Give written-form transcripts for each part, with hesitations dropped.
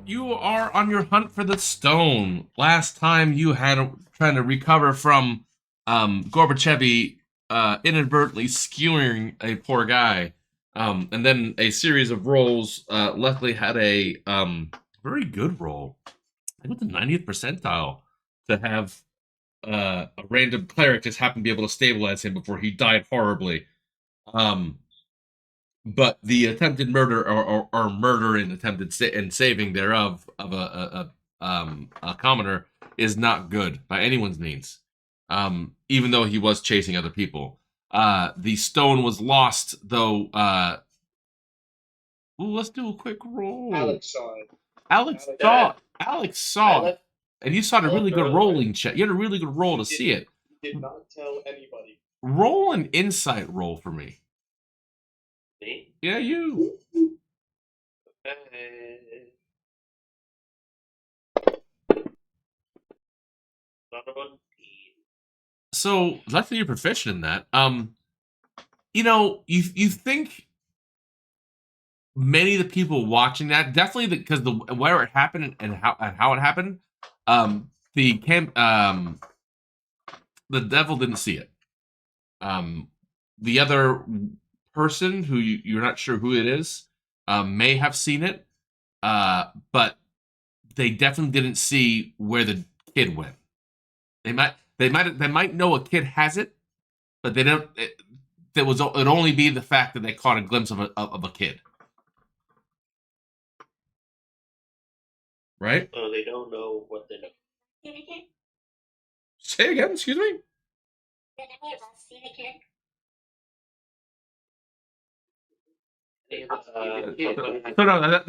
You are on your hunt for the stone. Last time you had trying to recover from Gorbachev inadvertently skewering a poor guy. And then a series of rolls luckily had a very good roll. I think with the 90th percentile to have a random cleric just happen to be able to stabilize him before he died horribly. Um, but the attempted murder or murder and attempted and saving thereof of a commoner is not good by anyone's means. Even though he was chasing other people, the stone was lost. Though, let's do a quick roll. Alex saw it. Alex saw it, and you saw a really good rolling check. You had a really good roll to see it. Did not tell anybody. Roll an insight roll for me. Me? Yeah, you. So luckily you're proficient in that. You think many of the people watching that definitely because the where it happened and how it happened, the devil didn't see it. The other person who you're not sure who it is may have seen it, but they definitely didn't see where the kid went. They might know a kid has it, but they don't. It'd only be the fact that they caught a glimpse of a kid, right? Oh, they don't know what they know. Say again, excuse me. No,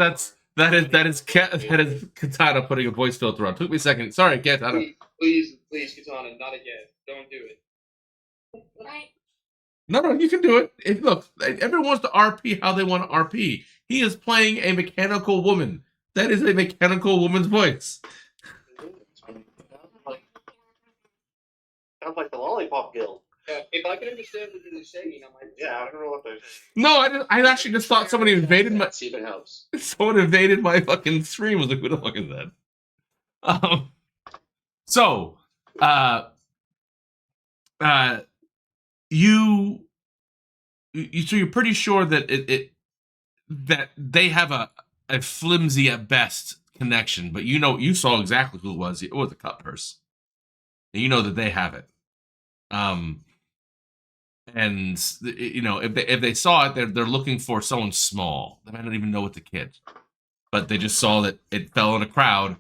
that is Katana putting a voice filter on. Took me a second. Sorry, Katana. Please, Katana, not again. Don't do it. No, you can do it. Look, everyone wants to RP how they want to RP. He is playing a mechanical woman. That is a mechanical woman's voice. Sounds like the Lollipop Guild. If I can understand what they're saying, I might. Yeah, I don't know what they're saying. No, I actually just thought somebody invaded my. See if it helps. Someone invaded my fucking stream. I was like, who the fuck is that? So, so you're pretty sure that that they have a flimsy at best connection, but you saw exactly who it was. It was a cut purse, and you know that they have it. And if they saw it, they're looking for someone small. They might not even know it's a kid, but they just saw that it fell in a crowd,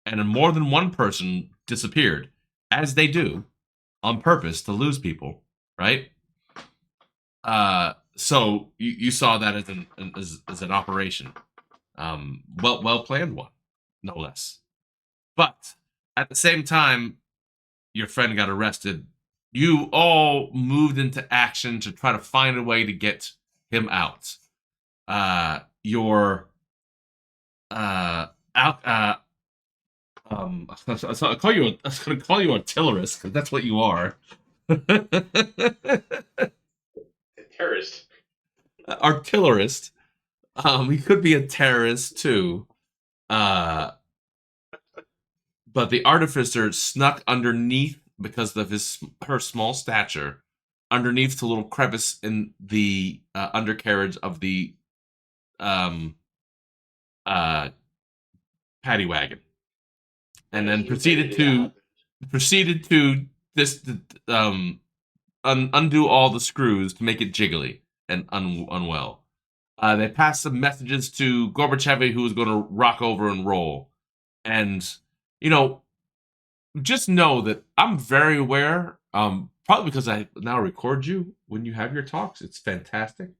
and more than one person disappeared, as they do, on purpose to lose people, right? So you saw that as an operation, well planned one, no less. But at the same time, your friend got arrested. You all moved into action to try to find a way to get him out. I was gonna call you artillerist because that's what you are. Terrorist. Artillerist. He could be a terrorist too. But the artificer snuck underneath because of her small stature, underneath the little crevice in the undercarriage of the paddy wagon, and then proceeded to undo all the screws to make it jiggly and unwell. They passed some messages to Gorbachev, who was going to rock over and roll, and just know that I'm very aware, probably because I now record you when you have your talks. It's fantastic.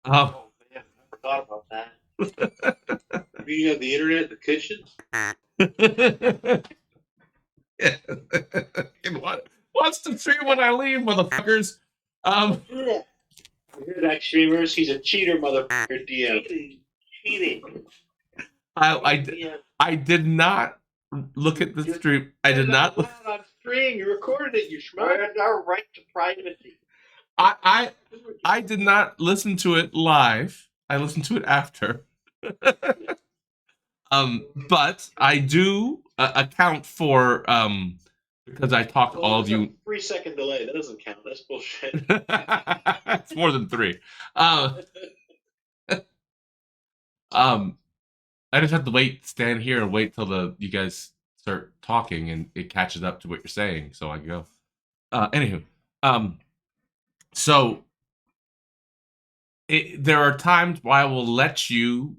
Oh, yeah, I forgot about that. You have the internet in the kitchen? Watch the stream when I leave, motherfuckers. You hear that, streamers? He's a cheater, motherfucker. DM. Cheating. I did not look at the stream. I did not look on stream. You recorded it. You schmuck. Our right to privacy. I did not listen to it live. I listened to it after. But I do account for because I talked to all of you. 3-second delay. That doesn't count. That's bullshit. It's more than 3. I just have to stand here and wait till you guys start talking and it catches up to what you're saying, so I can go. Anywho, so there are times where I will let you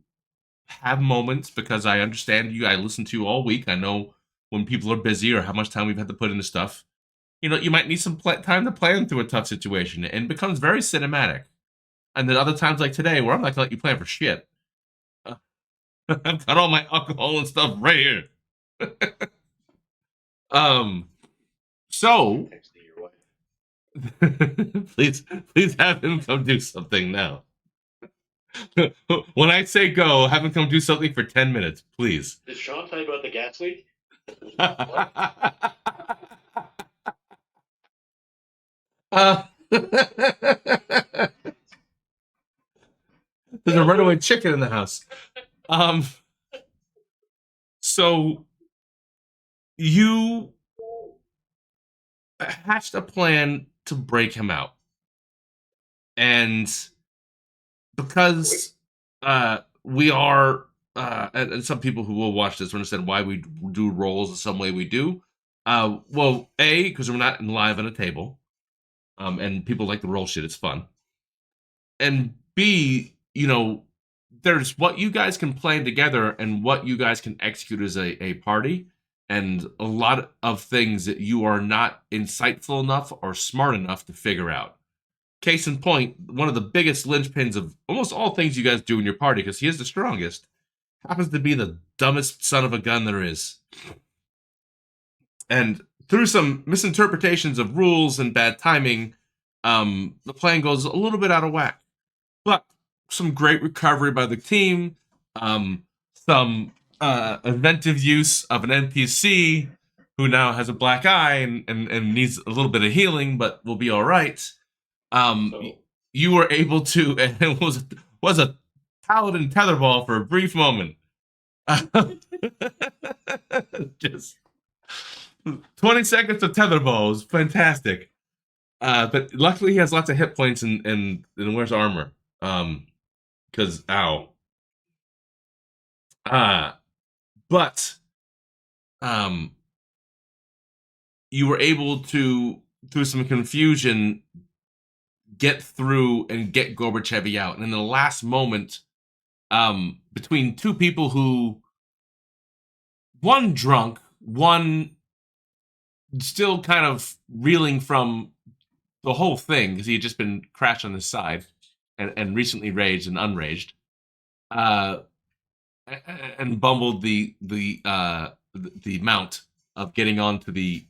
have moments because I understand you. I listen to you all week. I know when people are busy or how much time we've had to put into stuff. You know, you might need some time to plan through a tough situation, and it becomes very cinematic. And then other times like today where I'm not gonna let you plan for shit. I've got all my alcohol and stuff right here. So please have him come do something now. When I say go, have him come do something for 10 minutes, please. Did Sean tell you about the gas leak? There's a runaway chicken in the house. So you hatched a plan to break him out. And because we are, and some people who will watch this will understand why we do roles in some way we do. Well, A, because we're not live on a table. And people like to roll shit, it's fun. And B, you know, there's what you guys can plan together and what you guys can execute as a party. And a lot of things that you are not insightful enough or smart enough to figure out. Case in point, one of the biggest linchpins of almost all things you guys do in your party, because he is the strongest, happens to be the dumbest son of a gun there is. And through some misinterpretations of rules and bad timing, the plan goes a little bit out of whack. But some great recovery by the team, some inventive use of an NPC who now has a black eye and needs a little bit of healing, but will be all right. You were able to, and it was a paladin tetherball for a brief moment. Just 20 seconds of tetherball is fantastic. But luckily he has lots of hit points and wears armor. Because ow. But you were able to, through some confusion, get through and get Gorbachev out. And in the last moment, between two people who, one drunk, one still kind of reeling from the whole thing because he had just been crashed on his side and recently raged and unraged, and bumbled the mount of getting onto the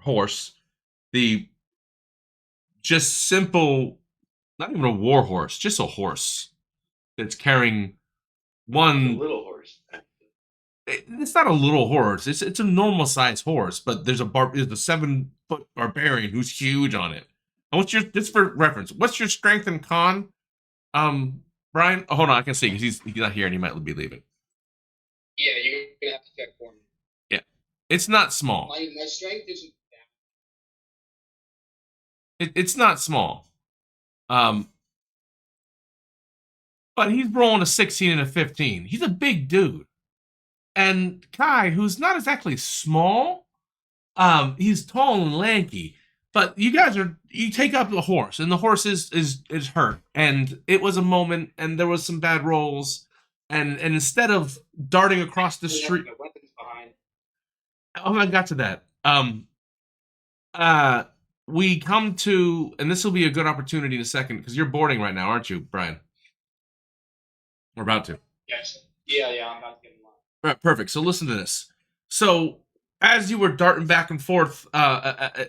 horse. The just simple, not even a war horse, just a horse that's carrying one. A little horse. It's not a little horse. It's a normal size horse, but there's a 7-foot barbarian who's huge on it. And what's your, just for reference, what's your strength and con, Brian? Oh, hold on, I can see because he's not here and he might be leaving. Yeah, you're gonna have to check for me. Yeah, it's not small. My strength isn't. It's not small. But he's rolling a 16 and a 15. He's a big dude. And Kai, who's not exactly small, he's tall and lanky. But you take up the horse, and the horse is hurt. And it was a moment, and there was some bad rolls. And instead of darting across the street, oh, I got to that. We come to, and this will be a good opportunity in a second, because you're boarding right now, aren't you, Brian? We're about to. Yes. Yeah, I'm not getting one. Right, perfect. So listen to this. So as you were darting back and forth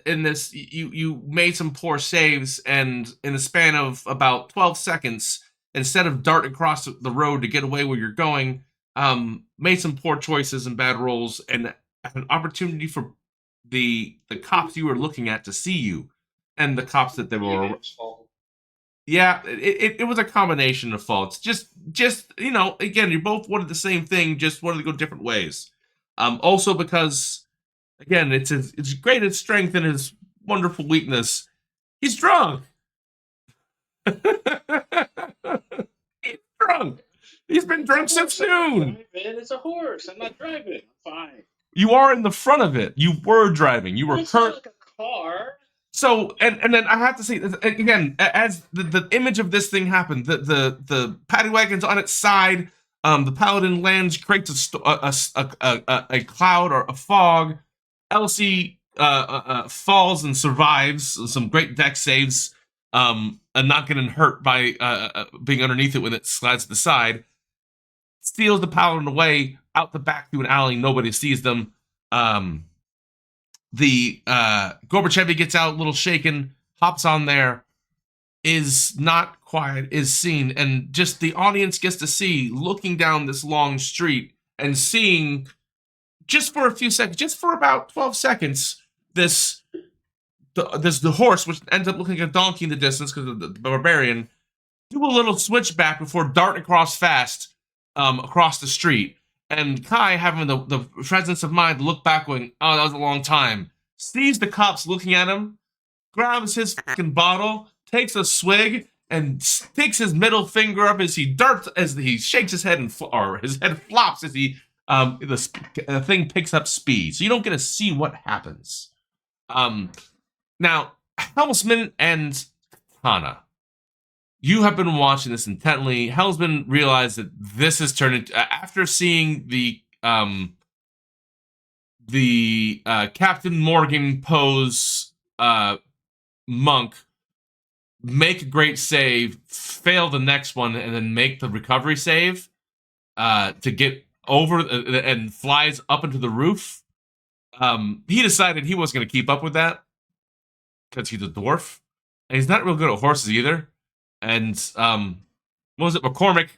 in this, you made some poor saves, and in the span of about 12 seconds, instead of darting across the road to get away where you're going, made some poor choices and bad rolls, and an opportunity for the cops you were looking at to see you, and the cops that they were. Yeah, it was a combination of faults. Just you know, again, you both wanted the same thing, just wanted to go different ways. Also because again, it's greatest strength and his wonderful weakness. He's drunk. He's drunk. He's been drunk since noon. It's a horse. I'm not driving. I'm fine. You are in the front of it. You were driving. You were It's not like a car. So and then I have to say again, as the image of this thing happened, the paddy wagon's on its side. The paladin lands, creates a cloud or a fog. Elsie falls and survives some great deck saves, and not getting hurt by being underneath it when it slides to the side. Steals the paladin away out the back through an alley. Nobody sees them. The Gorbachev gets out, a little shaken, hops on there, is not quiet, is seen, and just the audience gets to see, looking down this long street and seeing, just for a few seconds, just for about 12 seconds, the horse, which ends up looking like a donkey in the distance because of the barbarian, do a little switchback before darting across fast across the street. And Kai, having the presence of mind to look back, going, oh, that was a long time, sees the cops looking at him, grabs his fucking bottle, takes a swig, and sticks his middle finger up as he shakes his head or his head flops as the thing picks up speed. So you don't get to see what happens. Now, Helmsman and Katana, you have been watching this intently. Helmsman realized that this is turning after seeing the Captain Morgan pose monk make a great save, fail the next one, and then make the recovery save to get over and flies up into the roof. He decided he wasn't going to keep up with that because he's a dwarf, and he's not real good at horses either. And what was it? McCormick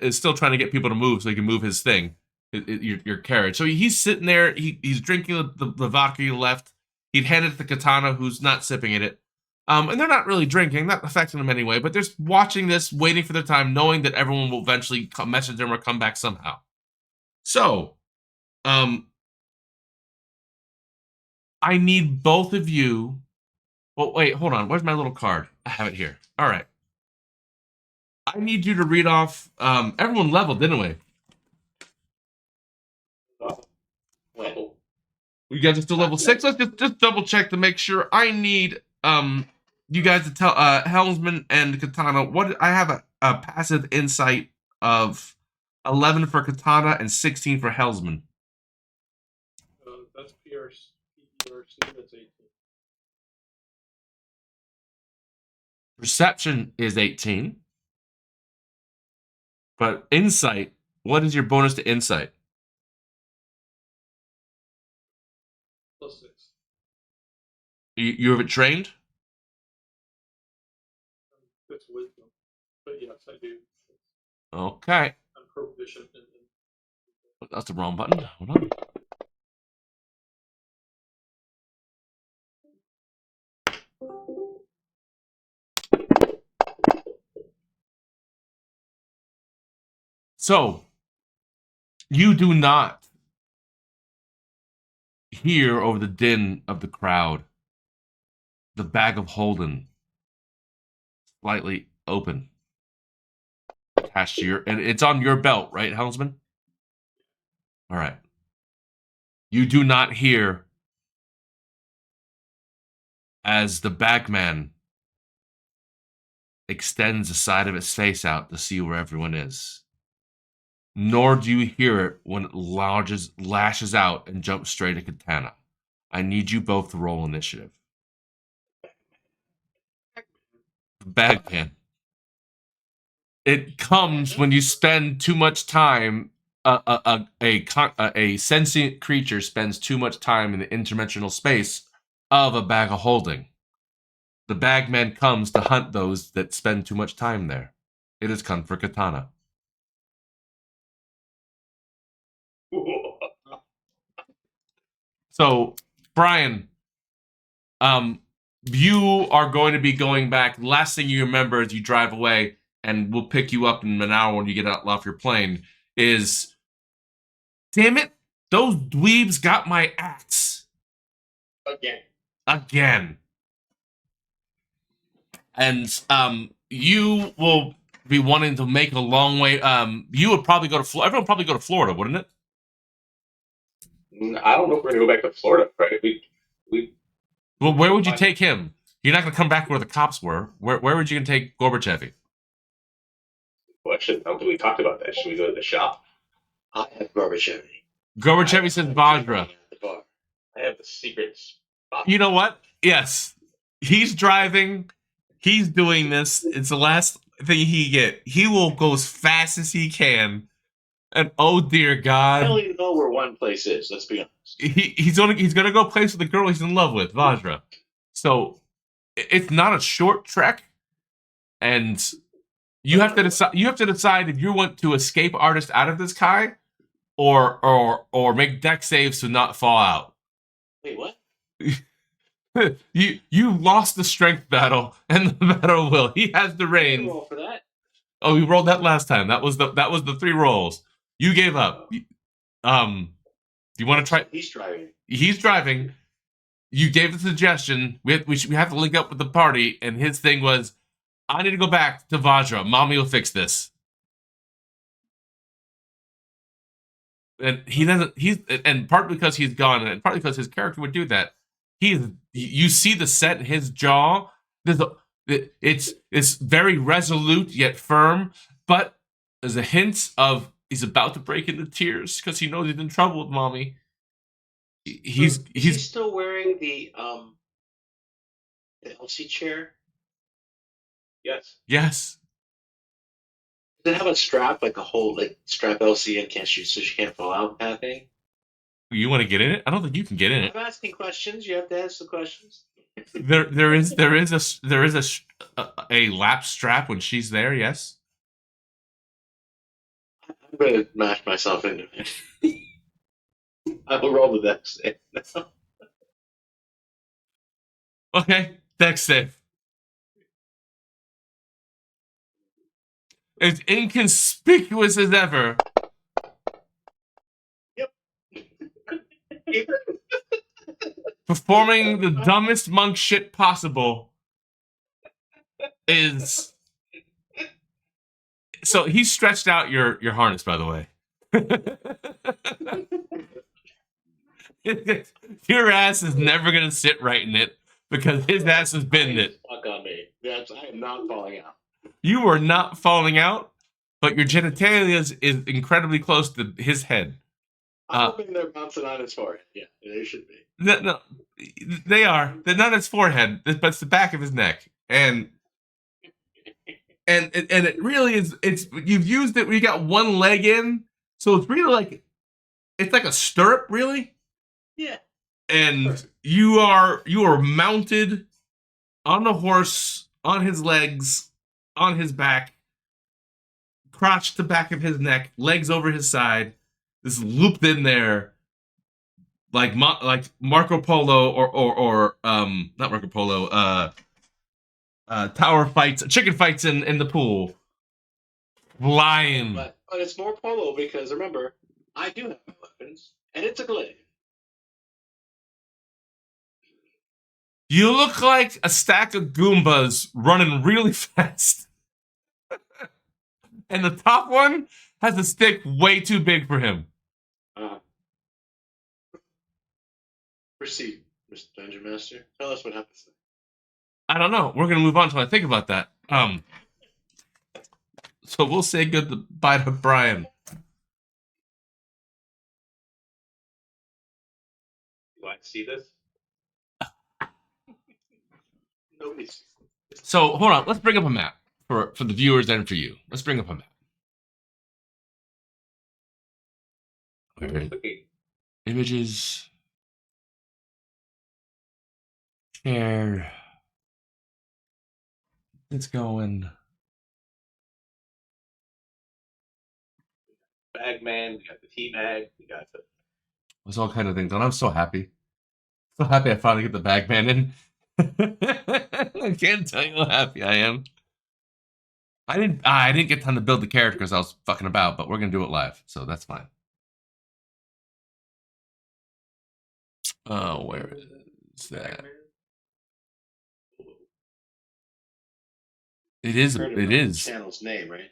is still trying to get people to move so he can move his thing, your carriage. So he's sitting there. He's drinking the vodka he left. He'd hand it to the Katana, who's not sipping at it. And they're not really drinking, not affecting them anyway. But they're watching this, waiting for their time, knowing that everyone will eventually message them or come back somehow. So, I need both of you. Well, wait, hold on. Where's my little card? I have it here. All right. I need you to read off. Everyone leveled, didn't we? Level. You guys are still level 6. Let's just double check to make sure. I need you guys to tell Helmsman and Katana what I have a passive insight of 11 for Katana and 16 for Helmsman. That's PRC. That's 18. Perception is 18. But insight, what is your bonus to insight? +6. You have it trained? That's wisdom. But yes, I do. Okay. I'm proficient in. That's the wrong button. Hold on. So, you do not hear over the din of the crowd the bag of Holden slightly open. Attached to your, and it's on your belt, right, Helmsman? All right. You do not hear as the Bagman extends the side of its face out to see where everyone is. Nor do you hear it when it lashes out and jumps straight at Katana. I need you both to roll initiative. Bagman. It comes when you spend too much time. A sentient creature spends too much time in the interdimensional space of a bag of holding. The Bagman comes to hunt those that spend too much time there. It has come for Katana. So, Brian, you are going to be going back. Last thing you remember as you drive away, and we'll pick you up in an hour when you get off your plane, is, damn it, those dweebs got my axe. Again. And you will be wanting to make a long way. You would probably go to Florida. Everyone would probably go to Florida, wouldn't it? I don't know if we're gonna go back to Florida, right? Well, where would you take him? You're not going to come back where the cops were. Where would you take Gorbachev? Question. I don't think we talked about that. Should we go to the shop? I have Gorbachev. Gorbachev says Vajra. I have the secret spot. You know what? Yes. He's driving. He's doing this. It's the last thing he get. He will go as fast as he can. And oh dear God. I don't even know where one place is, let's be honest. He's gonna go place with the girl he's in love with, Vajra. So it's not a short trek, and you have to decide. You have to decide if you want to escape artist out of this Kai, or make deck saves to not fall out. Wait, what? You lost the strength battle, and the battle will. He has the reins. Roll for that. Oh, you rolled that last time. That was the 3 rolls. You gave up. Do you want to try? He's driving. He's driving. You gave the suggestion. We have to link up with the party, and his thing was, I need to go back to Vajra. Mommy will fix this. And he doesn't. And partly because he's gone, and partly because his character would do that. You see the set in his jaw. It's very resolute yet firm, but there's a hint of he's about to break into tears because he knows he's in trouble with Mommy. Is he still wearing the LC chair? Yes. Yes. Does it have a strap, like a whole strap LC and can't shoot so she can't fall out kind of thing? You want to get in it? I don't think you can get in it. I'm asking questions. You have to ask the questions. There is a lap strap when she's there. Yes. I'm going to mash myself into it. I will roll the dex. Okay, dex save. As inconspicuous as ever. Yep. Performing the dumbest monk shit possible is. So he stretched out your harness, by the way. Your ass is never gonna sit right in it because his ass has been in it. Fuck on me. I am not falling out. You are not falling out, but your genitalia is incredibly close to his head. I'm hoping they're bouncing on his forehead. Yeah, they should be. No, they are. They're not his forehead, but it's the back of his neck, and it really is. It's you've used it. We got one leg in, so it's really like it's like a stirrup, really. Yeah. And you are mounted on the horse, on his legs, on his back, crotch to back of his neck, legs over his side. This looped in there, like Marco Polo or not Marco Polo. Tower fights, chicken fights in the pool. Flying. But it's more polo because remember, I do have weapons, and it's a glaive. You look like a stack of Goombas running really fast. And the top one has a stick way too big for him. Proceed, Mr. Dungeon Master. Tell us what happens then. I don't know. We're gonna move on until I think about that. So we'll say goodbye to Brian. Do I see this? Nobody sees it. So hold on. Let's bring up a map for the viewers and for you. Let's bring up a map. Alright. Okay. Images. Share. It's going. Bagman, we got the tea bag, we got the There's all kind of things, and I'm so happy. So happy I finally get the Bagman in. I can't tell you how happy I am. I didn't get time to build the character because I was fucking about, but we're gonna do it live, so that's fine. Oh, where is that? It is. Heard It about is. the channel's name, right?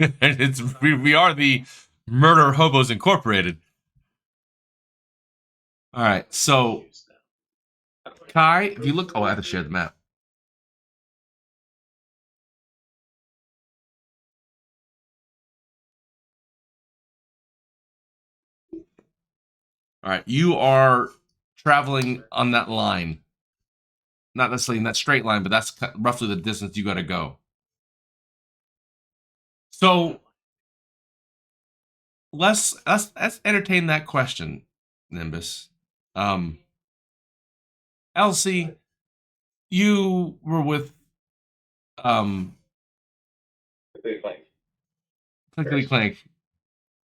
It's we are the Murder Hobos Incorporated. All right, so Kai, if you look, oh, I have to share the map. All right, you are traveling on that line, not necessarily in that straight line, but that's roughly the distance you got to go. So let's entertain that question, Nimbus. Elsie, you were with Clinkety Clank.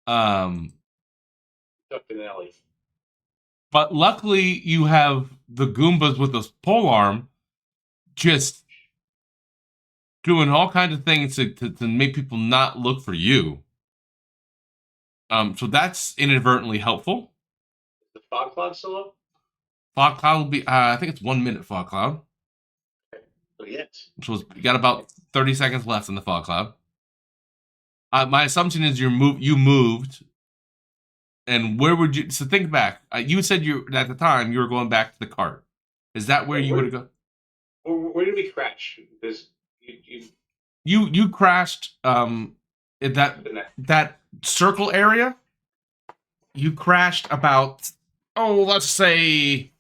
Ducked in the alley. But luckily you have the Goombas with this pole arm just doing all kinds of things to make people not look for you. So that's inadvertently helpful. Is the fog cloud still up? Fog cloud will be, I think it's 1 minute fog cloud. Oh, yes. So you got about 30 seconds left in the fog cloud. My assumption is you moved. And where would you? So think back. You said you at the time you were going back to the cart. Is that where you would have gone? Where did we crash? Because You crashed in that circle area. You crashed about let's say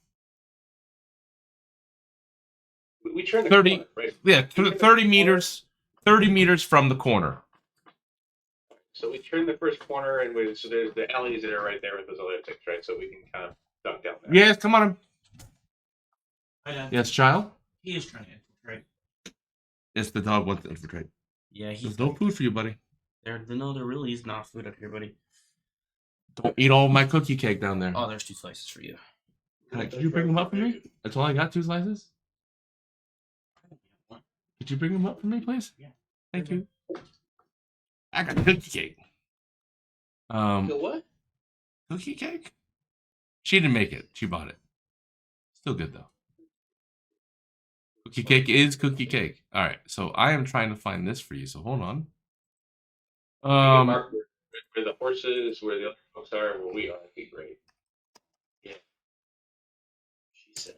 we turned the 30 corner, right? yeah 30 meters 30 meters from the corner. So we turned the first corner, and so there's the alleys that are right there with those other things, right? So we can kind of duck down there. Yes, come on. Hi, Dad. Yes, child. He is trying to infiltrate. Yes, the dog wants to infiltrate. Yeah, There's no food for you, buddy. there really is not food up here, buddy. Don't eat all my cookie cake down there. Oh, there's 2 slices for you. Could you bring them up for me? That's all I got, 2 slices? Could you bring them up for me, please? Yeah. Thank you. I got cookie cake. The what? Cookie cake? She didn't make it. She bought it. Still good, though. Cookie cake is cookie cake. All right, so I am trying to find this for you, so hold on. Mark where the horses, where the other folks are, where we are. It'd be great. Yeah. She said.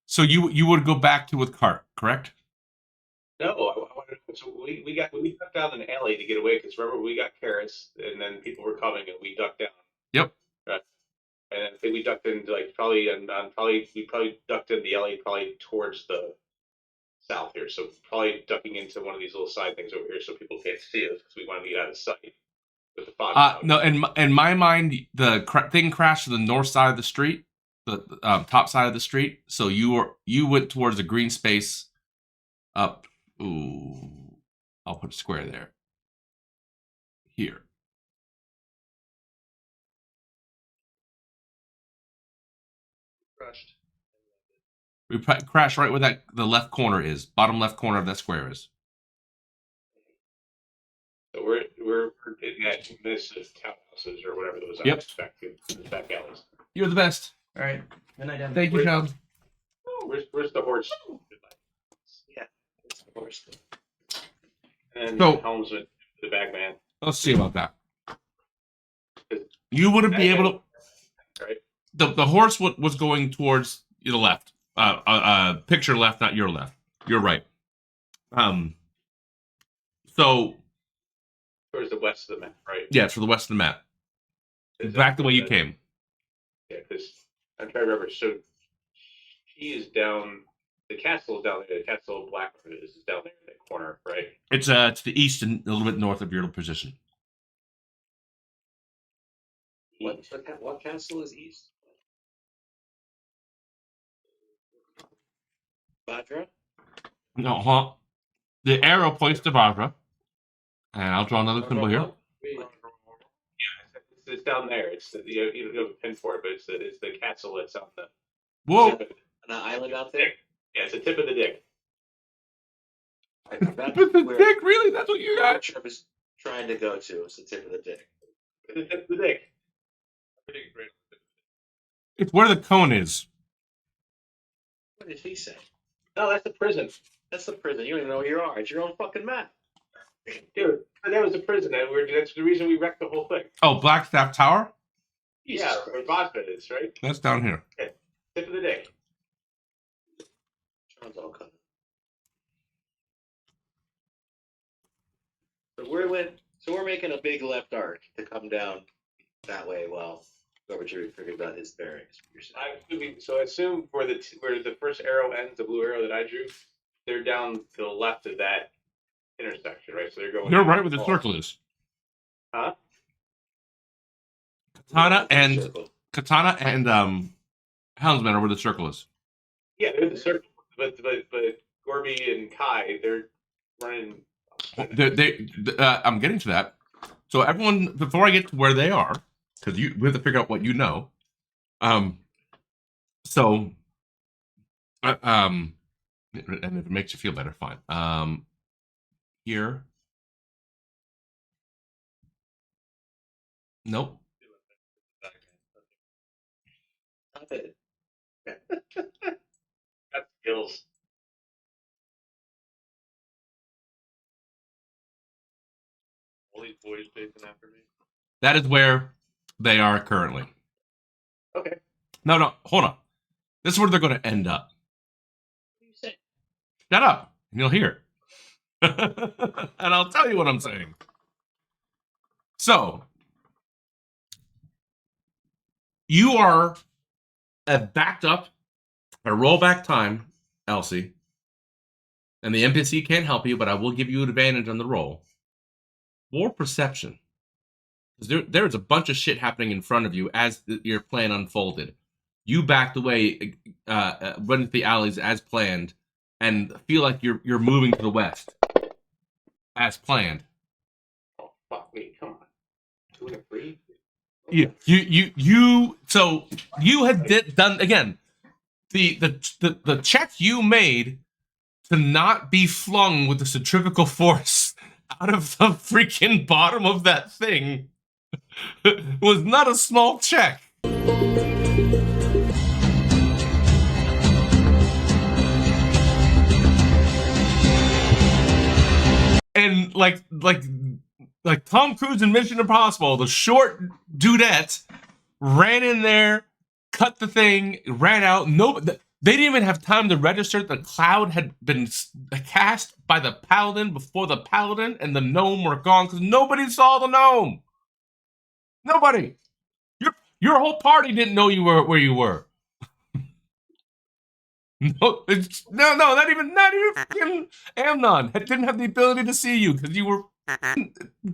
So you would go back to with cart, correct? No, so we ducked down an alley to get away because remember we got carrots and then people were coming and we ducked down. Yep. Right. And I think we ducked into like we probably ducked in the alley probably towards the south here. So probably ducking into one of these little side things over here so people can't see us because we wanted to get out of sight with the fog. No, in my mind, the thing crashed to the north side of the street, the top side of the street. So you went towards the green space up. Ooh, I'll put a square there. Here. Crushed. We crash right where the left corner is. Bottom left corner of that square is. So we're in that midst of townhouses or whatever those are. Yep. Back alleys. You're the best. All right. Good night, Dad. Thank you, child. Where's the horse? Yeah. It's the horse. And So- Helms with the Bagman. Let's see about that. You wouldn't be able to. Right. The horse was going towards the left. Picture left, not your left. You're right. So Towards the west of the map, right? yeah, to the west of the map. Exactly the way you came. Yeah, because I'm trying to remember. So she is down. The castle is down there. The castle of Blackburn is down there in the corner, right? It's to the east and a little bit north of your position. What castle is east? Badra? No, huh? The arrow points to Vajra. And I'll draw another symbol here. Yeah, it's down there. It's you don't have a pin for it, but it's the castle that's on the Whoa! tip of- An island out there. Yeah, it's the tip of the dick. That's With the where dick, really? That's what you got? Trip is trying to go to. It's the tip of the dick. The tip of the dick. It's where the cone is. What did he say? No, that's the prison. That's the prison. You don't even know where you are. It's your own fucking map. Dude, that was the prison. That's the reason we wrecked the whole thing. Oh, Blackstaff Tower? Yeah, where Boston is, right? That's down here. Tip of the dick. Sean's all cut. So we're making a big left arc to come down that way while Gorbachev figured out his bearings. You're saying. So I assume where the first arrow ends, the blue arrow that I drew, they're down to the left of that intersection, right? So they're going. You're right where the circle is. Huh? Katana and Circle. Houndsman are where the circle is. Yeah, they're the circle, but Gorby and Kai, they're running. I'm getting to that. So everyone, before I get to where they are, because we have to figure out what you know. And if it makes you feel better, fine. Here. Nope. Stop it. That's skills. All these boys chasing after me. That is where they are currently. Okay. No, hold on. This is where they're going to end up. What are you saying? Shut up, and you'll hear. And I'll tell you what I'm saying. So, you are backed up a rollback time, Elsie. And the NPC can't help you, but I will give you an advantage on the roll. War perception. There's a bunch of shit happening in front of you as your plan unfolded. You backed away, went into the alleys as planned, and feel like you're moving to the west as planned. Oh fuck me! Come on. 2 and a 3. So you had done again the check you made to not be flung with the centrifugal force out of the freaking bottom of that thing was not a small check. And like Tom Cruise in Mission Impossible, the short dudette ran in there, cut the thing, ran out. They didn't even have time to register the cloud had been cast by the paladin before the paladin and the gnome were gone because nobody saw the gnome. Nobody. Your whole party didn't know you were where you were. No, not even fucking Amnon didn't have the ability to see you because you were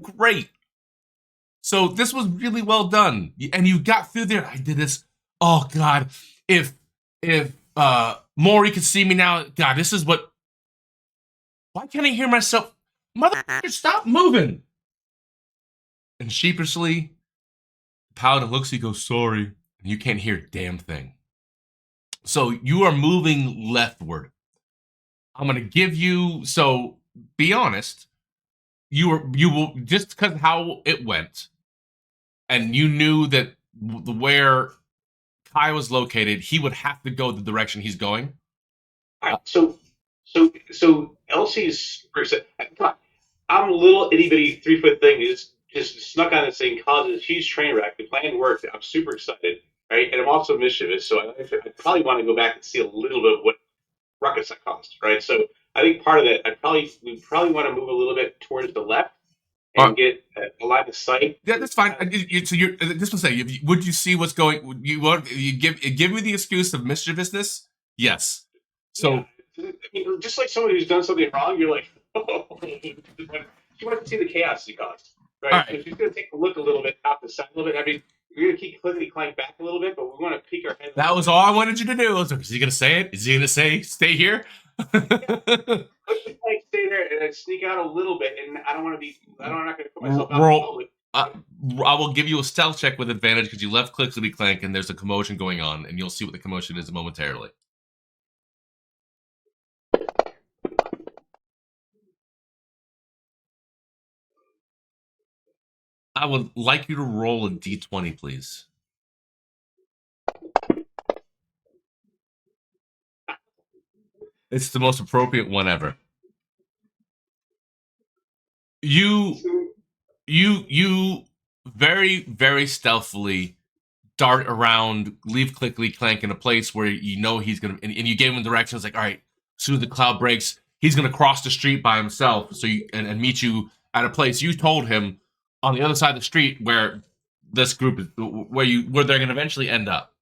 great. So this was really well done, and you got through there. I did this. Oh God, if Maury could see me now, God, this is what. Why can't I hear myself? Motherfucker, stop moving. And sheepishly, Paladin looks, he goes, sorry, and you can't hear a damn thing. So you are moving leftward. I'm gonna give you. So be honest. You will just because how it went, and you knew that where Kai was located, he would have to go the direction he's going. All right. So Elsie's super excited. I'm a little itty bitty 3-foot thing. Just snuck on this thing, caused a huge train wreck. The plan worked. I'm super excited, right? And I'm also mischievous, so I probably want to go back and see a little bit of what ruckus I caused, right? So I think part of that, we probably want to move a little bit towards the left and get a line of sight. Yeah, that's fine. So you're just to say, would you see what's going? You give me the excuse of mischievousness? Yes. So Yeah. I mean, just like somebody who's done something wrong, you're like, oh, she wants to see the chaos you caused, right? All right. So she's going to take a look a little bit out the side a little bit. I mean, we're going to keep clickety clank back a little bit, but we want to peek our head. that was all I wanted you to do. Is he going to say it? Is he going to say stay here? Like stay there and then sneak out a little bit, and I don't want to be. I'm not going to put myself out in public. I will give you a stealth check with advantage because you left clickety clank and there's a commotion going on, and you'll see what the commotion is momentarily. I would like you to roll a d20, please. It's the most appropriate one ever. You very, very stealthily dart around, leave clickety clank in a place where you know he's gonna, and you gave him directions like, all right, as soon as the cloud breaks, he's gonna cross the street by himself, so and meet you at a place you told him on the other side of the street where this group is, where they're gonna eventually end up.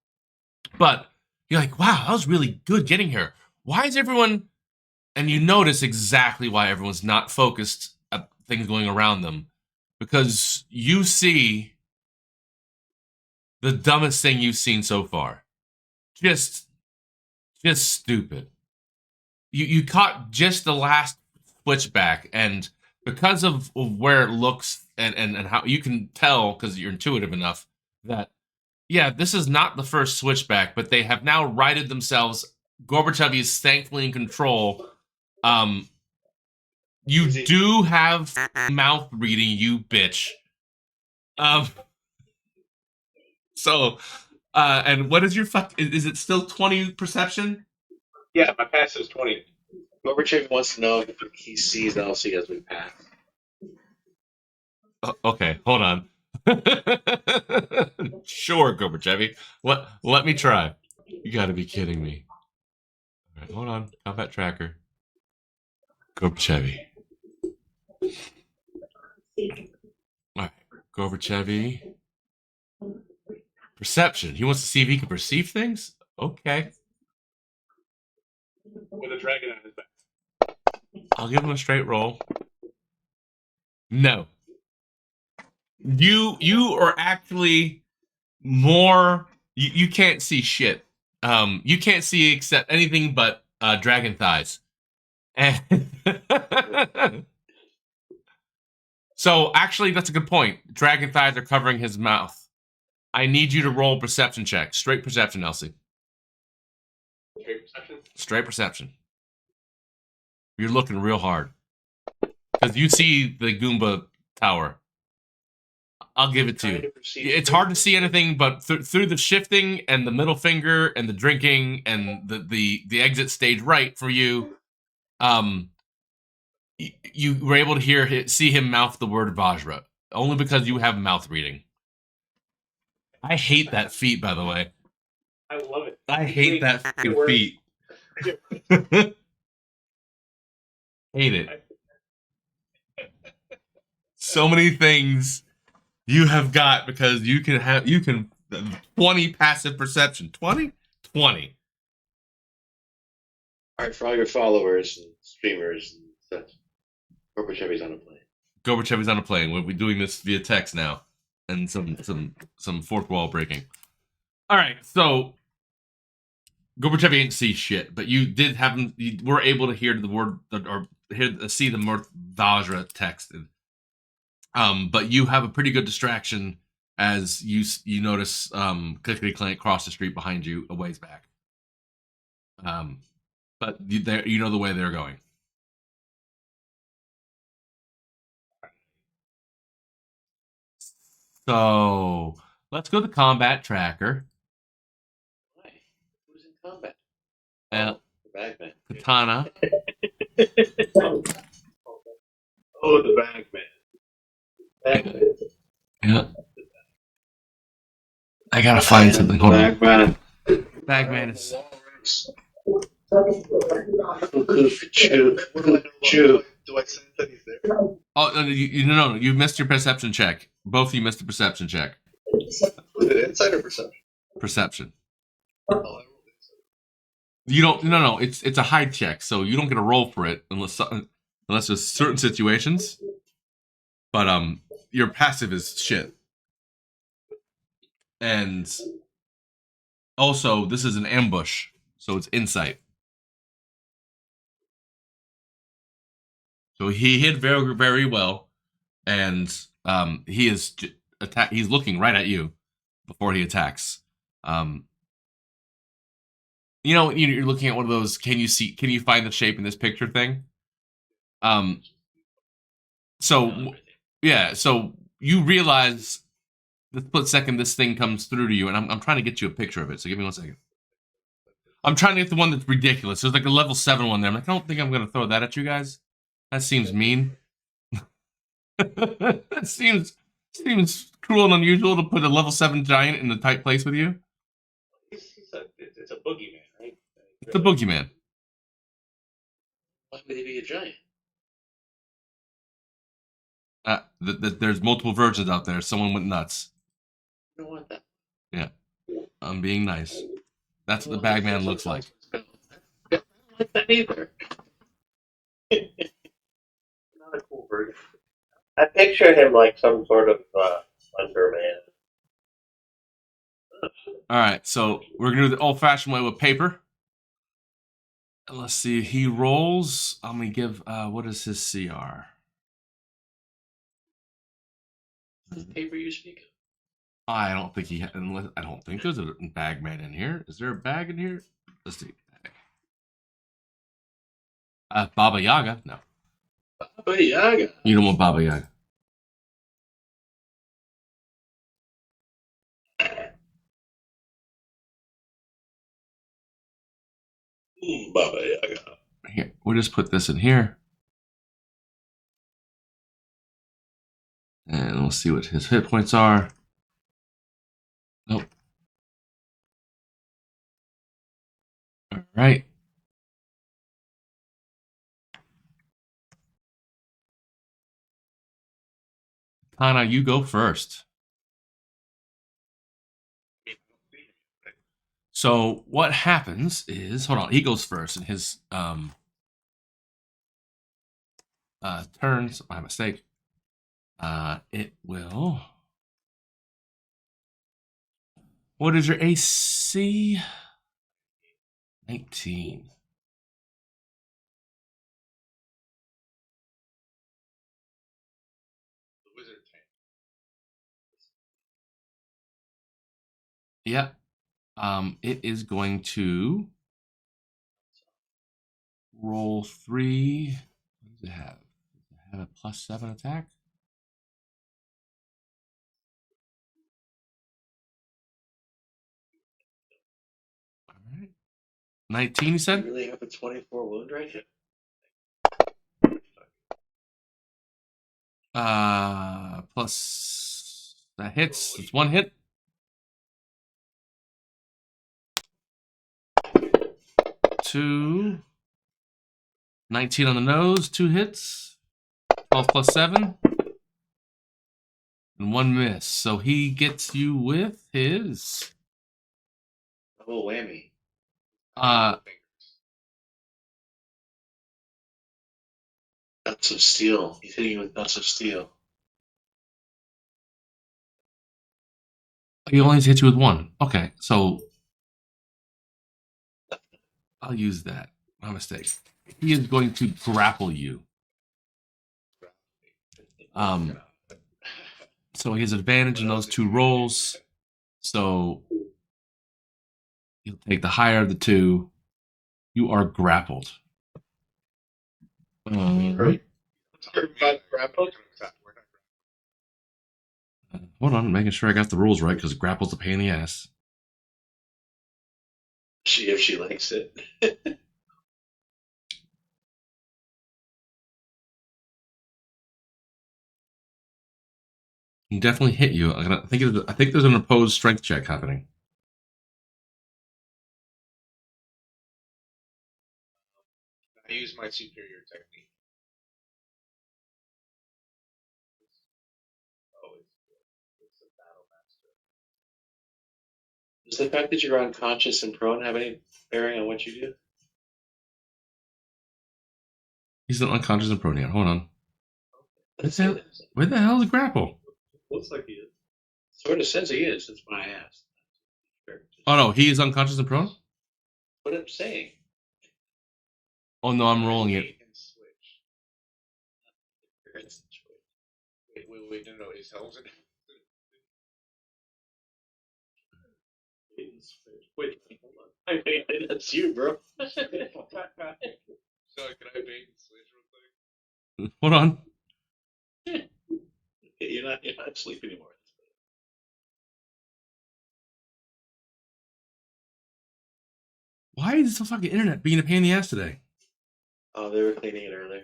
But you're like, wow, that was really good getting here. Why is everyone? And you notice exactly why everyone's not focused at things going around them, because you see the dumbest thing you've seen so far. Just stupid. You caught just the last switchback, and because of where it looks and how you can tell, because you're intuitive enough, that yeah, this is not the first switchback, but they have now righted themselves. Gorbachev is thankfully in control. You do have mouth reading, you bitch. So, and what is your is it still 20 perception? Yeah, my pass is 20. Gorbachev wants to know if he sees Elsie as we pass. Okay, hold on. Sure, Gorbachev. Let me try. You gotta be kidding me. All right, hold on. Combat tracker. Gorbachev. All right, Gorbachev. Perception. He wants to see if he can perceive things? Okay. With a dragon on his back. I'll give him a straight roll. No. You are actually more... You can't see shit. You can't see except anything but dragon thighs. So, actually, that's a good point. Dragon thighs are covering his mouth. I need you to roll perception check. Straight perception, Elsie. Straight perception? Straight perception. You're looking real hard. Because you see the Goomba tower. I'll give it to you. It's hard to see anything, but through the shifting and the middle finger and the drinking and the exit stage right for you, you were able to see him mouth the word Vajra. Only because you have mouth reading. I hate that feat, by the way. I love it. I hate that fucking works. feat. Hate it. So many things you have got because you can 20 passive perception. 20? 20. All right, for all your followers and streamers and such, Gorbachev's on a plane. Gorbachev's on a plane. We'll be doing this via text now. And some fourth wall breaking. All right, so Gorbachev ain't see shit, but you did have him. You were able to hear the word or see the word Vajra texted. But you have a pretty good distraction as you notice Clickety Clank cross the street behind you a ways back. But you know the way they're going. So let's go to combat tracker. Why? Who's in combat? And The Bagman. Katana. Oh, the Bagman. Yeah. I gotta find something. Hold on. Bagman. Bagman is. Do I sense that he's there? Oh no! You missed your perception check. Both of you missed the perception check. Was it insight or perception? Perception. Oh, I rolled insight. You don't. No. It's a hide check, so you don't get a roll for it unless there's certain situations. But your passive is shit. And also, this is an ambush, so it's insight. So he hid very, very well, and he is he's looking right at you before he attacks. You know, you're looking at one of those. Can you find the shape in this picture thing? So yeah, so you realize the split second this thing comes through to you, and I'm trying to get you a picture of it. So give me 1 second. I'm trying to get the one that's ridiculous. There's like a level 7 one there. I'm like, I don't think I'm gonna throw that at you guys. That seems mean. That seems cruel and unusual to put a level 7 giant in a tight place with you. It's a boogeyman, right? It's a boogeyman. Why would he be a giant? There's multiple versions out there. Someone went nuts. I don't want that. Yeah, I'm being nice. That's what the Bagman looks like. I don't like that either. Not a cool version. I picture him like some sort of Underman. All right, so we're gonna do the old-fashioned way with paper. And let's see. He rolls. I'm gonna give. What is his CR? The paper you speak of? I don't think he. I don't think there's a Bagman in here. Is there a bag in here? Let's see. Baba Yaga? No. Baba Yaga. You don't want Baba Yaga. Baba Yaga. Here, we'll just put this in here. And we'll see what his hit points are. Nope. All right. Katana, you go first. So what happens is, hold on, he goes first in his turns. My mistake. It will. What is your AC? 19. The wizard tank. Yeah. It is going to roll 3. What does it have? Does it have a +7 attack? All right. 19, you You said? really have a 24 wound right here? Plus that hits. It's 1 hit. 2. 19 on the nose, 2 hits. 12 plus 7. And 1 miss. So he gets you with his Double whammy. Nuts of steel. He's hitting you with nuts of steel. he only hits you with 1. Okay, so I'll use that. My mistake. He is going to grapple you. So he has advantage in those 2 rolls. So you'll take the higher of the 2. You are grappled. Right. Hold on, making sure I got the rules right because grapple's a pain in the ass. If she likes it. He definitely hit you. I think there's an opposed strength check happening. I use my superior technique. Oh, it's a battle master. Does the fact that you're unconscious and prone have any bearing on what you do? He's not unconscious and prone yet. Hold on. Let's say that. Where the hell is grapple? Looks like he is. Sort of says he is. That's why I asked. Oh no, he is unconscious and prone? What I'm saying. Oh no, I'm rolling it. Wait, wait, no, his helm's in. Wait, hold on. I mean, that's you, bro. So can I bait and switch real quick? Hold on. You're not asleep anymore. Why is the fucking internet being a pain in the ass today? Oh, they were cleaning it earlier.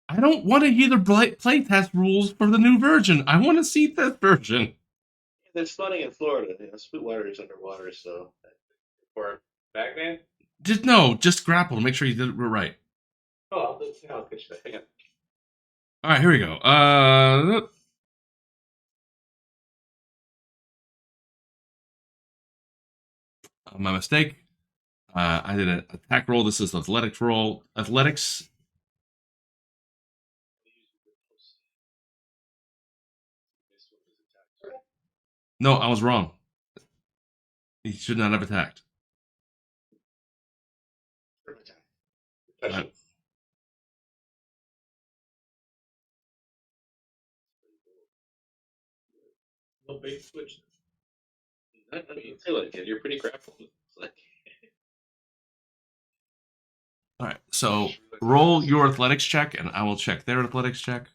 I don't want to hear the playtest rules for the new version. I want to see this version. They're flooding in Florida. You know, Sweetwater is underwater, so. For Bagman? Just grapple to make sure you did it right. Oh, I'll get you that. Hang on. All right, here we go. My mistake. I did an attack roll. This is athletics roll. Athletics. No, I was wrong. He should not have attacked. Right. No bait switch. I mean, say that again. You're pretty grappled. It's like, All right, so roll your athletics check, and I will check their athletics check.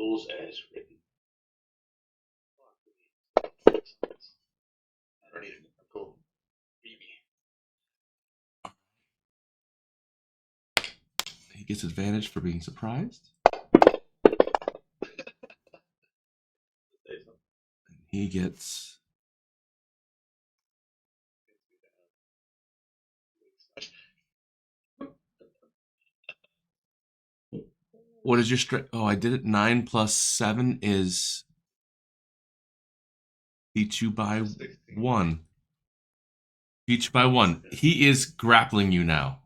rules as written. I don't need it. Cool. Beat me. He gets advantage for being surprised. And he gets. What is your strength? Oh, I did it. 9 plus 7 is. Beat you by 1. Beat you by 1. He is grappling you now.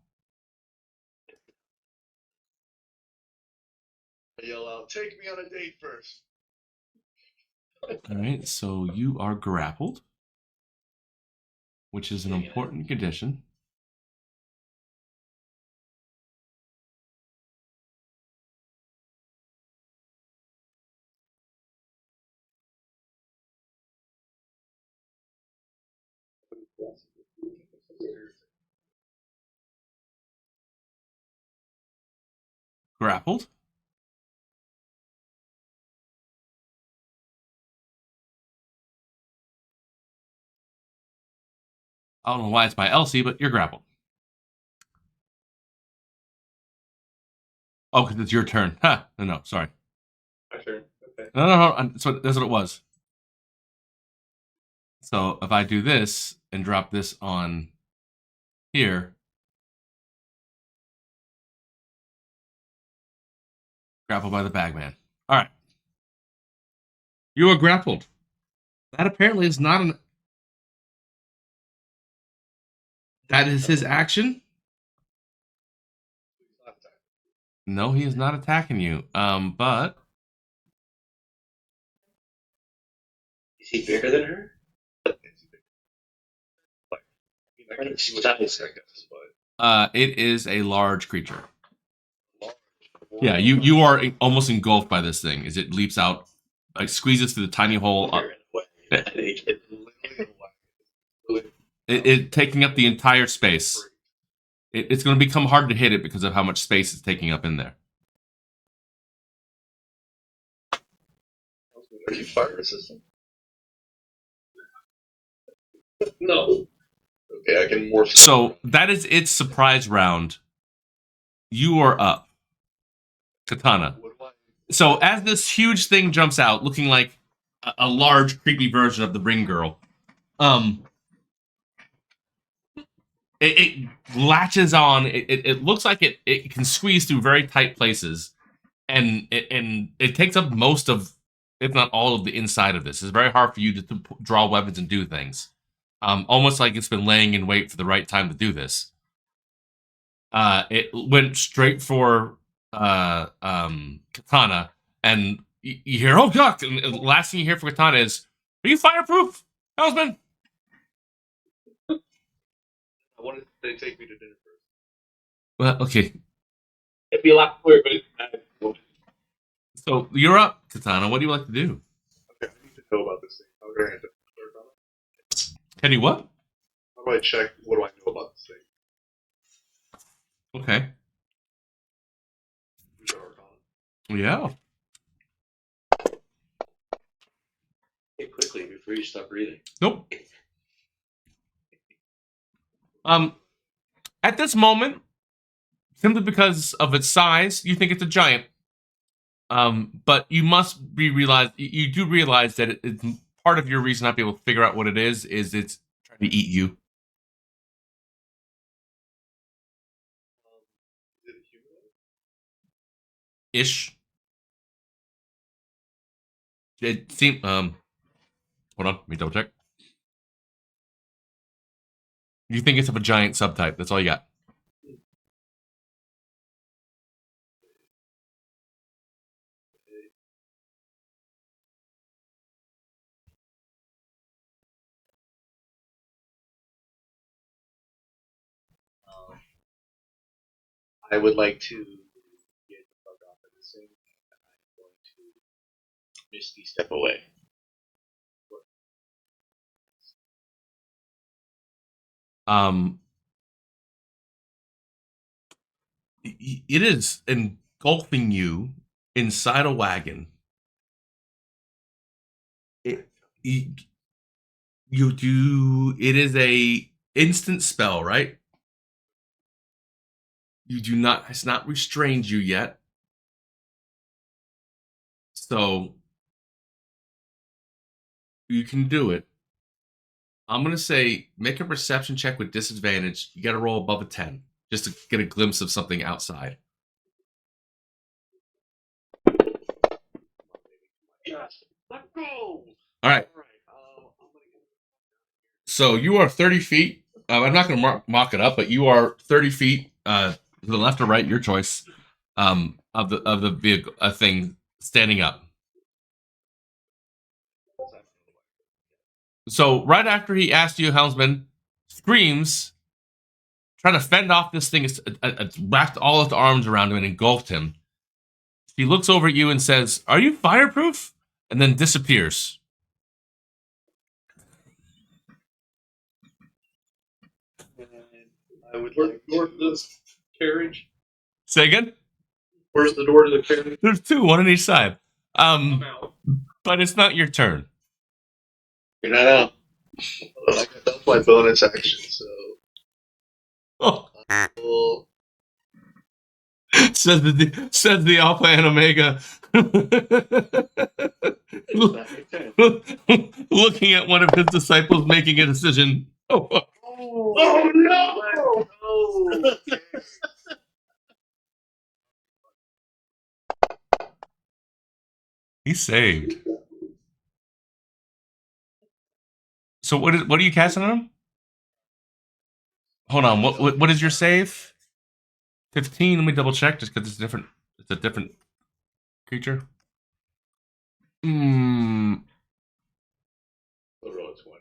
Yell out, take me on a date first. All right, so you are grappled, which is an important condition. Grappled. I don't know why it's by Elsie, but you're grappled. Oh, because it's your turn. Ha! No, sorry. My turn. Okay. No. So that's what it was. So if I do this and drop this on here, grappled by the Bagman. All right. You are grappled. That apparently is not an. That is his action. No, he is not attacking you. But Is he bigger than her? it is a large creature. Yeah, you are almost engulfed by this thing as it leaps out, like squeezes through the tiny hole. It taking up the entire space. It's going to become hard to hit it because of how much space it's taking up in there. Are you fire resistant? No. Okay, I can morph. So that is its surprise round. You are up, Katana. So as this huge thing jumps out, looking like a large, creepy version of the Ring Girl, it latches on. It looks like it can squeeze through very tight places, and it takes up most of, if not all of the inside of this. It's very hard for you to draw weapons and do things. Almost like it's been laying in wait for the right time to do this. It went straight for Katana, and you hear, "Oh God!" And the last thing you hear from Katana is, "Are you fireproof, husband?" I wanted to take me to dinner first. Well, okay. It'd be a lot clearer, but So you're up, Katana. What do you like to do? okay, I need to know about this thing. How do I have to learn about it? Can you what? How do I check? What do I know about this thing? Okay. Yeah. Hey, quickly before you stop breathing. Nope. At this moment, simply because of its size, you think it's a giant. But you must you do realize that it's part of your reason not being able to figure out what it is it's trying to eat you. Is it humanoid? Ish. It seemed hold on, let me double check. You think it's of a giant subtype, that's all you got. I would like to get the fuck off of this thing. I'm going to Misty step away. It is engulfing you inside a wagon. You do. It is a instant spell, right? You do not. It's not restrained you yet. So you can do it. I'm gonna say make a perception check with disadvantage. You got to roll above a 10 just to get a glimpse of something outside. Yes. Let's go. All right. So you are 30 feet. I'm not going to mock it up, but you are 30 feet to the left or right, your choice, of the vehicle thing standing up. So right after he asked you, Helmsman screams, trying to fend off this thing. It's wrapped all its arms around him and engulfed him. He looks over at you and says, "Are you fireproof?" And then disappears. I would like door to this carriage. Say again? Where's the door to the carriage? There's two, one on each side. I'm out. But it's not your turn. You're not out. That's my bonus action, so. Oh. Well, says the Alpha and Omega. Looking at one of his disciples making a decision. oh no! Oh. He's saved. So what are you casting on him? Hold on. What is your save? 15. Let me double check just because it's different. It's a different creature. I'll roll a 20.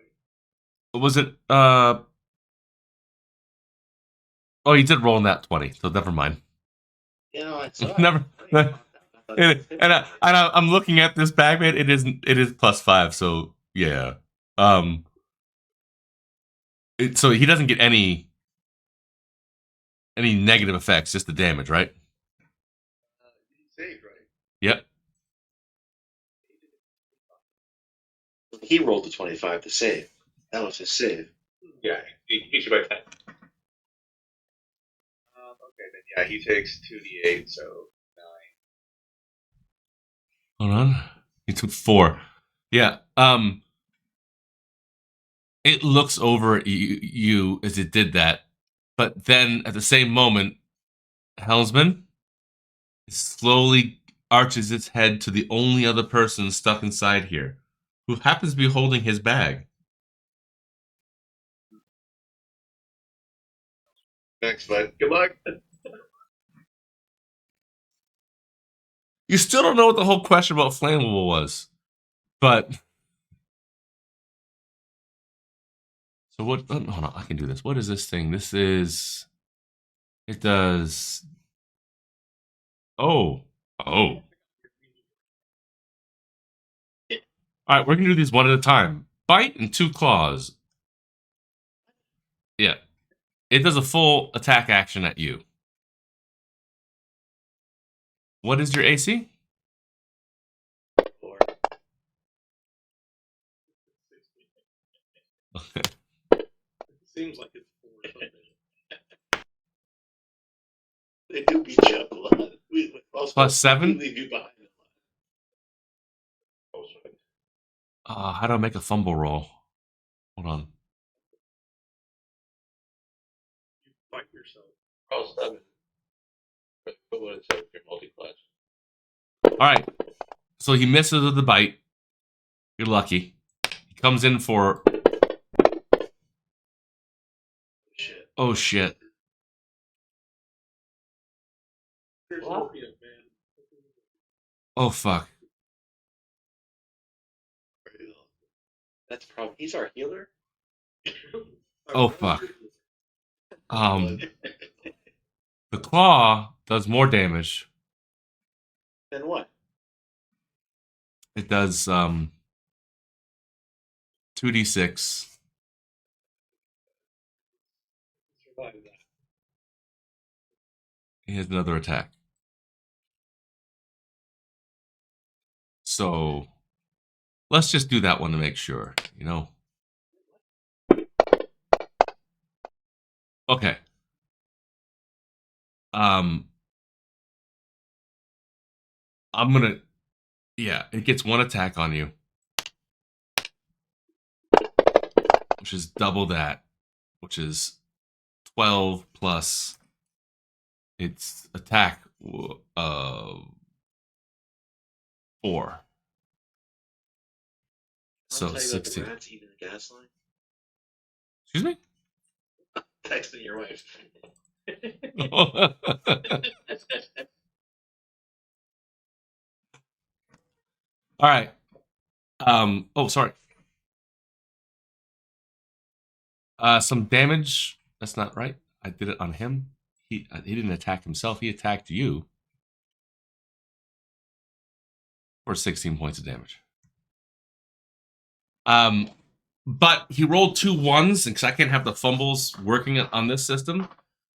Was it oh, you did roll in that 20, so never mind. You know, it's Never. I'm looking at this Bagman. It is +5, so yeah. So he doesn't get any negative effects, just the damage, right? He saved, right? Yep. He rolled the 25 to save. That was his save. Yeah, he beat you by 10. Okay, then yeah, he takes 2d8, so 9. Hold on. He took 4. Yeah. It looks over at you as it did that, but then at the same moment, Helmsman slowly arches its head to the only other person stuck inside here, who happens to be holding his bag. Thanks, bud. Good luck. You still don't know what the whole question about flammable was, but so what? Hold on, I can do this. What is this thing? This is. It does. Oh. All right, we're gonna do these one at a time. Bite and 2 claws. Yeah, it does a full attack action at you. What is your AC? 4. Okay. It seems like it's 4 or something. They do beat you up a lot. We also Plus 7? we leave you behind a lot. How do I make a fumble roll? Hold on. You fight yourself. Roll 7. But what is it if you're multi-class? All right. So he misses with the bite. You're lucky. He comes in for. Shit. Oh shit. Here's What? opium, man. Oh fuck. That's probably he's our healer. Oh fuck. The claw does more damage. Then what? It does 2d6. Survive that. He has another attack. So let's just do that one to make sure, you know. Okay. I'm gonna. Yeah, it gets 1 attack on you, which is double that, which is 12 plus its attack 4. So I'll tell you about the 16. rats eating the gas line. Excuse me? Texting your wife. All right. Oh, sorry. Some damage. That's not right. I did it on him. He didn't attack himself. He attacked you for 16 points of damage. But he rolled 2 1s, and because I can't have the fumbles working on this system,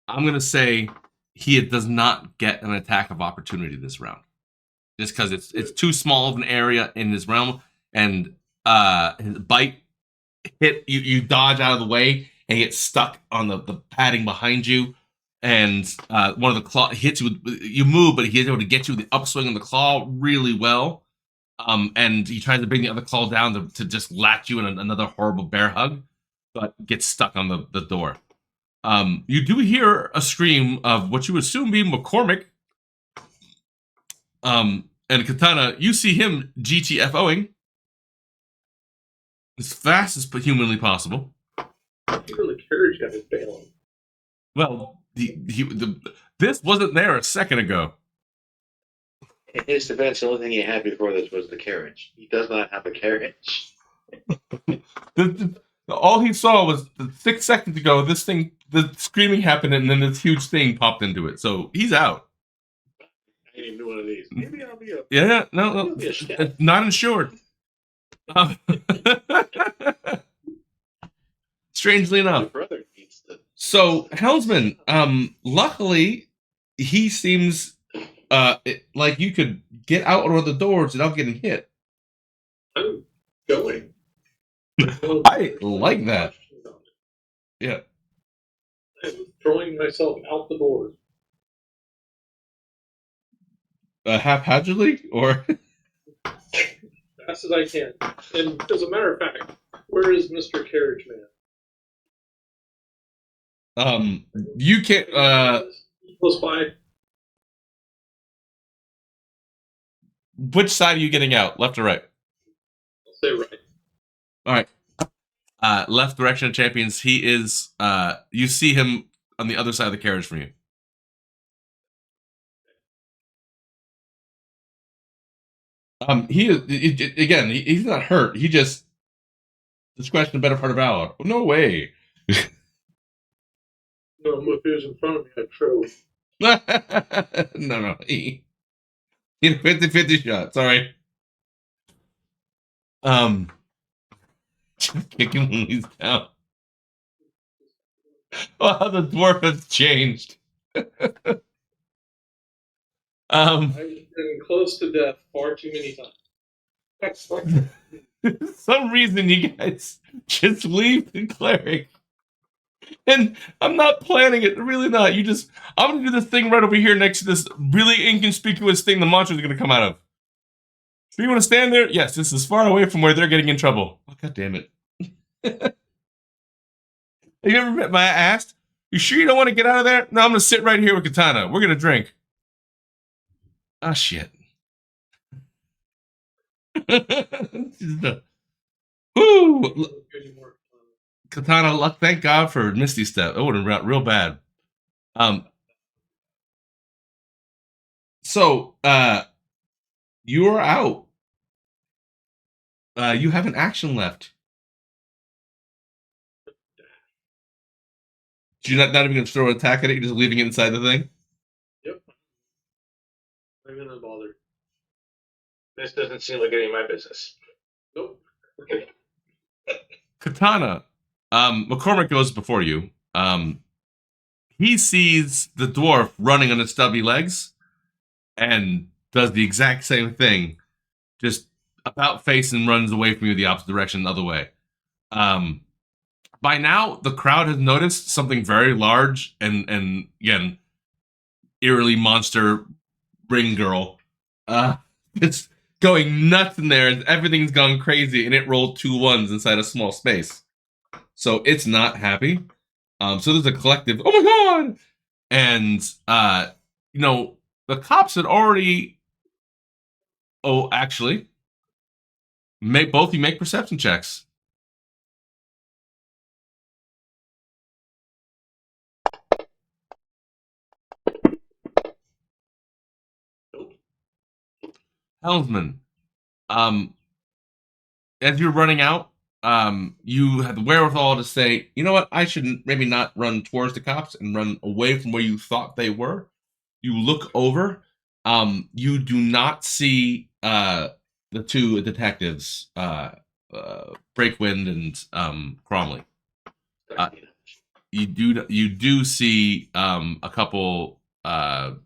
I'm gonna say he does not get an attack of opportunity this round, just because it's too small of an area in his realm, and his bite hit you. You dodge out of the way and get stuck on the padding behind you, and one of the claw hits you. You move, but he's able to get you with the upswing of the claw really well. And he tries to bring the other claw down to just latch you in another horrible bear hug, but gets stuck on the door. You do hear a scream of what you assume be McCormick. And Katana, you see him GTFOing as fast as humanly possible. Even the carriage had it failing. Well, this wasn't there a second ago. In his defense, the only thing he had before this was the carriage. He does not have a carriage. All he saw was 6 seconds ago, this thing, the screaming happened, and then this huge thing popped into it. So he's out. I didn't even do one of these. Maybe I'll be a. Yeah, no, I'll be a chef. not insured. Strangely My enough. brother needs to. So Helmsman, luckily, he seems like you could get out of the doors without getting hit. I'm going. I like that. Yeah. I'm throwing myself out the doors. Haphazardly, or Fast as I can. And as a matter of fact, where is Mr. Carriage Man? you can't. Close by. Which side are you getting out? Left or right? I'll say right. All right. Left direction of champions. He is. You see him on the other side of the carriage from you. He's not hurt. He just scratched the better part of valor. No way. No, if he was in front of me, I'd throw. No. He had a 50-50 shot. Sorry. Just kick him when he's down. Wow, the dwarf has changed. I've been close to death far too many times. For some reason, you guys just leave the cleric. And I'm not planning it, really not. I'm gonna do this thing right over here next to this really inconspicuous thing the monster's gonna come out of. So you wanna stand there? Yes, this is far away from where they're getting in trouble. Oh, god damn it. Have you ever met my ass? You sure you don't want to get out of there? No, I'm gonna sit right here with Katana. We're gonna drink. Ah, shit. Woo! Katana, luck, thank God for Misty Step. It would have been real bad. So, you're out. You have an action left. You're not even going to throw an attack at it? You're just leaving it inside the thing? Yep. I'm gonna bother. This doesn't seem like any of my business. Nope. Katana, McCormick goes before you. He sees the dwarf running on his stubby legs and does the exact same thing. Just about face and runs away from you the opposite direction, the other way. By now, the crowd has noticed something very large and again, eerily monster ring girl. It's going nuts in there. Everything's gone crazy, and it rolled 2 1s inside a small space. So it's not happy. So there's a collective, oh my god! And, the cops had already... Oh, actually, both of you make perception checks. Helmsman, as you're running out, you have the wherewithal to say, you know what, I should maybe not run towards the cops and run away from where you thought they were. You look over. You do not see the 2 detectives, Breakwind and Cromley. You do see a couple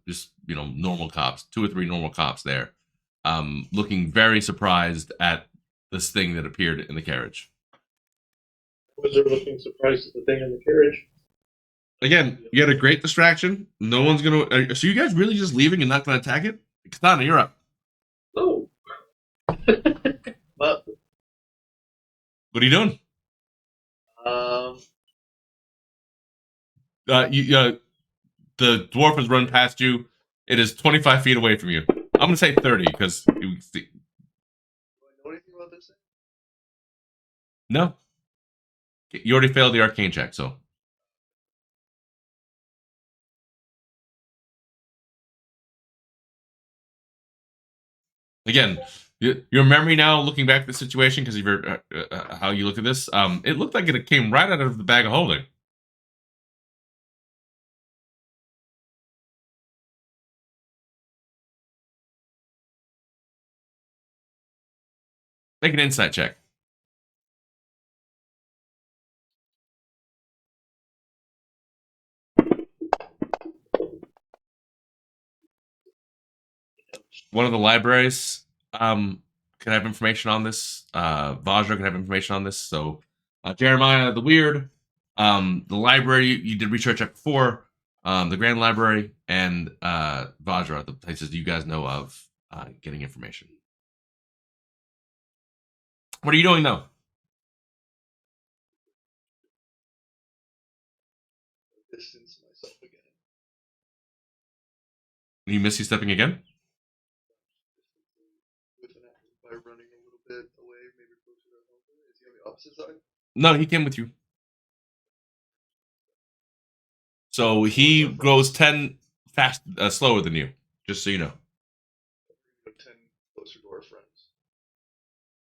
just normal cops, 2 or 3 normal cops there, looking very surprised at this thing that appeared in the carriage. Wizard looking surprised at the thing in the carriage. Again, you had a great distraction. No one's gonna. So you guys really just leaving and not gonna attack it? Katana, you're up. No. But What are you doing? The dwarf has run past you. It is 25 feet away from you. I'm gonna say 30 because you see. do I know anything about this thing? No. You already failed the arcane check, so. Again, your memory now, looking back at the situation, because of your how you look at this, it looked like it came right out of the bag of holding. Make an insight check. One of the libraries can have information on this. Vajra can have information on this. So Jeremiah, the Weird, the library you did research at before, the Grand Library, and Vajra, the places you guys know of getting information. What are you doing now? Distance myself again. Are you Misty stepping again? With an action by running a little bit away, maybe closer to home. Is he on the opposite side? No, he came with you. So he goes 10 slower than you, just so you know. 10 closer to our friend.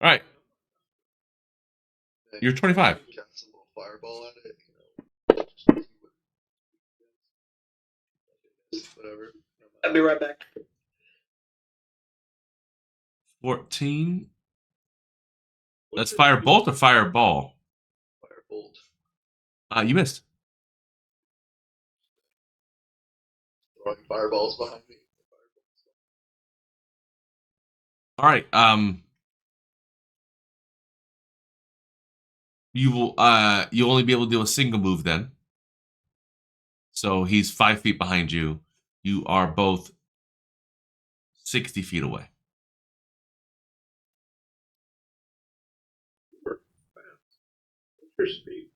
All right. You're 25. Cast a little fireball at it. You know, just see whatever. I'll be right back. 14. That's firebolt or fireball? Firebolt. You missed. Throwing fireballs behind me. All right. You'll only be able to do a single move then. So he's 5 feet behind you. You are both 60 feet away. What's your speed?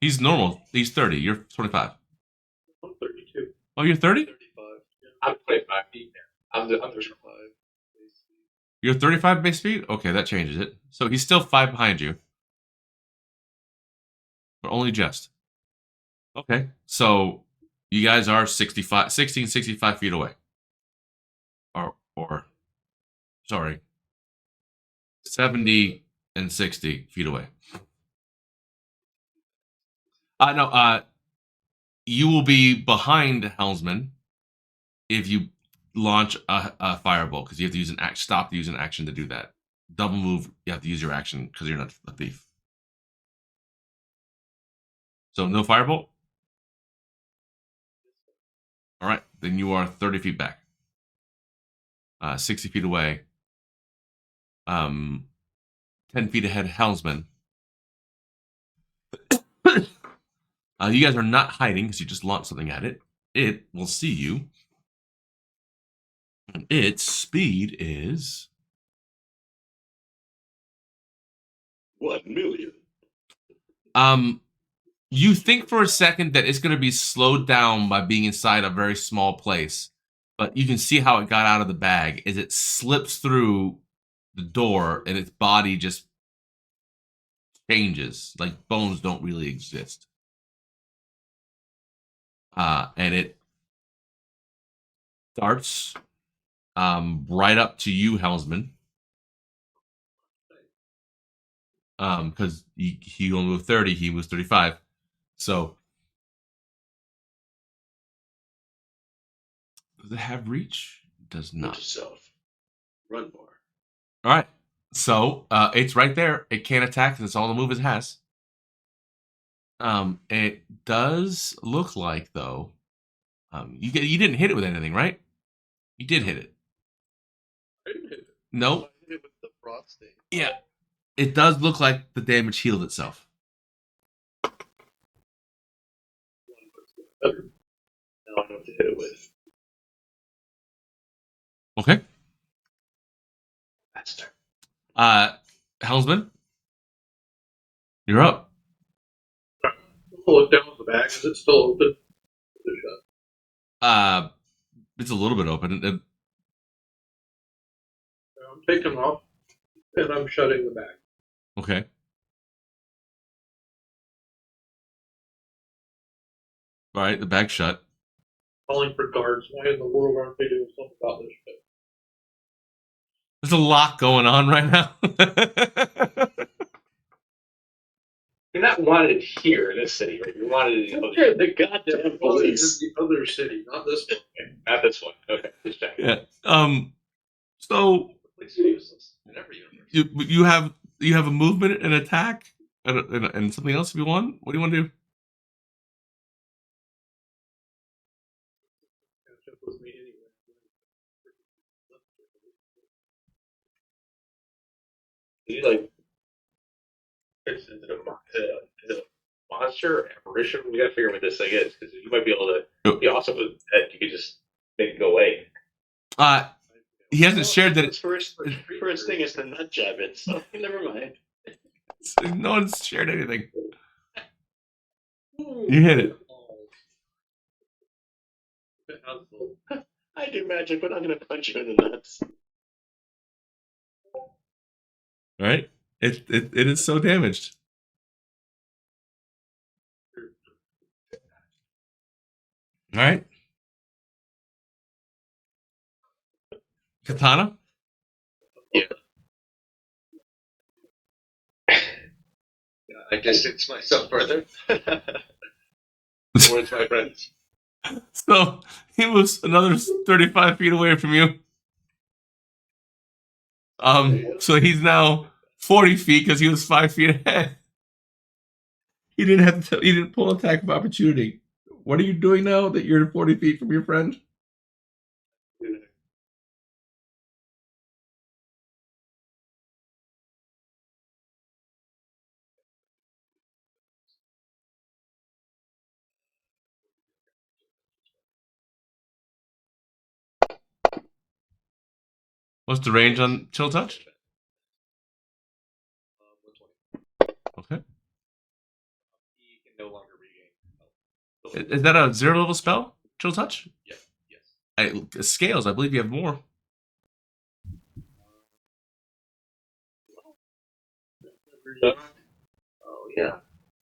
He's normal. He's 30. You're 25. I'm 32. Oh, you're 30? 35. I'm 25 feet now. I'm the 35. You're 35 base speed? Okay, that changes it. So he's still 5 behind you. But only just. Okay. So you guys are 65 feet away. Or sorry. 70 and 60 feet away. No, you will be behind Helmsman if you launch a fireball, because you have to use stop to use an action to do that. Double move, you have to use your action because you're not a thief. So no firebolt? All right, then you are 30 feet back. 60 feet away. 10 feet ahead of Helmsman. You guys are not hiding because you just launched something at it. It will see you. And its speed is 1 million. You think for a second that it's going to be slowed down by being inside a very small place, but you can see how it got out of the bag as it slips through the door and its body just changes, like bones don't really exist. And it darts right up to you, Helmsman. Because he only moved 30, he was 35. So does it have reach? It does Note not. to self. Run more. All right. So it's right there. It can't attack because it's all the move it has. It does look like though. You didn't hit it with anything, right? You did hit it. I didn't hit it. Nope. I hit it with the frost thing. Yeah. It does look like the damage healed itself. Now I know what to hit it with. Okay. That's turn. Helmsman, you're up. I'm gonna look down at the bag. Is it still open? Is it shut? It's a little bit open. I'm taking them off, and I'm shutting the bag. Okay. All right, the bag's shut. Calling for guards. Why in the world aren't they doing something about this shit? There's a lot going on right now. You're not wanted here in this city, right? You're wanted in the Okay, other. the goddamn police is the other city, not this one. Not this one. Okay, just checking. Yeah. So Police are useless in every universe. you have a movement, an attack, and something else if you want. What do you want to do? Catch up with me anyway. You like is it a monster or apparition? We gotta figure out what this thing is, because you might be able to Yep. be awesome with that. You could just make it go away. He hasn't shared that. His first thing is to nut jab it, so never mind. No one's shared anything. You hit it. I do magic, but I'm gonna punch you in the nuts. Right? It is so damaged. All right. Katana? Yeah. I distance myself further. Towards my friends. So he moves another 35 feet away from you. So he's now 40 feet because he was 5 feet ahead. He didn't pull attack of opportunity. What are you doing now that you're 40 feet from your friend? What's the range on Chill Touch? 120. Okay. He can no longer regain. Is that a 0 level spell? Chill Touch? Yes. Scales, I believe you have more. Oh yeah.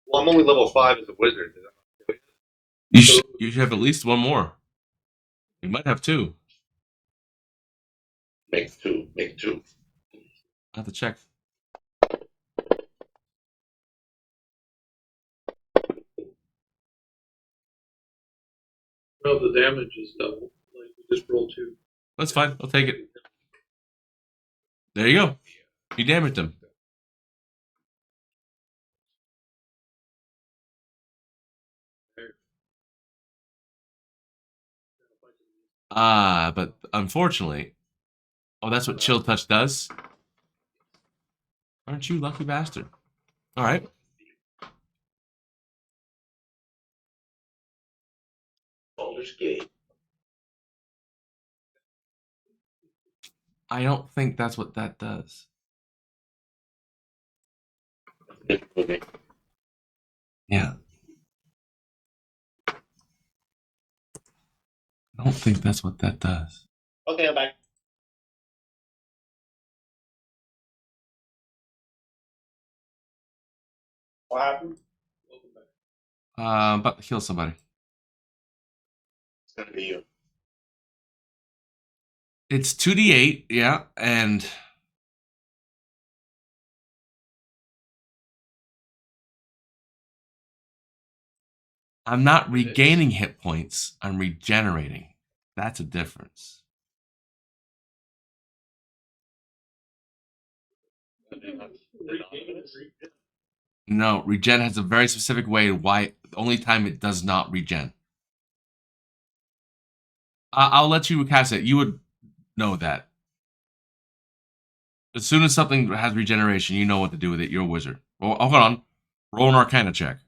Well, I'm only level 5 as a wizard. You should have at least one more. You might have 2. Make two. I have to check. No, the damage is double. Like you just roll 2. That's fine. I'll take it. There you go. You damaged him. But unfortunately, that's what Chill Touch does. Aren't you lucky bastard? All right. Baldur's Gate. I don't think that's what that does. Yeah. I don't think that's what that does. Okay, I'm back. What happened? I'm about to kill somebody. It's gonna be you. It's 2d8, yeah, and I'm not regaining hit points. I'm regenerating. That's a difference. No, regen has a very specific way why the only time it does not regen. I'll let you cast it. You would know that. As soon as something has regeneration, you know what to do with it. You're a wizard. Oh, hold on. Roll an Arcana check.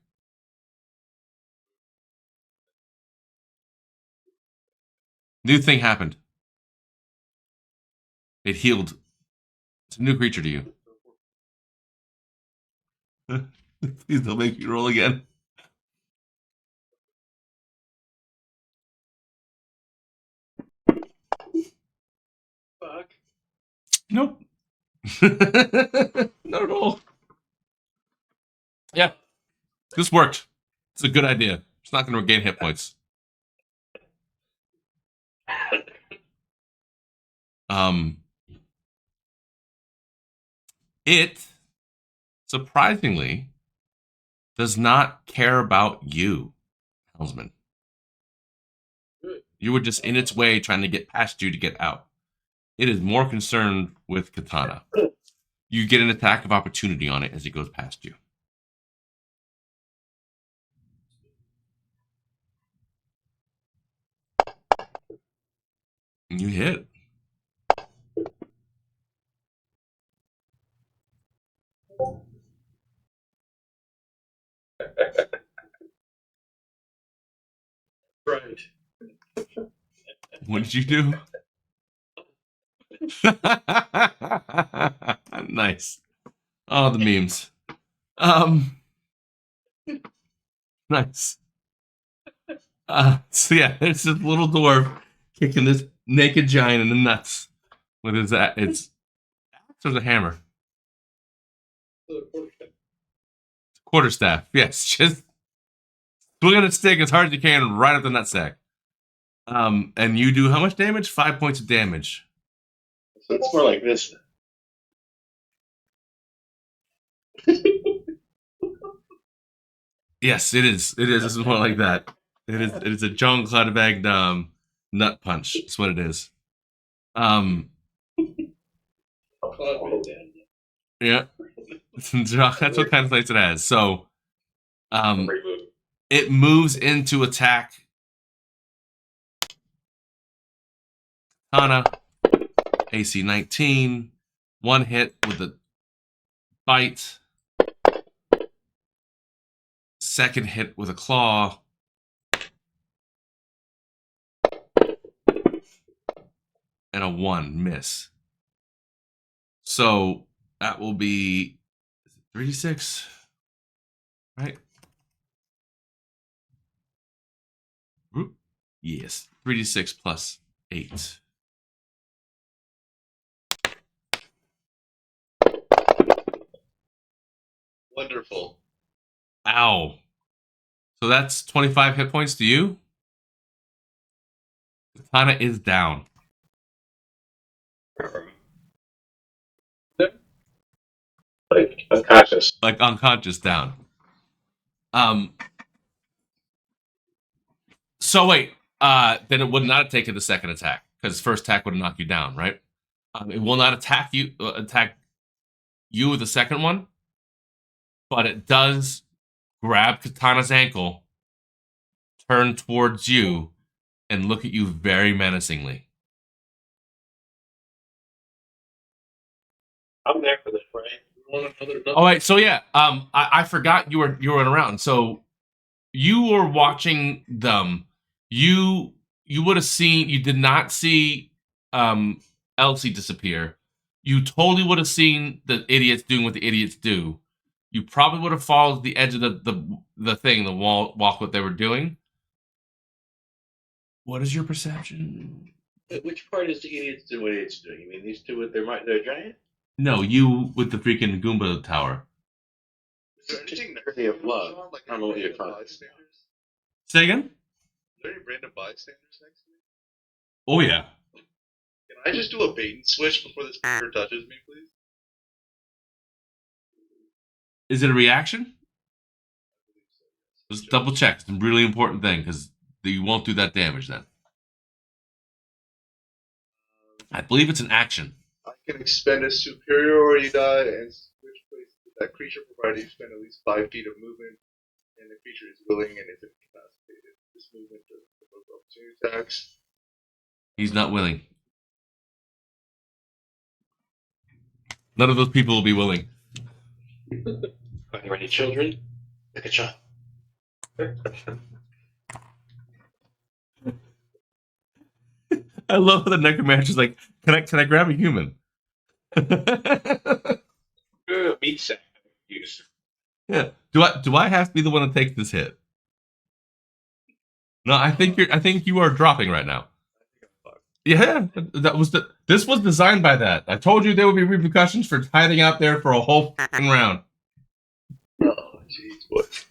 New thing happened. It healed. It's a new creature to you. Please don't make me roll again. Fuck. Nope. Not at all. Yeah. This worked. It's a good idea. It's not going to regain hit points. It surprisingly does not care about you, Helmsman. You were just in its way trying to get past you to get out. It is more concerned with Katana. You get an attack of opportunity on it as it goes past you. You hit. Right. What did you do? Nice. Oh, the memes. Nice. So yeah, there's this little dwarf kicking this naked giant in the nuts with his it's axe or the hammer. Quarterstaff. Yes, just swinging a stick as hard as you can right up the nutsack. And you do how much damage? 5 points of damage. So it's more like this. Yes, it is. It is. It's more like that. It is. It is a John Cladebag nut punch. That's what it is. Yeah. That's what kind of place it has. So, it moves into attack. Katana, AC 19, one hit with a bite, second hit with a claw, and a 1 miss. So that will be 3d6, right? Yes, 3d6 plus 8. Wonderful. Ow. So that's 25 hit points to you. Katana is down. Like unconscious. Like unconscious down. So wait, then it would not have taken the second attack because first attack would have knocked you down, right? It will not attack you with the second one, but it does grab Katana's ankle, turn towards you, and look at you very menacingly. I'm there for this, right? Oh wait, so yeah, I forgot you were around. So you were watching them. You would have seen. You did not see Elsie disappear. You totally would have seen the idiots doing what the idiots do. You probably would have followed the edge of the thing, the wall, walk what they were doing. What is your perception? Which part is the idiots doing what idiots doing? You mean these two with they're giant? No, you with the freaking Goomba tower. Is there anything Courtesy of love. Like, I don't know what you're random talking bystanders? Say again? Is there any random bystanders next to me? Oh yeah. Can I just do a bait and switch before this creature touches me, please? Is it a reaction? Just double check. It's a really important thing because you won't do that damage then. I believe it's an action. I can expend a superiority die and switch places with that creature, provided you spend at least 5 feet of movement, and the creature is willing and is incapacitated. This movement does provoke opportunity attacks. He's not willing. None of those people will be willing. Are there any children? Take a shot. I love how the necromancer's like, can I grab a human? Meat sack use. Yeah. Do I have to be the one to take this hit? No, I think you are dropping right now. Yeah, this was designed by that. I told you there would be repercussions for hiding out there for a whole fucking round. Oh, jeez, what?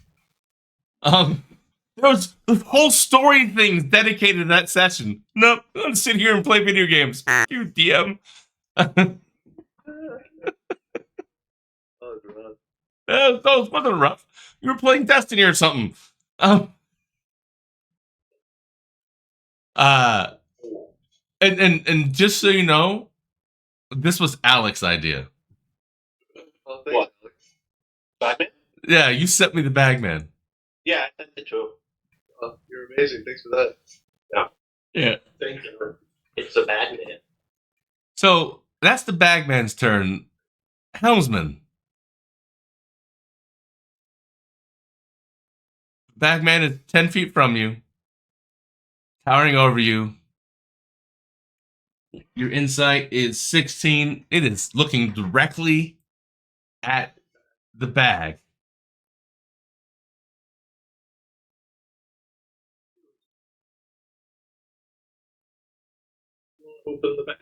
There was the whole story things dedicated to that session. Nope, I'm gonna sit here and play video games. You DM. That wasn't rough. You were playing Destiny or something. And just so you know, this was Alex's idea. Oh, What? thanks, Bagman? Yeah, you sent me the Bagman. Yeah, I sent it to him. oh, you're amazing. Thanks for that. Yeah. Thank you. It's a Bagman. So that's the Bagman's turn. Helmsman. Bagman is 10 feet from you, towering over you. Your insight is 16. It is looking directly at the bag. Open the back.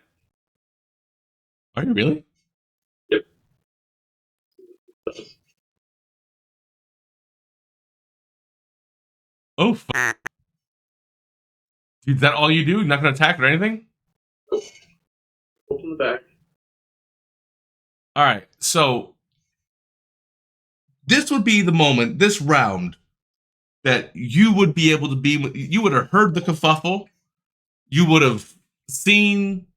Are you really? Yep. Oh, is that all you do? You're not going to attack or anything? Open the back. All right, so this would be the moment, this round, that you would be able to be. You would have heard the kerfuffle. You would have seen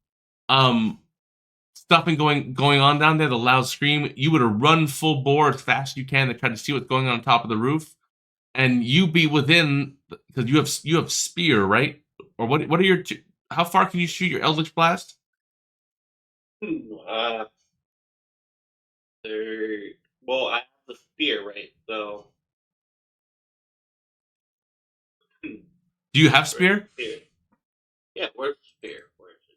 stuffing going on down there. The loud scream. You would have run full bore as fast as you can to try to see what's going on top of the roof, and you be within because you have spear, right? Or what? What are your? How far can you shoot your Eldritch Blast? Well, I have the spear, right? So. Do you have spear? Spear. Yeah, where's the spear? Where is it?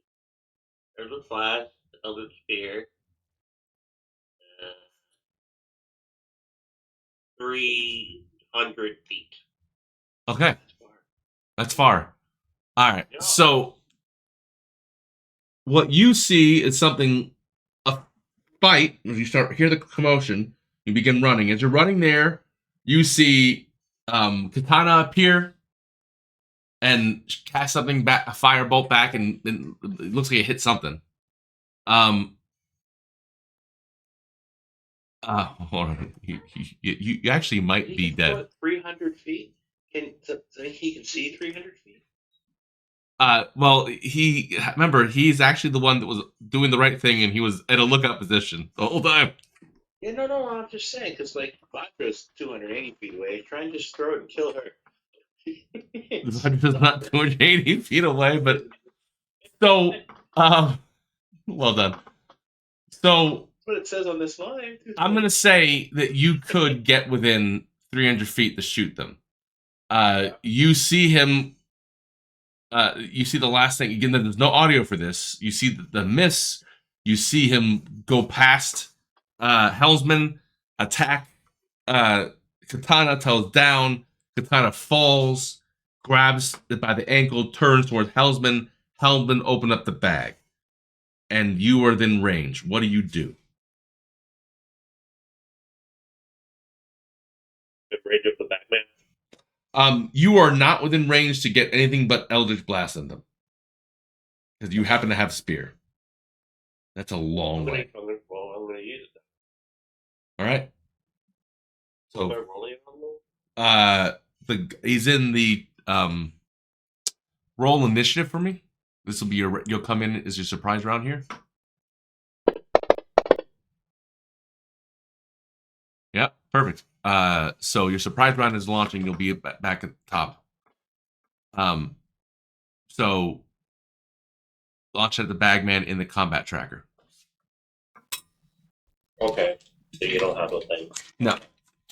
There's a flash, another spear. 300 feet. Okay, that's far. All right, Yeah. so what you see is something, a fight. As you start hear the commotion, you begin running. As you're running there, you see Katana appear and cast something back, a firebolt back, and it looks like it hit something. Hold on. You actually might be He can dead. go at 300 feet? He can see 300 feet? Well, he's actually the one that was doing the right thing, and he was at a lookout position the whole time. Yeah, no, I'm just saying, because, like, Batra's 280 feet away. Try and just throw it and kill her. It's not 280 feet away, but so, well done. So, That's what it says on this line. I'm going to say that you could get within 300 feet to shoot them. You see him, you see the last thing, again, there's no audio for this. You see the miss, you see him go past Helmsman, attack, Katana tells down, Katana falls, grabs it by the ankle, turns towards Helmsman, Helmsman open up the bag. And you are then range. What do you do? The range of the Bagman. You are not within range to get anything but Eldritch Blast in them. Because you happen to have Spear. That's a long way. I'm going to use it. All right. So, So, rolling on them? he's in the roll initiative for me. This will be you'll come in as your surprise round here. Yeah, perfect. So your surprise round is launching. You'll be back at the top. So launch at the Bagman in the combat tracker. Okay. So you don't have a thing. No,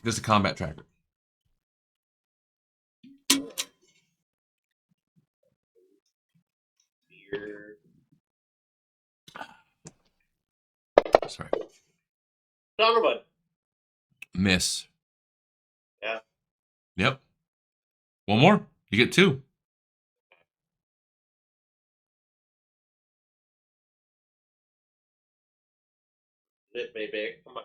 just a combat tracker. Spear. Sorry. Doggerbud. Miss. Yeah. Yep. One more. You get 2. It, baby. Come on.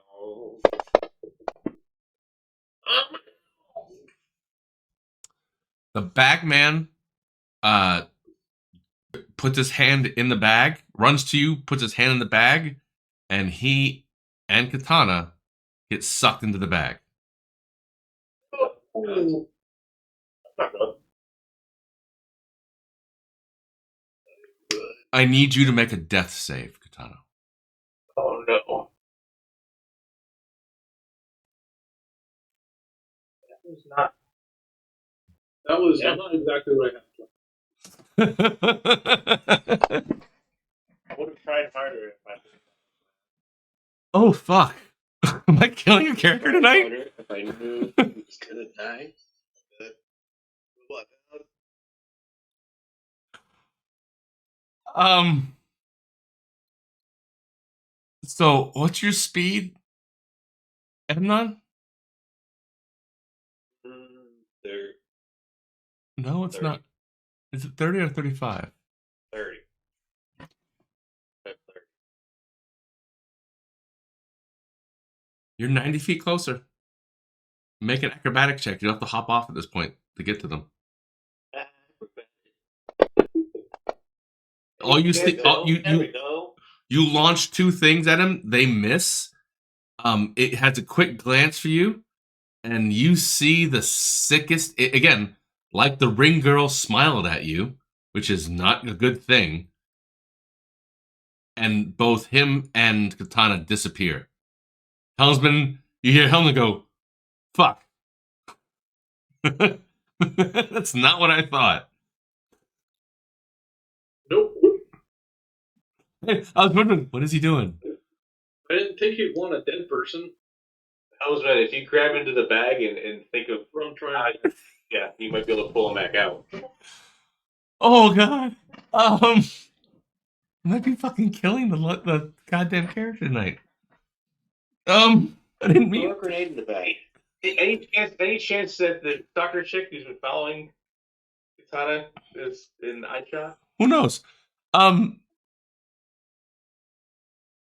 The Bagman puts his hand in the bag, runs to you, puts his hand in the bag, and he and Katana get sucked into the bag. Oh. Not good. I need you to make a death save, Katana. Oh no. That was not. That was not exactly what I had. I would have tried harder if I Oh, fuck. Am I killing your character tonight? If I knew he was gonna die. What? So, what's your speed, Ednon? They're No, it's 30. not. Is it 30 or 35? 30. That's 30. You're 90 feet closer. Make an acrobatic check. You have to hop off at this point to get to them. All you see, There we go. you launch 2 things at him. They miss. It has a quick glance for you, and you see the sickest, again, like the ring girl smiled at you, which is not a good thing. And both him and Katana disappear. Helmsman, you hear Helmsman go, fuck. That's not what I thought. Nope. I was wondering, what is he doing? I didn't think he'd want a dead person. Helmsman, if you grab into the bag and think of, What I'm trying to yeah, you might be able to pull him back out. Oh, God. I might be fucking killing the goddamn character tonight. I didn't Throw mean... a grenade in the bag. Any chance that the soccer chick who's been following Katana is in eye shot? Who knows?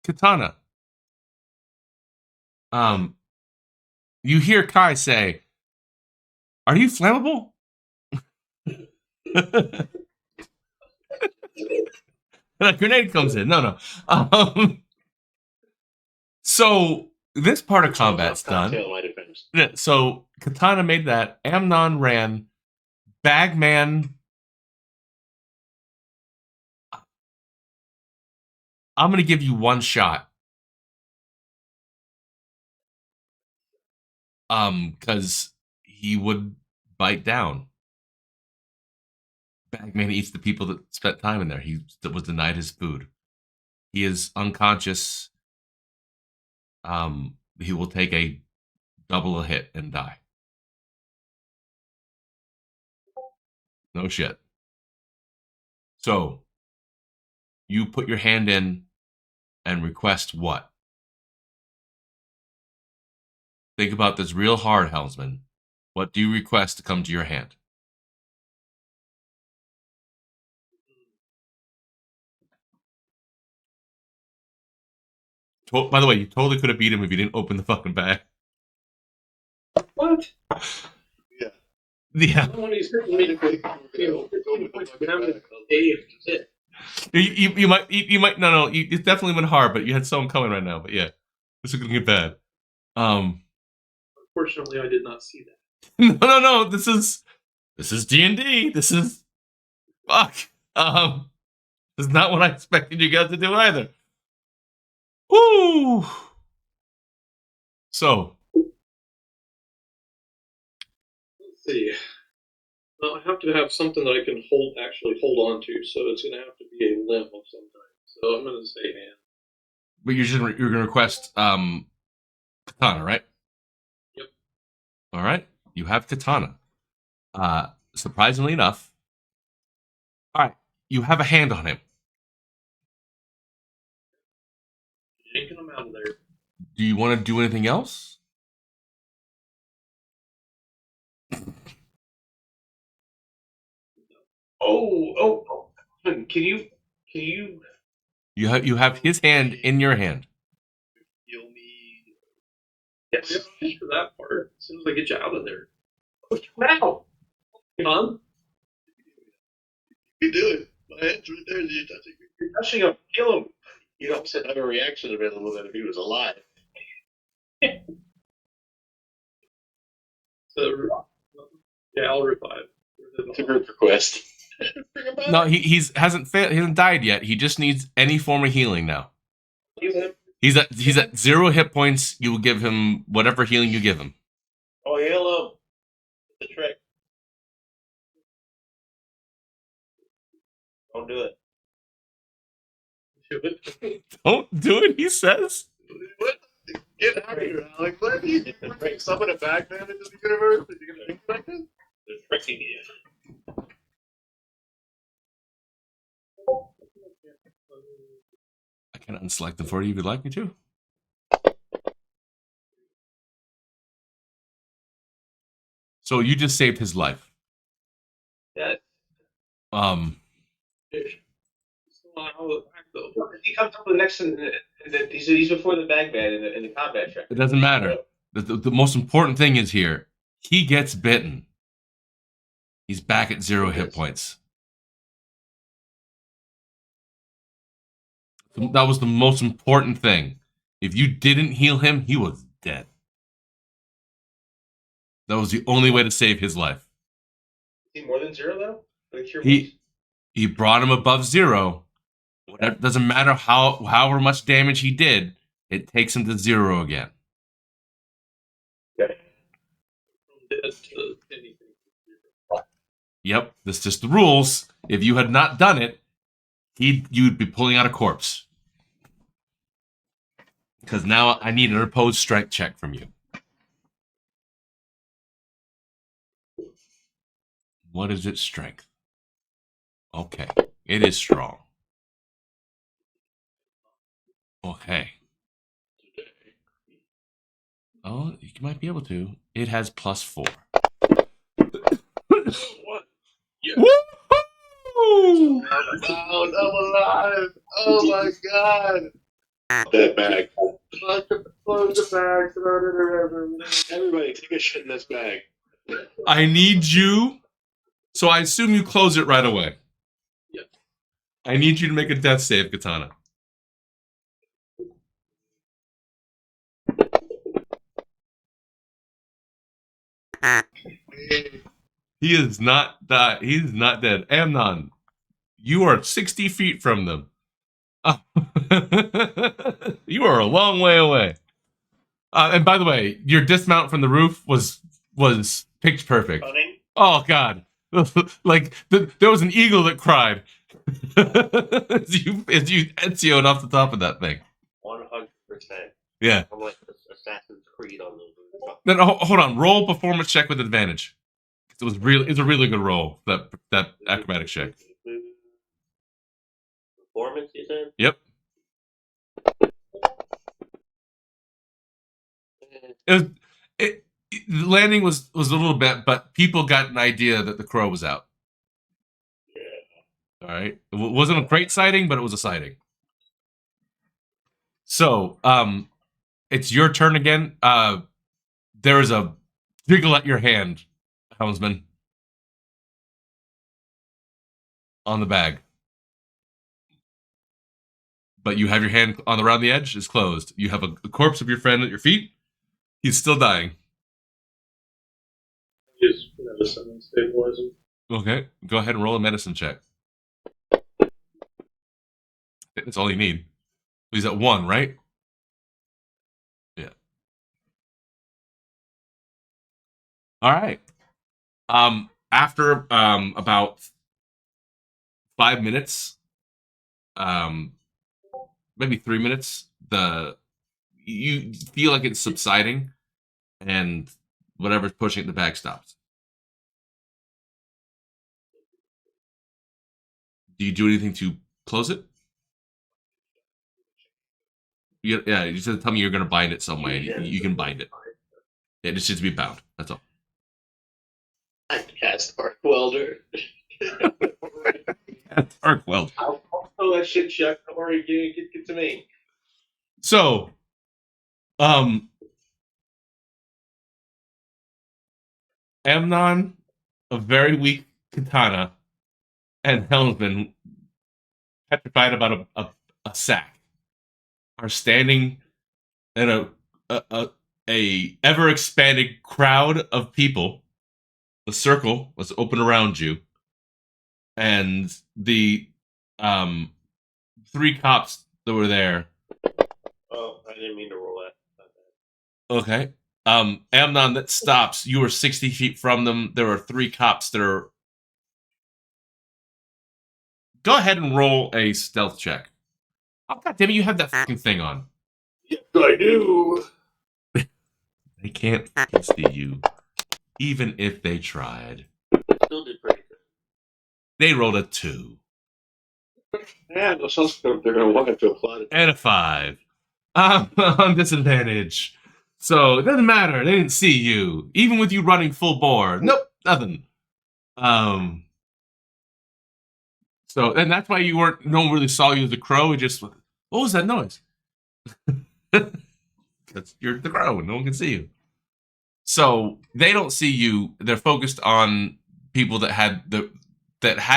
Katana. You hear Kai say, "Are you flammable?" And a grenade comes in. No. So this part of combat's done. Cocktail might have finished. Yeah, so Katana made that. Amnon ran. Bagman. I'm going to give you one shot. Because he would bite down. Bagman eats the people that spent time in there. He was denied his food. He is unconscious. He will take a double hit and die. No shit. So, you put your hand in and request what? Think about this real hard, Helmsman. What do you request to come to your hand? By the way, you totally could have beat him if you didn't open the fucking bag. What? Yeah. Yeah. When he's hitting me, You might no, it definitely went hard, but you had someone coming right now. But yeah, this is gonna get bad. Unfortunately, I did not see that. No. This is D&D. This is fuck. This is not what I expected you guys to do either. Woo. So Let's see. Well, I have to have something that I can actually hold on to, so it's going to have to be a limb of some kind. So I'm going to say hand. but you're gonna request Katana, right? Yep. All right. You have Katana. Surprisingly enough. All right. You have a hand on him. Yanking him out of there. Do you want to do anything else? Oh! Can you? You have his hand in your hand. Heal me. Yes. Yeah, for that part. As soon as I get you out of there. Now. Huh? You can do it. My hand's right there. You're touching me. You're touching him. Kill him. You don't have a reaction available then if he was alive. So, yeah, I'll revive. It's a group request. Bring him back. No, he hasn't died yet. He just needs any form of healing now. He's at 0 hit points. You will give him whatever healing you give him. Oh, heal him. The trick. Don't do it. Don't do it, he says. What? Get out of here, Alex. What are you bring someone a Bagman into the universe? Are you going to think like this? They're tricking you. I can unselect them for you if you'd like me to. So you just saved his life. Yeah. He comes up with the next, and he's before the Bagman in the combat check. It doesn't matter. The most important thing is here. He gets bitten. He's back at 0 hit points. That was the most important thing. If you didn't heal him, he was dead. That was the only way to save his life. Is he more than 0 though? For the cure He wounds? he brought him above 0. It doesn't matter however much damage he did, it takes him to 0 again. From dead to anything. Yep, that's just the rules. If you had not done it, you'd be pulling out a corpse. Because now I need an opposed strength check from you. What is its strength? Okay, it is strong. Okay. Oh, you might be able to. It has +4. What? Yeah. Woo! Oh, I'm alive! Oh my god! That bag. Close the bag, throw it in the river. Everybody, take a shit in this bag. I need you. So I assume you close it right away. Yeah. I need you to make a death save, Katana. He is not died. He is not dead. Amnon, you are 60 feet from them. You are a long way away. And by the way, your dismount from the roof was pitch perfect. Running? Oh God! Like there was an eagle that cried as you Ezio'd off the top of that thing. 100%. Yeah. I'm like Assassin's Creed on those. Then hold on. Roll performance check with advantage. It was a really good roll. That acrobatic check. Performance, you said? Yep. The landing was a little bit, but people got an idea that the crow was out. Yeah. All right. It wasn't a great sighting, but it was a sighting. So, it's your turn again. There is a jiggle at your hand, helmsman, on the bag. But you have your hand on around the edge. It's closed. You have a corpse of your friend at your feet. He's still dying. Use medicine and stabilize him. Okay, go ahead and roll a medicine check. That's all you need. He's at 1, right? Yeah. All right. After about 5 minutes, maybe 3 minutes, you feel like it's subsiding, and whatever's pushing it, the bag stops. Do you do anything to close it? Yeah, you said tell me you're going to bind it some way. You can bind it. It just needs to be bound. That's all. I cast Arc Welder. Arc weld. I'll throw that shit, Chuck. Don't worry, get to me. So, Amnon, a very weak katana, and helmsman, petrified about a sack, are standing in a ever expanding crowd of people. The circle was open around you, and the 3 cops that were there. Oh, I didn't mean to roll that. Okay. Amnon, that stops. You were 60 feet from them. There are 3 cops that are. Go ahead and roll a stealth check. Oh, God damn it, you have that fucking thing on. Yes, I do. They can't fucking see you, even if they tried. Still did pretty good. They rolled a 2. Yeah, no suspect. They're going to want to apply it. And a 5. On disadvantage. So, it doesn't matter. They didn't see you. Even with you running full bore. Nope, nothing. So, and that's why no one really saw you as a crow. It just, what was that noise? Because you're the crow and no one can see you. So, they don't see you. They're focused on people that had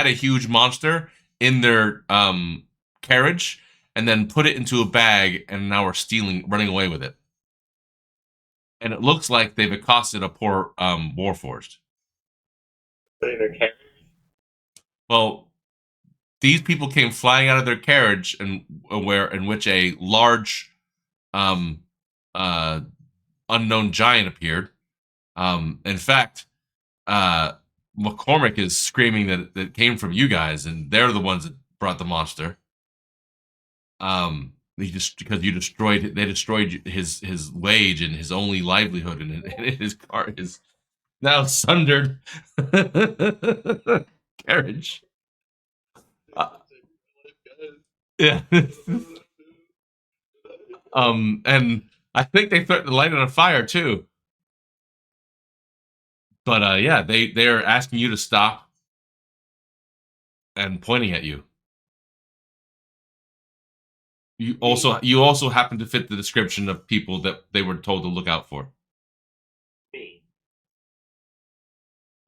a huge monster in their carriage and then put it into a bag and now are running away with it. and it looks like they've accosted a poor Warforged. Well, these people came flying out of their carriage, and in which a large, unknown giant appeared. In fact, McCormick is screaming that it came from you guys, and they're the ones that brought the monster. Because they destroyed his wage and his only livelihood, and his car is now sundered carriage. Yeah. And I think they threatened to light it on fire too. But yeah, they're asking you to stop and pointing at you. You also happen to fit the description of people that they were told to look out for. Me.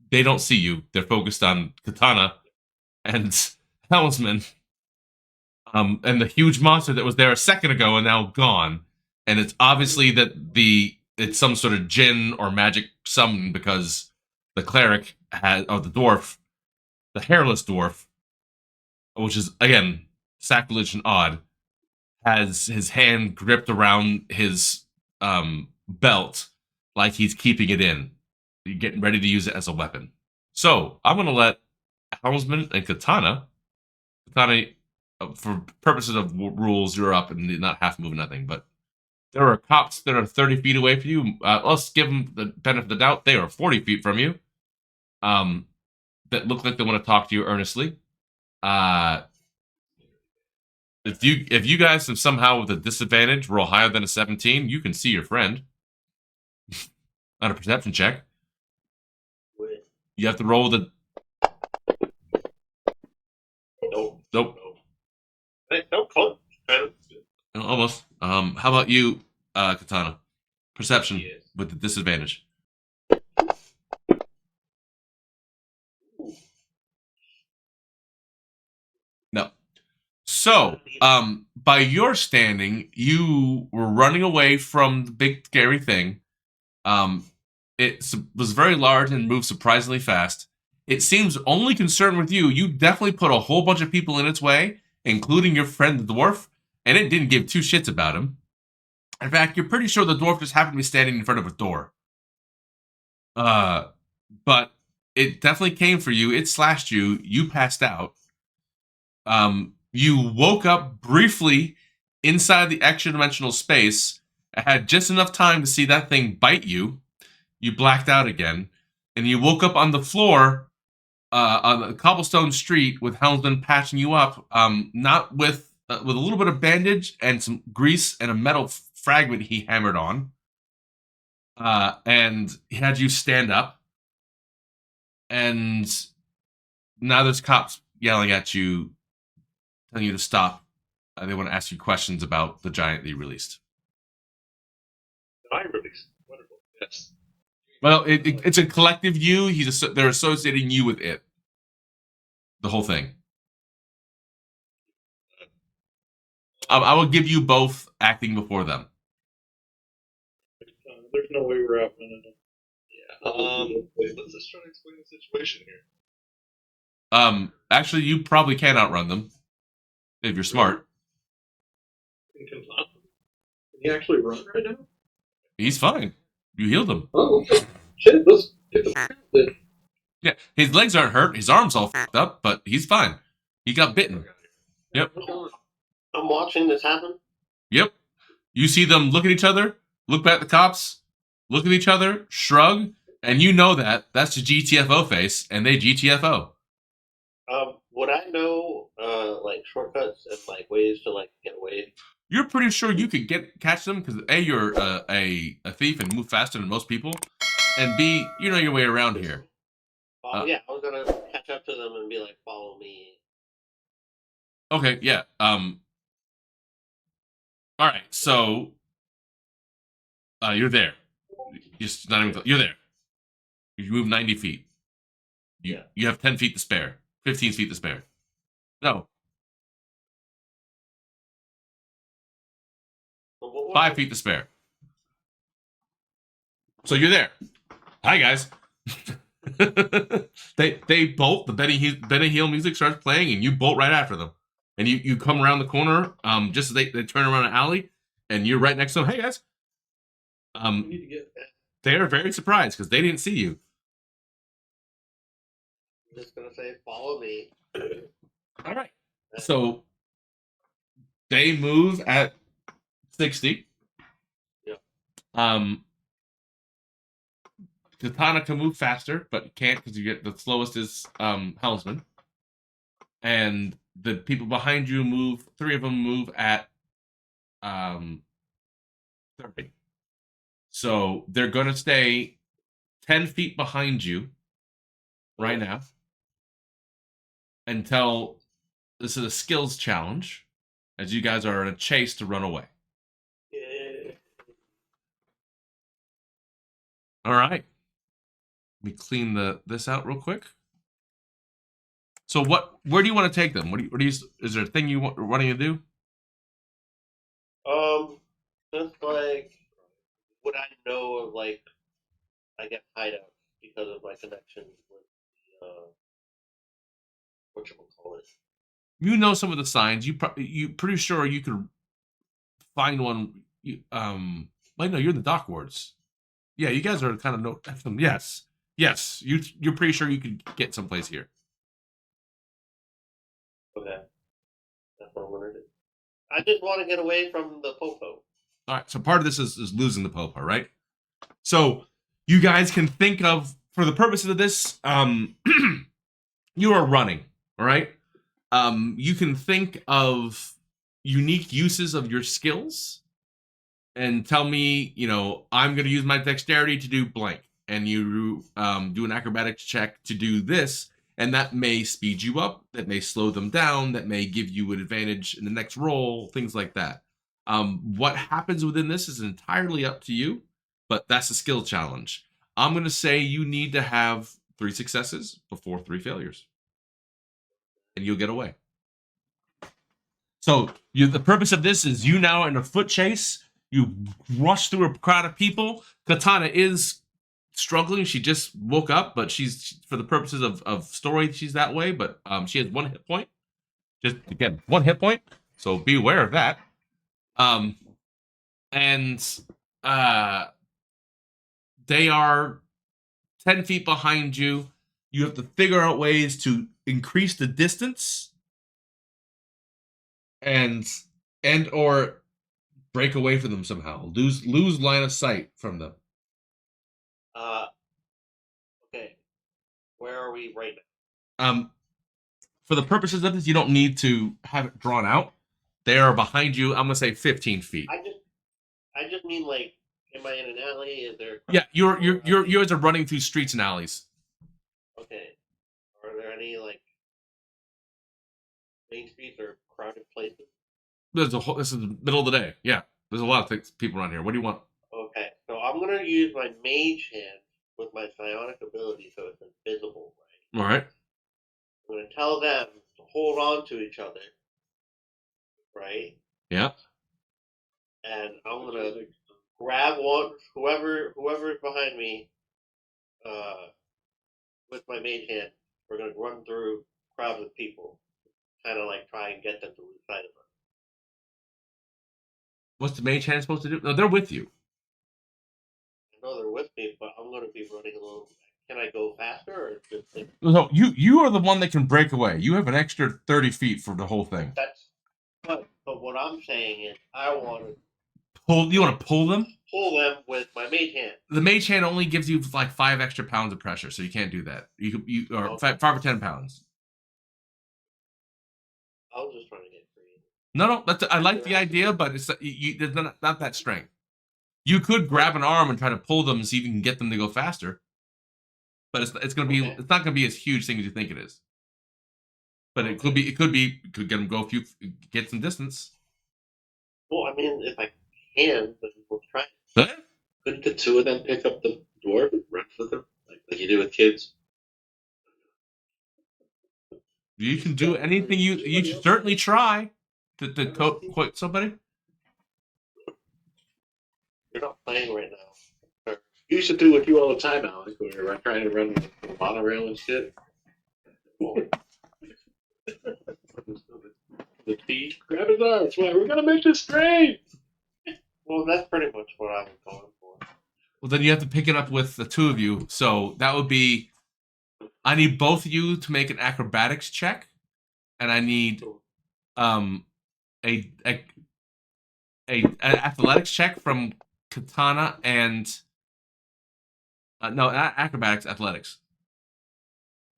They don't see you. They're focused on Katana and Helmsman. And the huge monster that was there a second ago and now gone. And it's obviously that it's some sort of djinn or magic summon, because the cleric the dwarf, the hairless dwarf, which is again sacrilege and odd, has his hand gripped around his belt like he's keeping it in, getting ready to use it as a weapon. So I'm gonna let Helmsman and Katana, for purposes of rules, you're up and not half moving nothing. But there are cops that are 30 feet away from you. Let's give them the benefit of the doubt. They are 40 feet from you. That look like they want to talk to you earnestly. If you guys have somehow with a disadvantage roll higher than a 17, you can see your friend on a perception check. You have to roll the. Nope. No, close. Almost. How about you, Katana? Perception with the disadvantage. No. So, by your standing, you were running away from the big scary thing. It was very large and moved surprisingly fast. It seems only concerned with you. You definitely put a whole bunch of people in its way, including your friend the dwarf, and it didn't give two shits about him. In fact, you're pretty sure the dwarf just happened to be standing in front of a door. But it definitely came for you. It slashed you. You passed out. You woke up briefly inside the extra-dimensional space. I had just enough time to see that thing bite you. You blacked out again, and you woke up on the floor on the cobblestone street with Helmsman patching you up, not with a little bit of bandage and some grease and a metal fragment he hammered on, and he had you stand up. And now there's cops yelling at you, telling you to stop. They want to ask you questions about the giant that you released. I released. Wonderful. Yes. Well, it's a collective you. They're associating you with it. The whole thing. I will give you both acting before them. There's no way we're outmanning them. Wait, let's just try to explain the situation here. Actually, you probably can outrun them if you're smart. Can he actually run right now? He's fine. You healed him. Oh, okay. Shit, let's get the. Yeah, his legs aren't hurt. His arm's all fucked up, but he's fine. He got bitten. Yep. I'm watching this happen. Yep. You see them look at each other, look back at the cops, look at each other, shrug, and you know that's the GTFO face, and they GTFO. Would I know like shortcuts and like ways to like get away? You're pretty sure you could catch them because A, you're a thief and move faster than most people, and B, you know your way around here. Yeah, I was gonna catch up to them and be like, "Follow me." Okay, yeah. All right, so you're there. You're there. You move 90 feet. You have 10 feet to spare. 15 feet to spare. No. 5 feet to spare. So you're there. Hi guys. they bolt. The Benny Hill music starts playing, and you bolt right after them. And you come around the corner. Just as they turn around an alley, and you're right next to them. Hey guys. We need to get. They are very surprised because they didn't see you. I'm just gonna say, follow me. All right. So they move at 60. Yeah. Katana can move faster, but can't because you get the slowest is Helmsman. And the people behind you move. 3 of them move at 30. So they're gonna stay 10 feet behind you right now until this is a skills challenge, as you guys are in a chase to run away. Yeah. All right. Let me clean this out real quick. So where do you want to take them? What do you is there a thing you wanting to do? Just like would I know of like I get hideouts because of my connections with the whatchamacallit. You know some of the signs. You pretty sure you could find one. Well, no, you're in the dock wards. Yeah, you guys are kind of know. Yes. You're pretty sure you could get someplace here. Okay. That's what I'm gonna do. I just want to get away from the popo. All right, so part of this is losing the popo, right? So you guys can think of, for the purposes of this, you are running, all right? You can think of unique uses of your skills and tell me, I'm going to use my dexterity to do blank. And you do an acrobatics check to do this, and that may speed you up, that may slow them down, that may give you an advantage in the next roll, things like that. What happens within this is entirely up to you, but that's a skill challenge. I'm going to say you need to have 3 successes before 3 failures, and you'll get away. So the purpose of this is you now in a foot chase. You rush through a crowd of people. Katana is struggling. She just woke up, but she's, for the purposes of story, she's that way. But she has 1 hit point. Just again, 1 hit point. So be aware of that. They are 10 feet behind you. You have to figure out ways to increase the distance and or break away from them somehow. Lose line of sight from them. Okay. Where are we right now? For the purposes of this, you don't need to have it drawn out. They are behind you. I'm gonna say 15 feet. I just mean like, am I in an alley? Is there? Yeah, you guys are running through streets and alleys. Okay. Are there any like main streets or crowded places? This is the middle of the day. Yeah, there's a lot of people around here. What do you want? Okay, so I'm gonna use my mage hand with my psionic ability, so it's invisible, right? All right. I'm gonna tell them to hold on to each other, right? Yeah. And I'm gonna grab whoever is behind me, with my mage hand. We're gonna run through crowds of people, kind of like try and get them to lose sight of us. What's the mage hand supposed to do? No, they're with you. I know they're with me, but I'm gonna be running a little. Can I go faster, or just? No, you are the one that can break away. You have an extra 30 feet for the whole thing. But what I'm saying is, I want to pull. You want to pull them? Pull them with my mage hand. The mage hand only gives you like 5 extra pounds of pressure, so you can't do that. You or Okay. 5 or 10 pounds. I was just trying to get free. No. I like the idea, but it's there's not that strength. You could grab an arm and try to pull them so you can get them to go faster, but it's gonna be it's not gonna be as huge thing as you think it is. But it could get them go get some distance. Well, I mean, if I can, then we'll try. Huh? Couldn't the 2 of them pick up the dwarf and run with them, like you do with kids? You can do anything you should certainly try to quote somebody. You're not playing right now. We used to do with you all the time, Alex, when we were trying to run the monorail and shit. The T, grab his arm. That's why we're gonna make this train. Well, that's pretty much what I was going for. Well, then you have to pick it up with the two of you. So that would be, I need both of you to make an acrobatics check, and I need a athletics check from Katana and no, not acrobatics, athletics.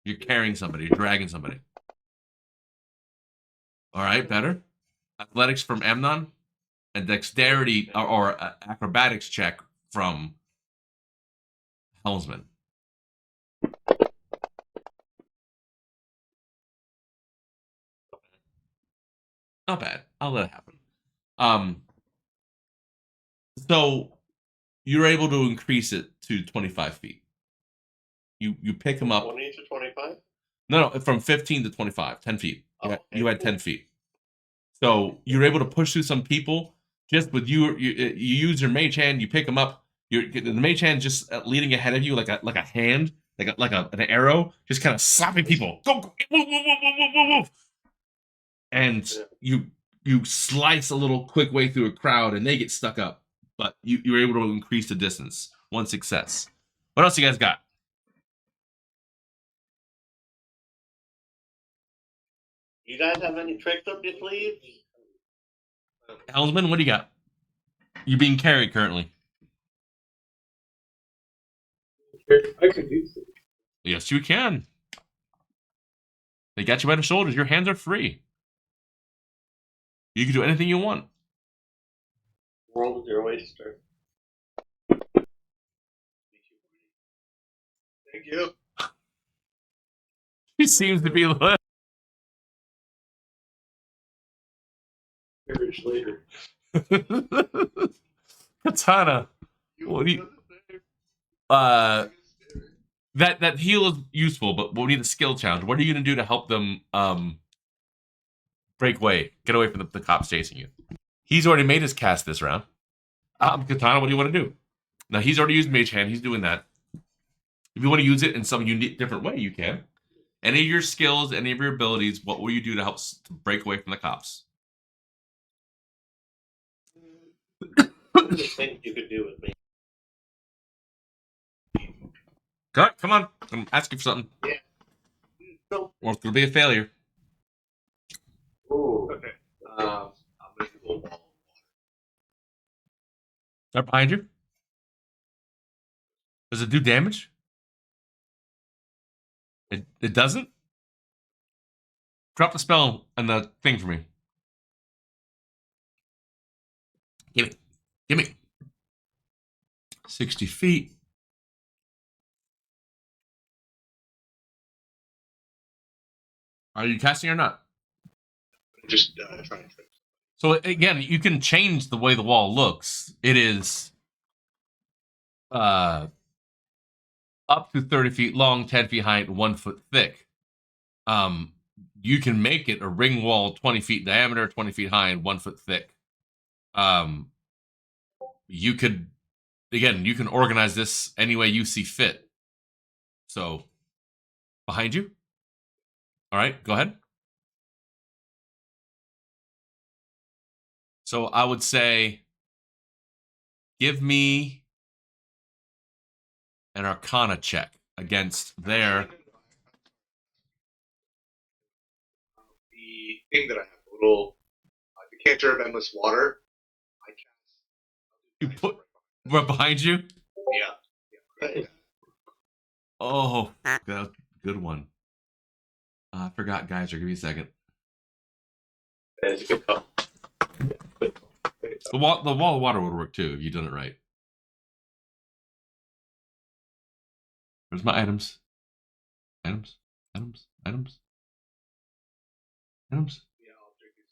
You're carrying somebody, you're dragging somebody. All right, better. Athletics from Amnon, and dexterity or acrobatics check from Helmsman. Not bad. I'll let it happen. So you're able to increase it to 25 feet. You pick him up. 20 to 25? No, from 15 to 25, 10 feet. Oh, You had 10 feet. So you're able to push through some people just with you use your mage hand, you pick them up. The mage hand just leading ahead of you like a hand, like an arrow, just kind of slapping people. Go, move. And you slice a little quick way through a crowd and they get stuck up. But you're able to increase the distance. One success. What else you guys got? You guys have any tricks up your sleeve? Helmsman, what do you got? You being carried currently. I can do this. Yes, you can. They got you by the shoulders. Your hands are free. You can do anything you want. World is your oyster. Thank you. He seems to be lit. Marriage later. Katana. What do you? That heal is useful, but we'll need a skill challenge. What are you gonna do to help them break away, get away from the cops chasing you? He's already made his cast this round. Katana, what do you want to do? Now he's already used Mage Hand. He's doing that. If you want to use it in some unique, different way, you can. Any of your skills, any of your abilities, what will you do to help to break away from the cops? What do you think you could do with me? Come on. I'm asking for something. Yeah. Or it's going to be a failure. Ooh. Okay. I'm gonna do a wall. Right behind you. Does it do damage? It doesn't? Drop the spell and the thing for me. Give me. 60 feet. Are you casting or not? Just trying to. So again, you can change the way the wall looks. It is up to 30 feet long, 10 feet high, 1 foot thick. You can make it a ring wall 20 feet diameter, 20 feet high, and 1 foot thick. You can organize this any way you see fit. So, behind you. All right, go ahead. So I would say, give me an Arcana check against their. The thing that I have, a little decanter of endless water. I cast. You put right behind you. Yeah. Oh, that's a good one. I forgot, guys. Give me a second. That's a good call. The wall of water would work too if you done it right. Where's my items? Items. Yeah, I'll drink this.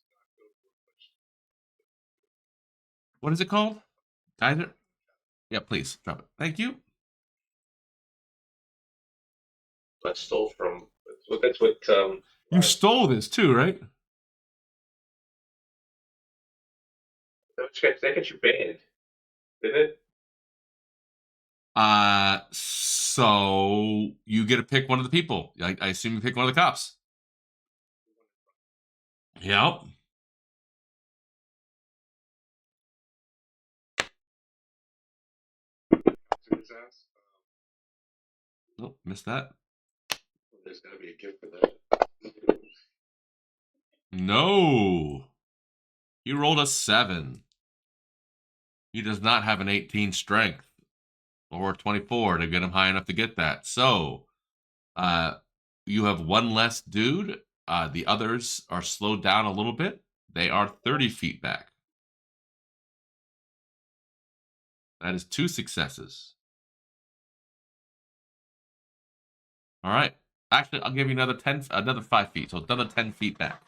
What is it called? Geyser? Yeah, please drop it. Thank you. I stole from. That's what. You stole this too, right? That got you banned, didn't it? So you get to pick one of the people. I assume you pick one of the cops. Yep. His ass. Oh, missed that. There's got to be a gift for that. No. He rolled a 7. He does not have an 18 strength or 24 to get him high enough to get that. So, you have one less dude. The others are slowed down a little bit. They are 30 feet back. That is 2 successes. All right. Actually, I'll give you another 5 feet. So another 10 feet back.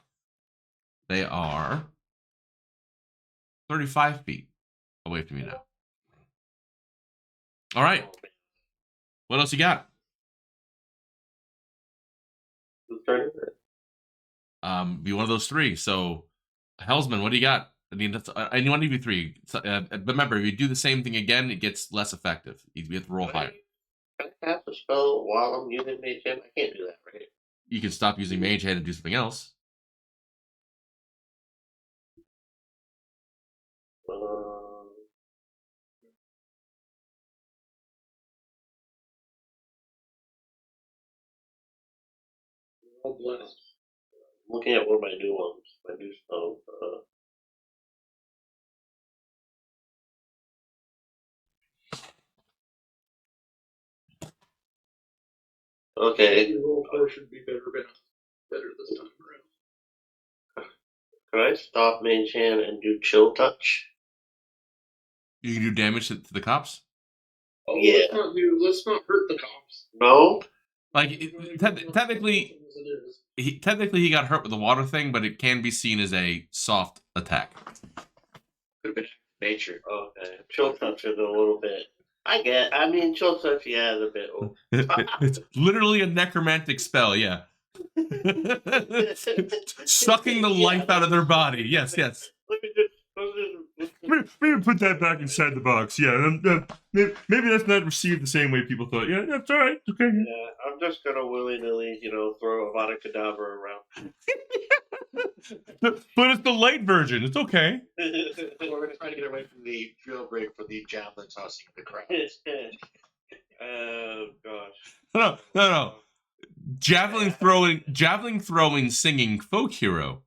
They are 35 feet away from you now. All right. What else you got? Be one of those 3. So, Hellsman, what do you got? I mean, anyone of you 3. But remember, if you do the same thing again, it gets less effective. You have to roll higher. Can I cast a spell while I'm using Mage Hand? I can't do that, right? You can stop using Mage Hand and do something else. I'm looking at one of my new ones. My new spell. Okay. Roll 4 should be better this time around. Can I stop Mage Hand and do Chill Touch? You can do damage to the cops. Oh, Yeah. Let's not hurt the cops. No? Like, technically, he got hurt with the water thing, but it can be seen as a soft attack. Could have been nature. Okay. Chill Touch is a little bit. I mean, Chill Touch, yeah, is a bit. It's literally a necromantic spell, yeah. Sucking the life out of their body. Yes. Maybe put that back inside the box. Yeah, maybe that's not received the same way people thought. Yeah, that's all right. Okay. Yeah, I'm just gonna willy-nilly, throw a Vada Kedavra around. But it's the light version. It's okay. We're gonna try to get away from the drill break for the javelin tossing of the crowd. Oh gosh. No. Javelin throwing, singing folk hero.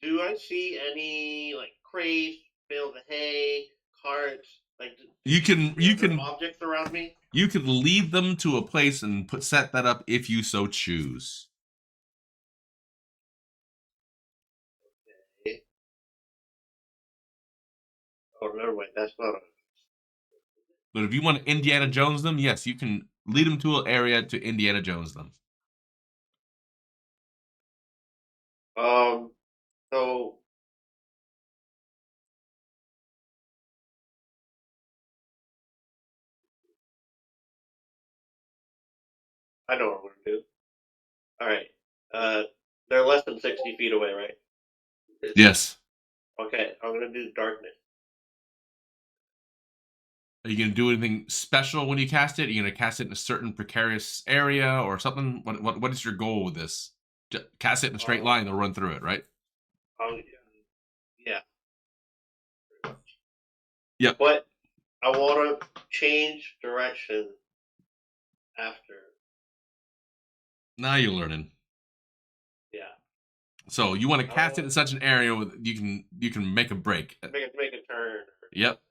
Do I see any crates, bales of hay, carts? You can objects around me. You can lead them to a place and set that up if you so choose. Okay. Oh, never mind. That's not. But if you want to Indiana Jones them, yes, you can lead them to an area to Indiana Jones them. So. I know what I'm going to do. All right. They're less than 60 feet away, right? Yes. Okay, I'm going to do darkness. Are you going to do anything special when you cast it? Are you going to cast it in a certain precarious area or something? What is your goal with this? Cast it in a straight line, they'll run through it, right? Yeah. Yep. But I want to change direction after. Now you're learning. Yeah. So you want to cast it in such an area where you can make a break. Make a turn. Yep.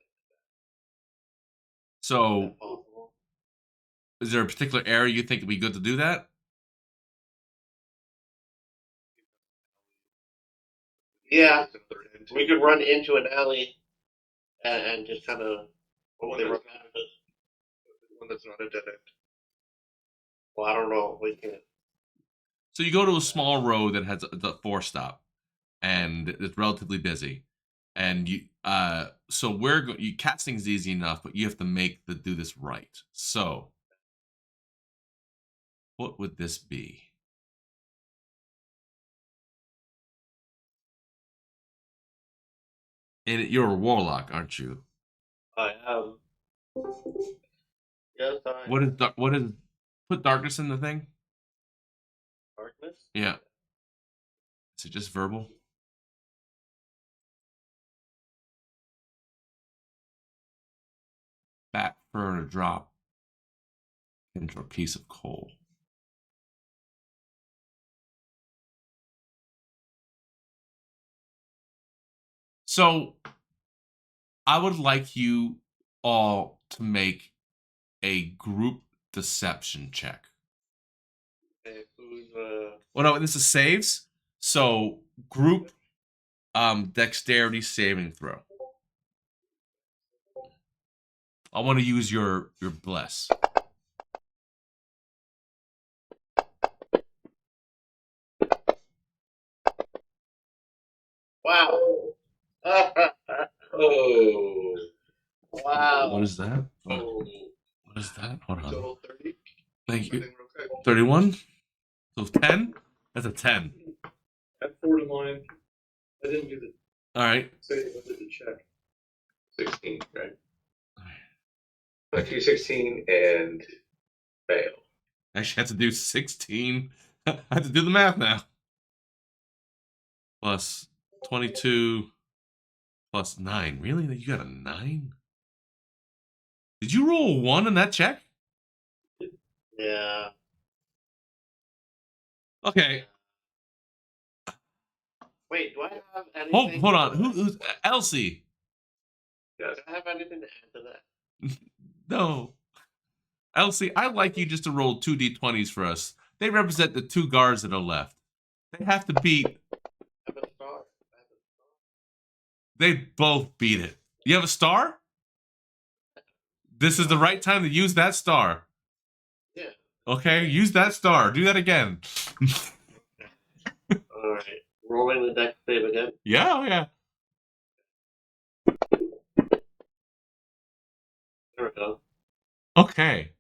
So, is there a particular area you think would be good to do that? Yeah. We could run into an alley and just kind of hopefully run past us. One that's not a dead end. Well, I don't know. We can. So you go to a small road that has a 4-stop, and it's relatively busy. And casting's easy enough, but you have to do this right. So, what would this be? And you're a warlock, aren't you? I am. Yes, I What is put darkness in the thing? darkness. Yeah. Is it just verbal? Bat fur to drop into a piece of coal. So I would like you all to make a group deception check. Okay, who's Well, no, this is saves. So group dexterity saving throw. I want to use your bless. wow. Oh. Wow. What is that? Oh. What is that? Hold on. Total 30. Thank I you. think we're okay. 31? So 10? That's a 10. Add 4 to mine. I didn't do the All right. save, I did the check. 16, right? Q 16 and fail. Actually, I have to do 16. I have to do the math now. Plus 22 plus 9. Really? You got a 9? Did you roll a 1 in that check? Yeah. Okay. Wait, do I have anything? Hold on. Who's Elsie? Do I have anything to add to that? No. Elsie, I'd like you just to roll 2 d20s for us. They represent the 2 guards that are left. They have to beat. I have a star. They both beat it. You have a star? This is the right time to use that star. Yeah. Okay, use that star. Do that again. All right. Rolling the deck save again. Yeah, oh yeah. There we go. Okay.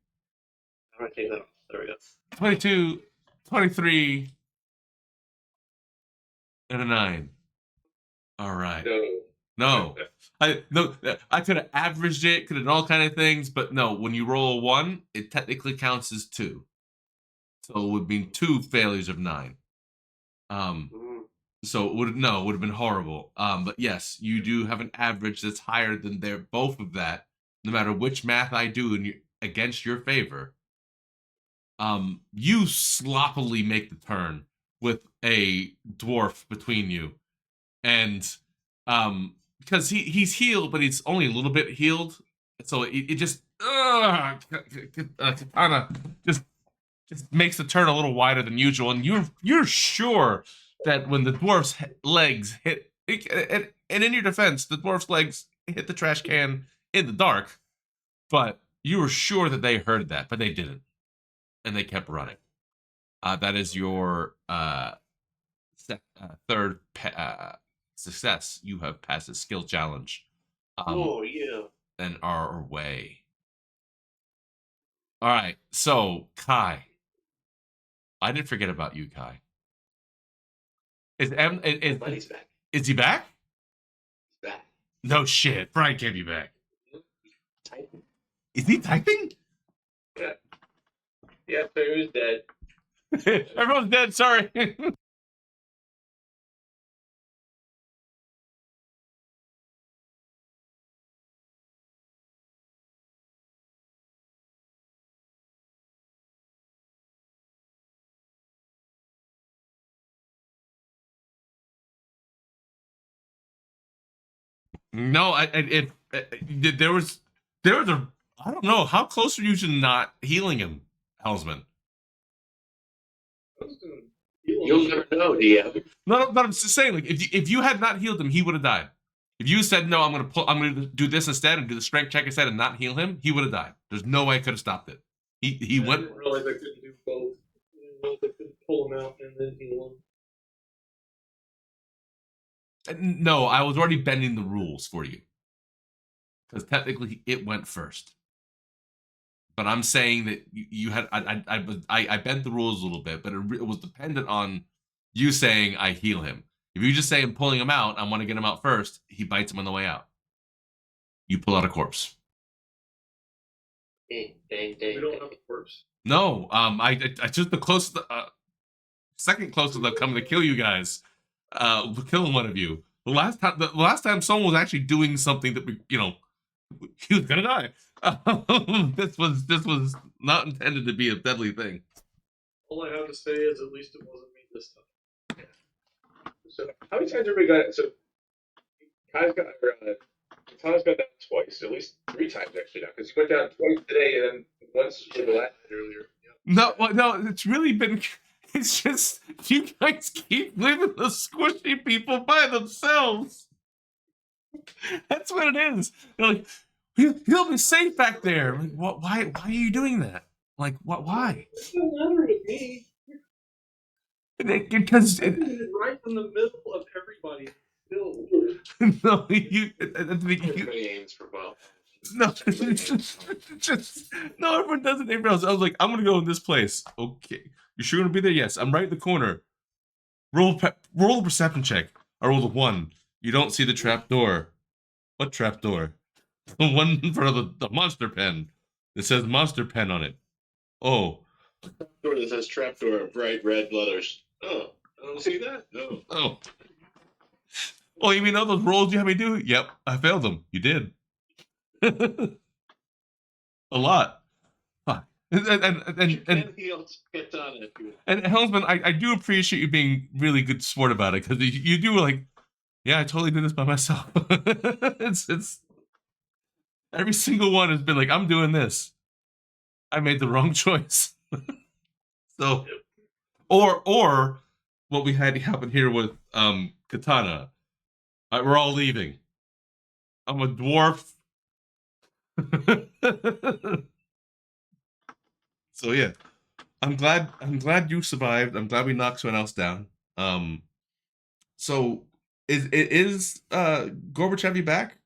I'm gonna take that off. There we go. 22, 23, and a 9. All right. No. No. I could have averaged it, could have done all kind of things, but no, when you roll a 1, it technically counts as 2. So it would mean 2 failures of 9. So it would have been horrible. But yes, you do have an average that's higher than their both of that, no matter which math I do against your favor. You sloppily make the turn with a dwarf between you. And because he's healed, but he's only a little bit healed. So it just Katana just makes the turn a little wider than usual, and you're sure that when the dwarf's legs hit, and in your defense, the dwarf's legs hit the trash can in the dark, but you were sure that they heard that, but they didn't, and they kept running. That is your third success. You have passed a skill challenge. Oh yeah. And are away. All right, so Kai. I didn't forget about you, Kai. Buddy's back. Is he back? He's back. No shit. Brian can't be back. Typing. Is he typing? Yeah, Peru's dead. Everyone's dead, sorry. No, there was a, I don't know, how close are you to not healing him, Hellsman? You'll never know, DM. No, but I'm just saying, like, if you had not healed him, he would have died. If you said no, I'm gonna do this instead and do the strength check instead and not heal him, he would have died. There's no way I could have stopped it. He I went. didn't realize I couldn't do both. I didn't know if I could pull him out and then heal him. No, I was already bending the rules for you. Because technically it went first. But I'm saying that you had I bent the rules a little bit, but it was dependent on you saying I heal him. If you just say I'm pulling him out, I want to get him out first, he bites him on the way out. you pull out a corpse. Ding, ding, We ding. don't have a corpse. No, I took the closest, second closest of coming to kill you guys, killing one of you. The last time someone was actually doing something that he was gonna die. This was not intended to be a deadly thing. All I have to say is at least it wasn't me this time. So how many times have we got it? So Kai's got Katana's got down twice, at least 3 times actually now, because he went down twice today and then once for the last earlier. No, well, no, it's really been. It's just you guys keep leaving the squishy people by themselves. That's what it is. They're like, he'll be safe back there. Like, why are you doing that? Like, what? Why? It doesn't matter to me. Because I did it right in the middle of everybody. Still. no, you Everybody aims for well. no, just no. Everyone does it everywhere else. I was like, I'm gonna go in this place. Okay, you sure gonna be there? Yes, I'm right in the corner. Roll a perception check. I rolled a 1. You don't see the trap door. What trap door? The one in front of the monster pen. It says monster pen on it. Oh, Door that says trapdoor in bright red letters. Oh, I don't see that. No. oh. Oh, you mean all those rolls you had me do? Yep, I failed them. You did. A lot. Huh. And Helmsman, I do appreciate you being really good sport about it, because you do like, yeah, I totally did this by myself. it's every single one has been like, I'm doing this. I made the wrong choice. So, or what we had happen here with Katana. We're all leaving. I'm a dwarf. So yeah, I'm glad you survived. I'm glad we knocked someone else down. So is Gorbachev back?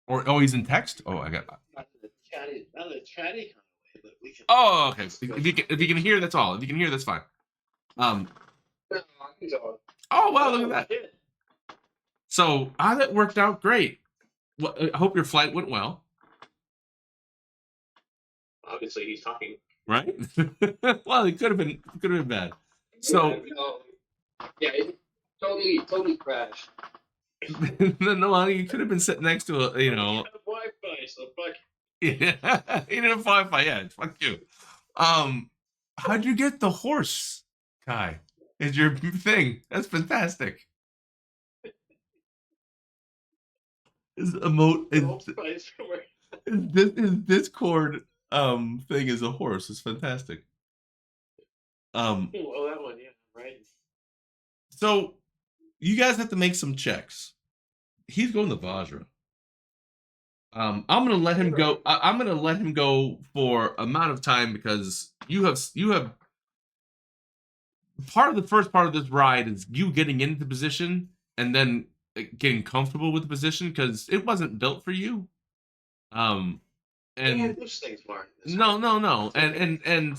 Or he's in text? Oh, I got. Not in a chatty kind of way, but we can. Oh, okay. If you can hear, that's all. If you can hear, that's fine. He's on. Oh well, look at that. So that worked out great. Well, I hope your flight went well. Obviously, he's talking. Right? Well, it could have been bad. So Yeah, it totally crashed. no, you could have been sitting next to a, Wi-Fi, so fuck. Yeah, he didn't have Wi-Fi. Yeah, fuck you. How'd you get the horse, Kai? Is your thing? That's fantastic. His emote his Discord thing is a horse. It's fantastic. Oh, that one, yeah, right. So you guys have to make some checks. He's going to Vajra. I'm gonna let him go. I'm gonna let him go for amount of time, because you have part of the first part of this ride is you getting into the position and then getting comfortable with the position, because it wasn't built for you. And Those things, Martin. no, and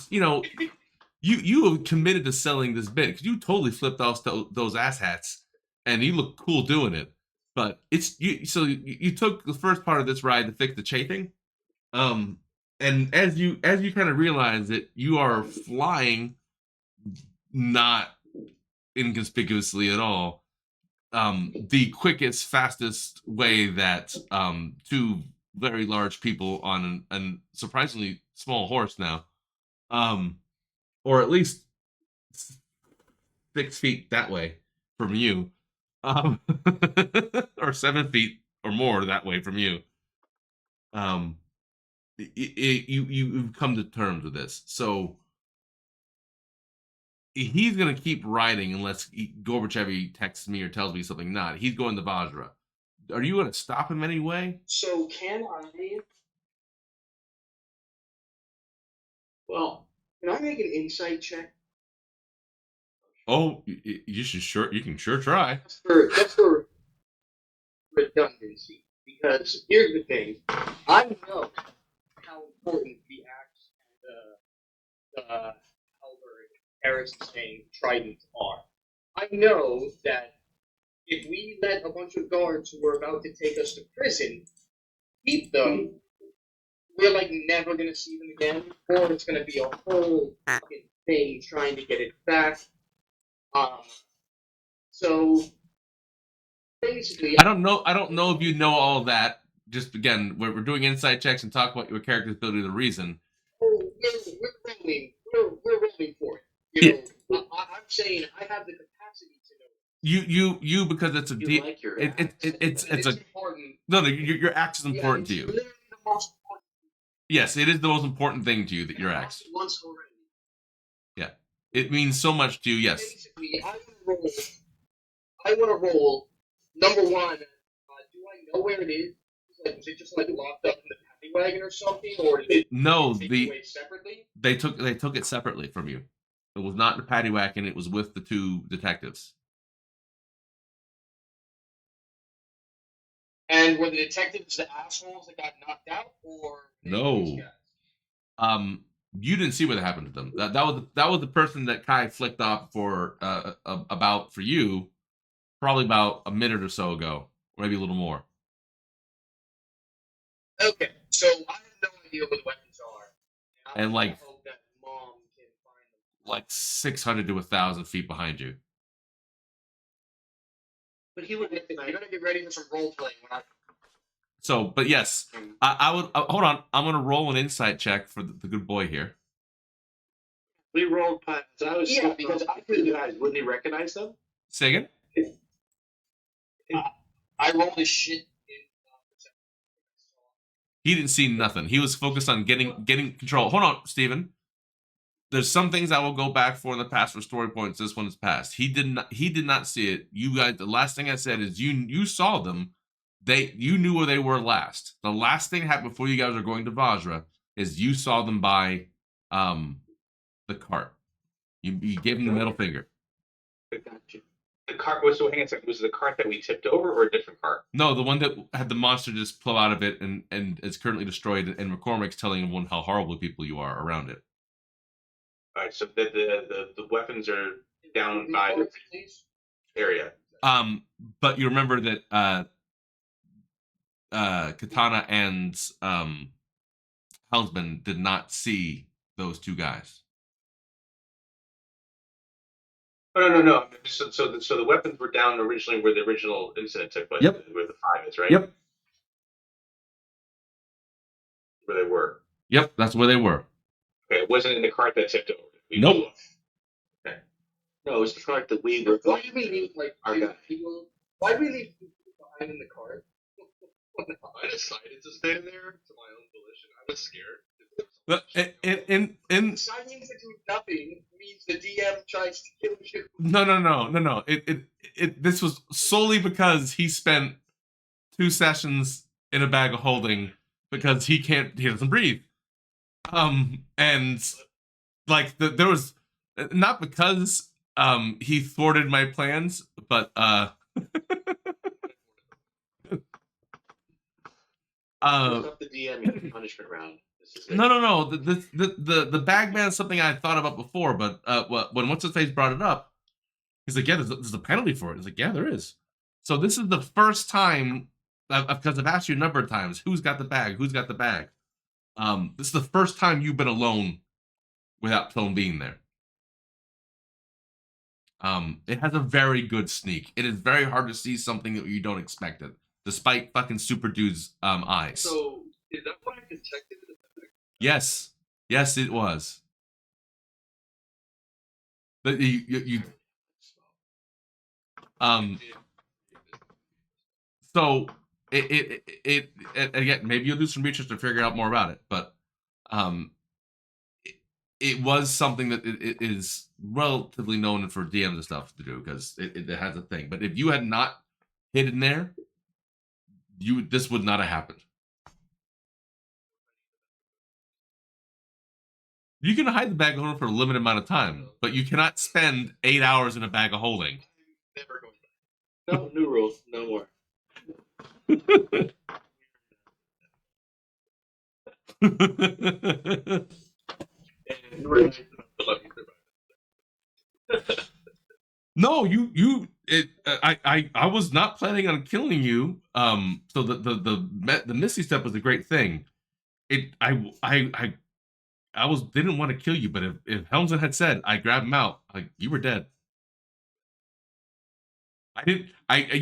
you have committed to selling this bit, because you totally flipped off those asshats, and you look cool doing it. But it's you. So you took the first part of this ride to fix the chafing, and as you kind of realize that you are flying not inconspicuously at all, the quickest, fastest way that 2 very large people on a surprisingly small horse now, or at least 6 feet that way from you, or 7 feet or more that way from you. You've come to terms with this, so he's gonna keep riding unless Gorbachev texts me or tells me something. Not, he's going to Vajra. Are you gonna stop him anyway? So can I? Well, Can I make an insight check? Oh, you can sure try. Just for redundancy, because here's the thing: I know how important the axe and the halberd, Harris is saying, trident are. I know that if we let a bunch of guards who were about to take us to prison keep them, we're like never gonna see them again, or it's gonna be a whole fucking thing trying to get it back. So basically, I don't know if you know all of that. Just again, we're doing insight checks and talk about your character's ability, the reason. we're rolling for it. You know, I'm saying I have the capacity to know. You because it's a You like your axe. it's a important. no your axe is important to it's you. literally the most important. Yes, it is the most important thing to you that your axe. Once already. Yeah, it means so much to you. Yes. Basically, I want to roll. Number one, do I know where it is? Like, was it just like locked up in the paddy wagon or something, or did it No, take it away separately? they took it separately from you. It was not in the paddy wagon. It was with the two detectives. And were the detectives the assholes that got knocked out, or No. these guys? You didn't see what happened to them. That was the person that Kai flicked off for for you, probably about a minute or so ago, or maybe a little more. Okay, so I have no idea what the weapons are. And, like- I hope that Mom can find them. Like 600 to 1,000 feet behind you. But he would. You're gonna get ready for some role playing when I. So, but yes, I would hold on. I'm gonna roll an insight check for the good boy here. We rolled past. I was Yeah, because I could. you guys wouldn't he recognize them? Say again. I rolled a shit. He didn't see nothing. He was focused on getting control. Hold on, Steven. There's some things I will go back for in the past for story points. This one is past. He did not see it. You guys, the last thing I said is you saw them. You knew where they were last. The last thing happened before you guys are going to Vajra is you saw them by the cart. You gave them the middle finger. I got you. The cart was, so hang on a second, was it the cart that we tipped over or a different cart? No, the one that had the monster just pull out of it and is currently destroyed, and McCormick's telling everyone how horrible people you are around it. All right, so the weapons are down by the area. But you remember that Katana and Helmsman did not see those two guys. Oh, no. So the weapons were down originally where the original incident took place. Yep. Where the 5 is, right? Yep. Where they were. Yep, that's where they were. Okay, it wasn't in the cart that tipped over. Nope. Okay. No, it was the cart that we were. Why do we leave Our guy. people? Why do we leave people behind in the car? I decided to stand there to my own volition. I was scared. In Deciding to do nothing means the DM tries to kill you. No. This was solely because he spent 2 sessions in a bag of holding because he doesn't breathe. And like there was not because he thwarted my plans, but Up the DM punishment round. No. The Bagman is something I thought about before, but when what's his face brought it up, he's like, yeah, there's a penalty for it. He's like, yeah, there is. So this is the first time because I've asked you a number of times, who's got the bag? Who's got the bag? This is the first time you've been alone without Tone being there. It has a very good sneak. It is very hard to see something that you don't expect it, despite fucking Super Dude's eyes. So, is that what I detected in the back? Yes, it was. But you so it again, maybe you'll do some research to figure out more about it, but it was something that it is relatively known for DMs and stuff to do because it has a thing. But if you had not hidden there, this would not have happened. You can hide the bag of holding for a limited amount of time, but you cannot spend 8 hours in a bag of holding. Never going back. No, new rules, no more. No, you I was not planning on killing you. So the Misty Step was a great thing. I didn't want to kill you, but if Helmsman had said I grabbed him out, like you were dead. I didn't.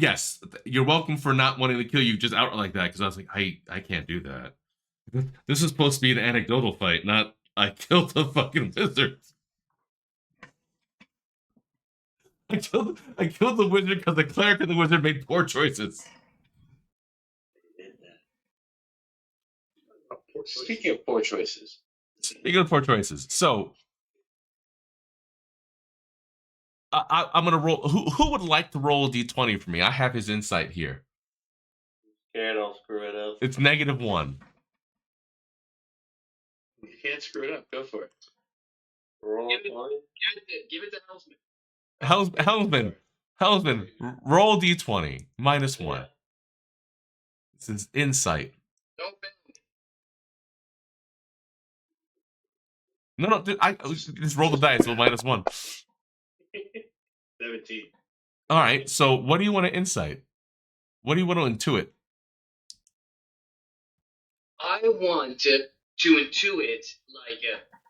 Yes, you're welcome for not wanting to kill you just out like that, because I was like, I can't do that. This is supposed to be an anecdotal fight, not I killed the fucking wizard. I killed the wizard because the cleric and the wizard made poor choices. Speaking of poor choices. Speaking of poor choices, so I'm gonna roll. Who would like to roll a d20 for me? I have his insight here. Scared I'll screw it up. It's -1. You can't screw it up. Go for it. Roll Give it- 20. Give it to Hellsman. Hellsman, roll d20 -1. Yeah. It's his insight. Don't bend. No, dude, I just roll the dice. So -1. 17. All right. So what do you want to insight? What do you want to intuit? I want to intuit, like,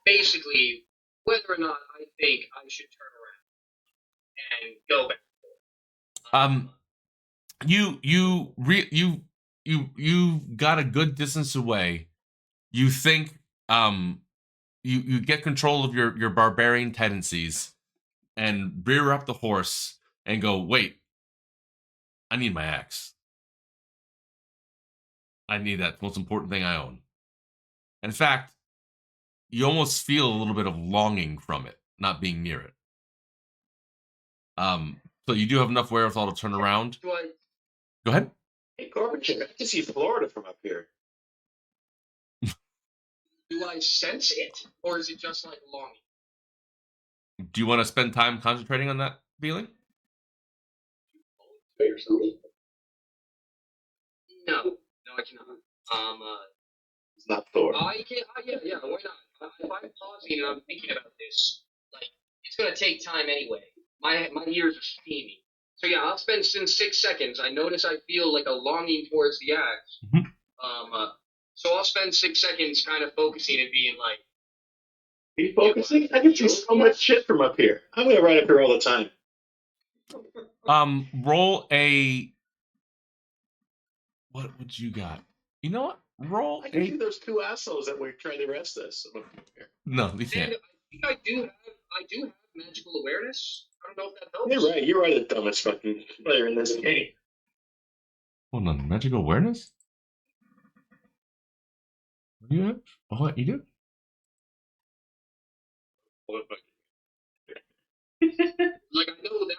basically, whether or not I think I should turn around and go back. You got a good distance away. You think you get control of your barbarian tendencies and rear up the horse and go, wait, I need my axe. I need that most important thing I own. In fact, you almost feel a little bit of longing from it, not being near it. So you do have enough wherewithal to turn around. Do I? Go ahead. Hey, Gorbachev, I can see Florida from up here. Do I sense it, or is it just like longing? Do you want to spend time concentrating on that feeling? No, I cannot. It's not Thor. I can. Yeah. Why not? If I'm pausing and I'm thinking about this, like, it's gonna take time anyway. My ears are steamy. So yeah, I'll spend 6 seconds. I notice I feel like a longing towards the axe. Mhm. So I'll spend 6 seconds kind of focusing and being like, Are you focusing? I can see so much shit from up here. I'm going to ride up here all the time. Roll a. What would you got? You know what? Roll I can see a. those two assholes that were trying to arrest us. I'm up here. No, you and can't. I think I do have magical awareness. I don't know if that helps. You're right. You are the dumbest fucking player in this game. Hold on, magical awareness? What do you have? Oh, what you do? Like, I know that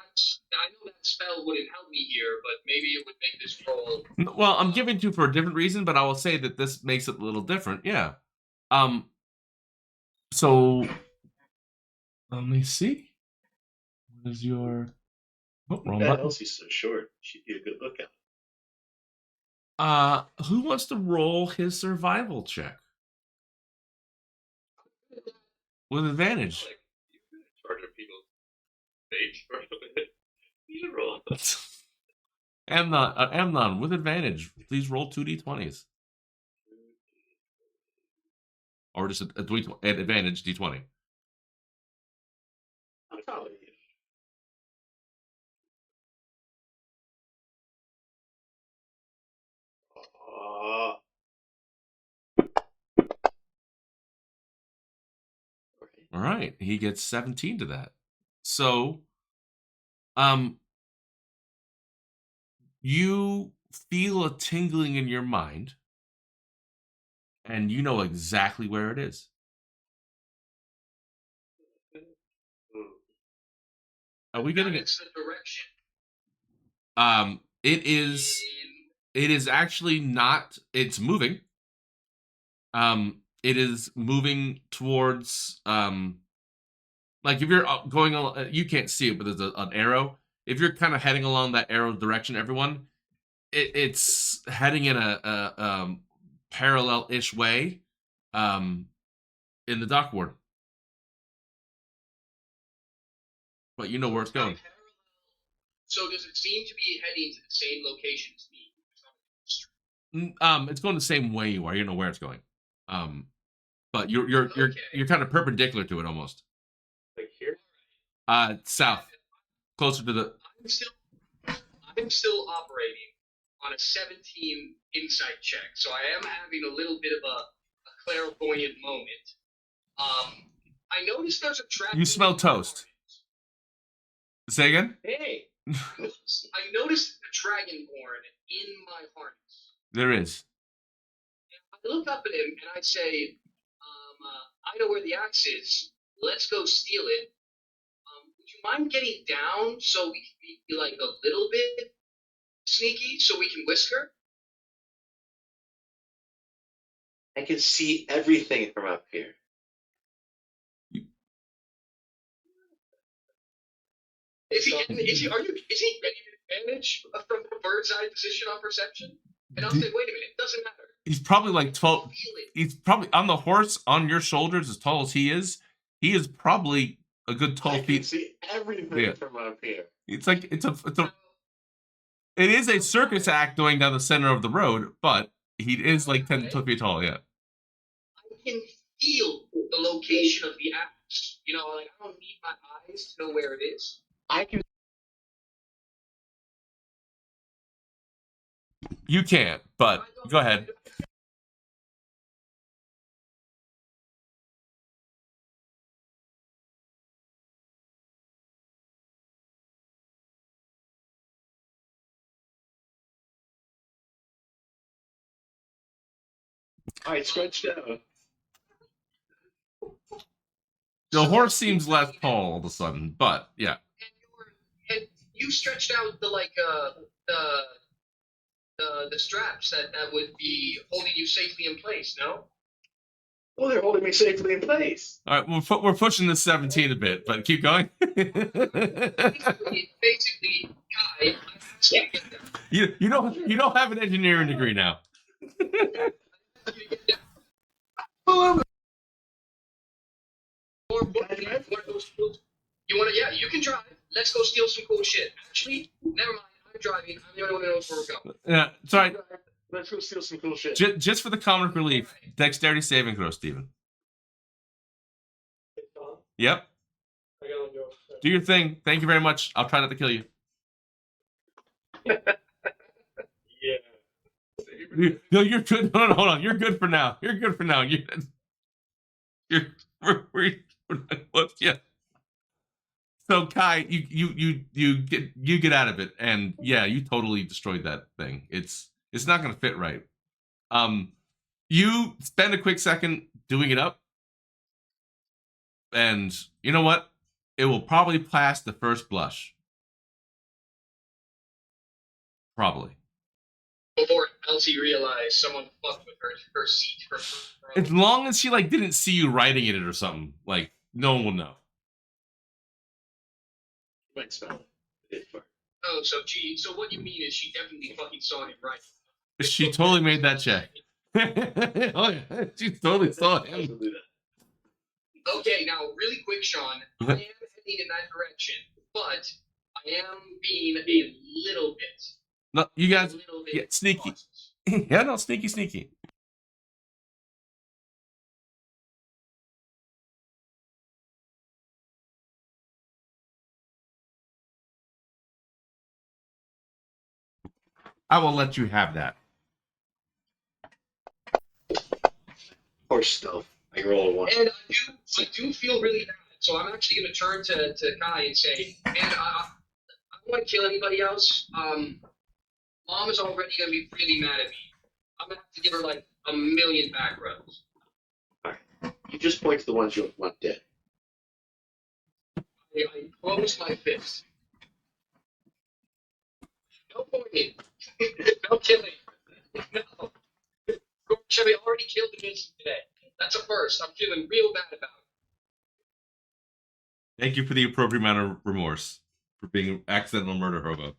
spell wouldn't help me here, but maybe it would make this roll. Well, I'm giving it to you for a different reason, but I will say that this makes it a little different. Yeah. So let me see. What is your? Oh, wrong That button. Elsie's so short. She'd be a good lookout. Who wants to roll his survival check with advantage? Like, you're in charge of people's fate for a minute. You should roll. Amnon, with advantage, please roll 2d20s. Or just at advantage, d20. I'm following you. All right, he gets 17 to that. So, you feel a tingling in your mind, and you know exactly where it is. Are we getting it? It's the direction. It is actually not. It's moving. It is moving towards. Like if you're going, you can't see it, but there's an arrow. If you're kind of heading along that arrow direction, everyone, it's heading in a parallel-ish way, in the dockboard. But you know where it's going. So does it seem to be heading to the same location as me? It's going the same way you are. You don't know where it's going. But you're kind of perpendicular to it almost. Like here? South, closer to the. I'm still operating on a 17 insight check, so I am having a little bit of a clairvoyant moment. I noticed there's a trap. You smell toast. Say again? Hey! I noticed the dragonborn in my harness. There is. I look up at him and I say, I know where the axe is. Let's go steal it. Would you mind getting down so we can be like a little bit sneaky so we can whisk her? I can see everything from up here. Is he getting advantage from a bird's eye position on perception? And I'll say, wait a minute, it doesn't matter. He's probably like 12. He's probably on the horse on your shoulders, as tall as he is. He is probably a good 12 I can feet. see everything from up here. It's like it is a circus act going down the center of the road, but he is like 10 to 12 feet tall. Yeah. I can feel the location of the axe. You know, like I don't need my eyes to know where it is. I can. You can't, but go ahead. All right, stretch down. The horse seems less tall all of a sudden, but yeah. And you stretched out the straps that would be holding you safely in place, no? Oh, they're holding me safely in place. All right, we're pushing this 17 a bit, but keep going. basically, Kai, you don't have an engineering degree now. You want to? Yeah, you can drive. Let's go steal some cool shit. Actually, never mind. I'm driving. I'm the only one who knows where we're going. Yeah, it's all right. Let's go steal some cool shit. Just for the comic relief, dexterity saving throw, Steven. Yep. I gotta go. Do your thing. Thank you very much. I'll try not to kill you. Yeah. No, you're good. No, hold on. You're good for now. You're good for now. Yeah. So Kai, you get out of it, and yeah, you totally destroyed that thing. It's not gonna fit right. You spend a quick second doing it up, and you know what? It will probably pass the first blush. Probably. Before Elsie realized someone fucked with her seat. As long as she like didn't see you writing in it or something, like no one will know. You might smell it. Oh, so what you mean is she definitely fucking saw him, right? She totally made that check. Oh, yeah. She totally saw him. Okay, now really quick, Sean. I am heading in that direction, but I am being a little bit. No, you guys, yeah, sneaky. Yeah, no, sneaky. I will let you have that. Horse stuff. I can roll a 1. And I do feel really bad. So I'm actually going to turn to Kai and say, man, I don't want to kill anybody else. Mom is already going to be really mad at me. I'm going to have to give her like a million back rubs. Alright. You just point to the ones you want dead. I close my fist. No pointing. No killing. No. Chevy already killed the Mason today. That's a first. I'm feeling real bad about it. Thank you for the appropriate amount of remorse for being an accidental murder hobo.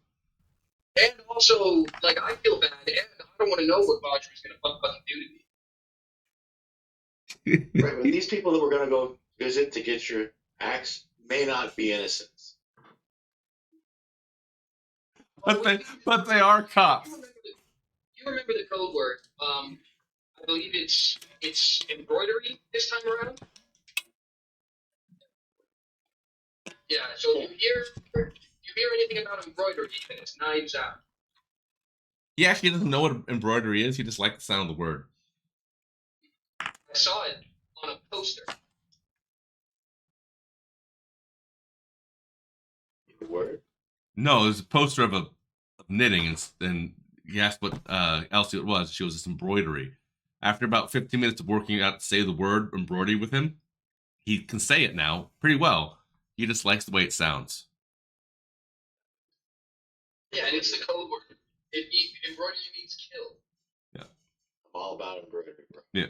And also, like, I feel bad, and I don't want to know what Audrey's going to fucking do to me. Right, but these people that we're going to go visit to get your axe may not be innocents. but they are cops. You remember the code word? I believe it's embroidery this time around. Yeah. So if you hear anything about embroidery, then it's knives out. He actually doesn't know what embroidery is. He just likes the sound of the word. I saw it on a poster. Word. No, it was a poster of knitting, and he asked what Elsie it was. She was this embroidery. After about 15 minutes of working out to say the word embroidery with him, he can say it now pretty well. He just likes the way it sounds. Yeah, and it's the code word. Embroidery means kill. I'm all about embroidery, bro. Yeah.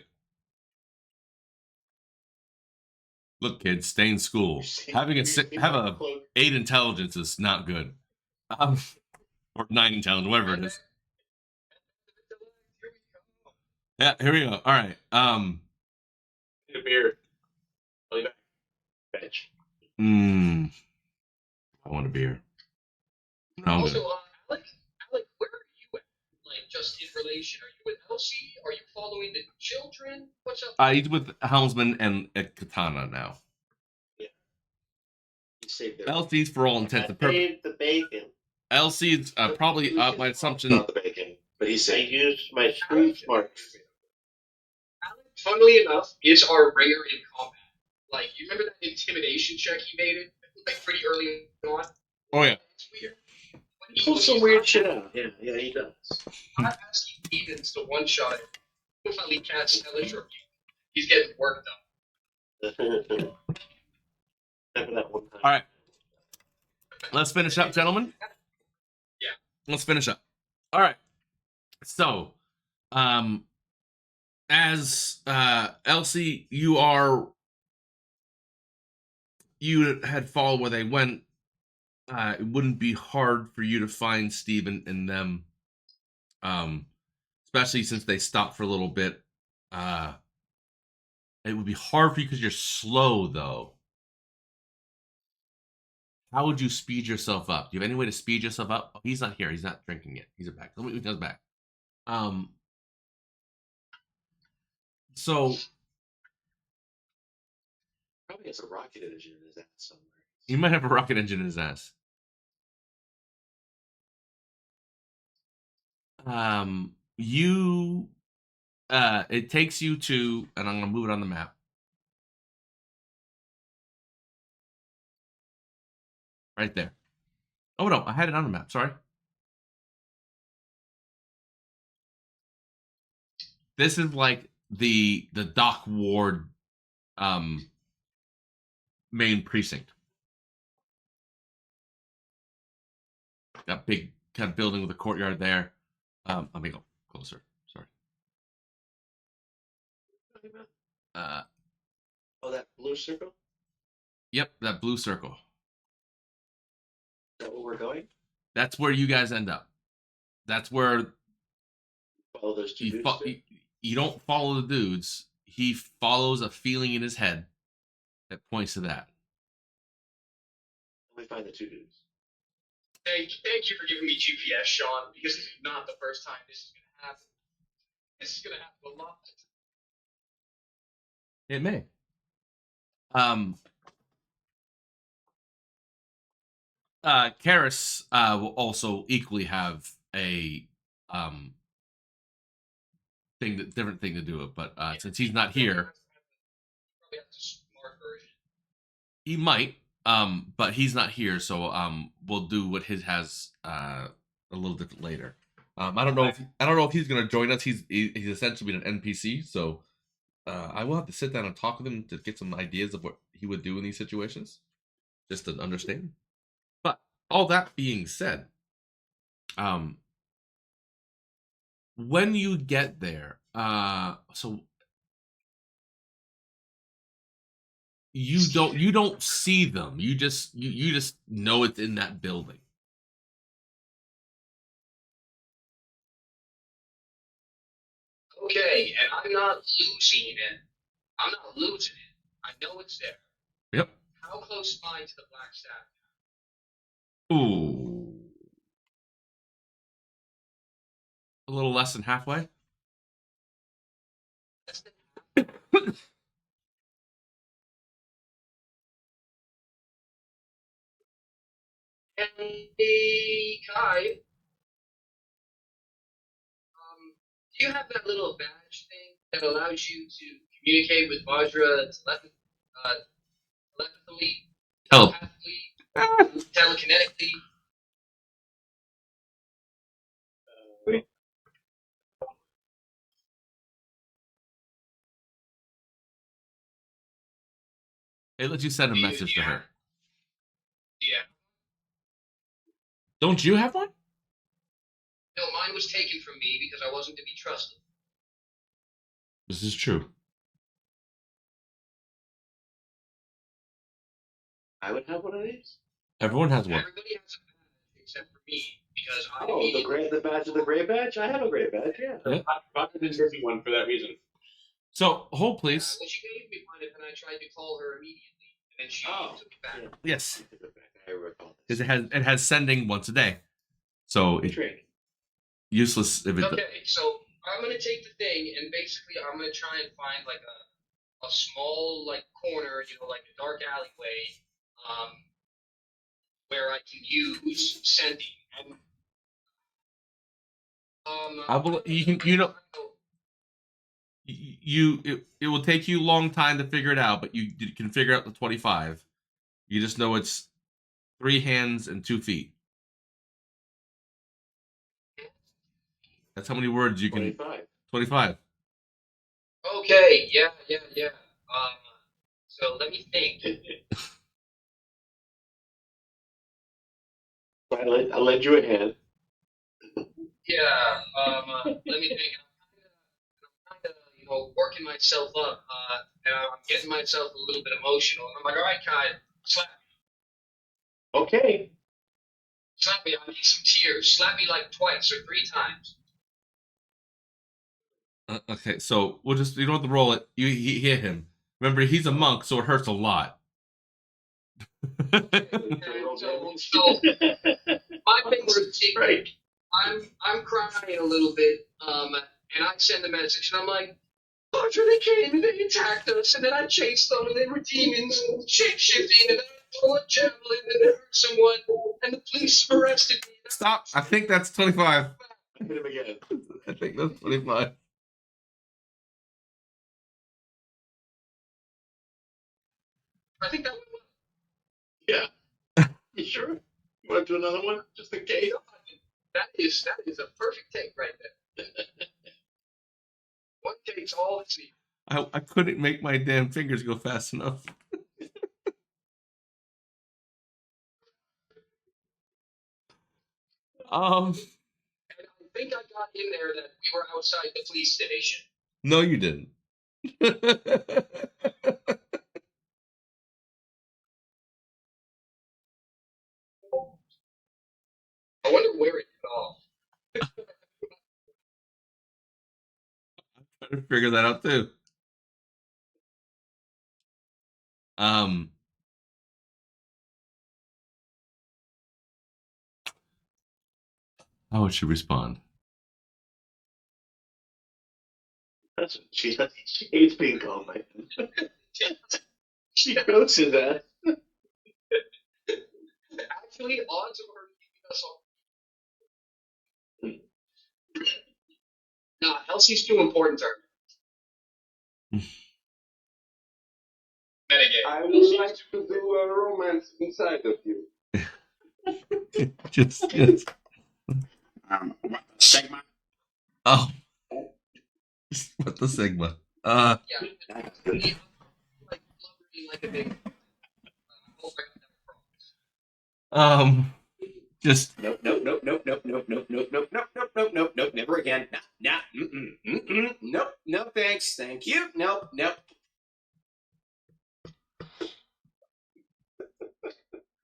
Look, kids, stay in school. Having have a 8 intelligence is not good. Or 9 intelligence, whatever it is. Yeah, here we go. All right. Need a beer. I'll be back. Bench. I want a beer. No, I'm Also, good. Alec, where are you at? Like, just in relation, are you with Elsie? Are you following the children? What's up? He's with Helmsman and Katana now. Yeah. He saved their Elsie's for all intents and purposes. Saved the bacon. Elsie's probably my assumption. not the bacon, but he I saved. used my street smarts. Alec, funnily enough, is our ringer in combat. Like, you remember that intimidation check he made it? Like, pretty early on? Oh yeah. It's weird. When He pulls some weird shit out. Yeah, he does. I'm asking Edens to one-shot it. He'll finally catch Hellish or he's getting worked up. Remember that one time? All right. Let's finish up, gentlemen. Yeah. Let's finish up. All right. So, as Elsie, you had followed where they went. It wouldn't be hard for you to find Steven and them, especially since they stopped for a little bit. It would be hard for you because you're slow, though. How would you speed yourself up? Do you have any way to speed yourself up? Oh, he's not here. He's not drinking yet. He's back. Let me he comes back. So Probably has a rocket engine in his ass somewhere. he might have a rocket engine in his ass. It takes you to, and I'm gonna move it on the map. Right there. Oh no, I had it on the map. Sorry. This is like the Dock Ward main precinct. Got big kind of building with a courtyard there. Let me go closer. Sorry. Oh, that blue circle? Yep, that blue circle. Is that where we're going? That's where you guys end up. That's where Follow those two you, dudes. you don't follow the dudes. He follows a feeling in his head that points to that. Let me find the two dudes. Thank you for giving me GPS, Sean, because this is not the first time this is going to happen. This is going to happen a lot. It may. Karis will also equally have a different thing to do it, but since he's not here, Probably have a smart version. he might. But he's not here, so we'll do what his has a little different later. I don't know if he's gonna join us. He's essentially an NPC, so I will have to sit down and talk with him to get some ideas of what he would do in these situations, just to understand. But all that being said, when you get there, so you don't see them. You just know it's in that building. Okay, and I'm not losing it. I'm not losing it. I know it's there. Yep. How close am I to the Black Staff? Ooh. A little less than halfway. Hey, Kai, do you have that little badge thing that allows you to communicate with Vajra telepathically, telekinetically? It lets you send a message to her. Yeah. Don't you have one? No, mine was taken from me because I wasn't to be trusted. This is true. I would have one of these. Everyone has one. Everybody has a badge except for me because I. Oh, the badge of the gray badge. I have a gray badge. Yeah. Baka didn't give me one for that reason. So hold, please. Well, she gave me one, and then I tried to call her immediately, and then she took it back. Yeah. Yes, I recall this. because it has sending once a day, so it's useless if it. Okay, so I'm gonna take the thing, and basically I'm gonna try and find like a small like corner, like a dark alleyway, where I can use sending. And I will. It will take you a long time to figure it out, but you can figure out the 25. You just know it's 3 hands and 2 feet. That's how many words you can. 25. Okay, yeah. So let me think. I'll lend you a hand. Yeah, let me think. I'm kind of, working myself up, and I'm getting myself a little bit emotional. And I'm like, all right, Kai, slap me. Okay. Slap me. I need some tears. Slap me like twice or 3 times. Okay, so we'll just, you don't have to roll it. He hit him. Remember, he's a monk, so it hurts a lot. So my thing's right. I'm crying a little bit, and I send a message, and I'm like, Roger, they came and they attacked us, and then I chased them, and they were demons and shape-shifting, and then I threw a javelin and hurt someone, and the police arrested me. Stop. I think that's 25. I hit him again. I think that's 25. I think that went well. Yeah. You sure? You want to do another one, just in case? That is a perfect take right there. One take's all it's needed. I couldn't make my damn fingers go fast enough. And I think I got in there that we were outside the police station. No, you didn't. I wonder where it got off. I'm trying to figure that out too. How would she respond? She hates being called my She goes to that. Actually, odds of her keeping us on. Nah, Elsie's too important to her. Metagame. I would like to do a romance inside of you. just. What Sigma? Oh. What the Sigma? Yeah. Like blubbering like a big. I hope I got that across. Just. Nope, never again. Nope, no thanks, thank you. Nope.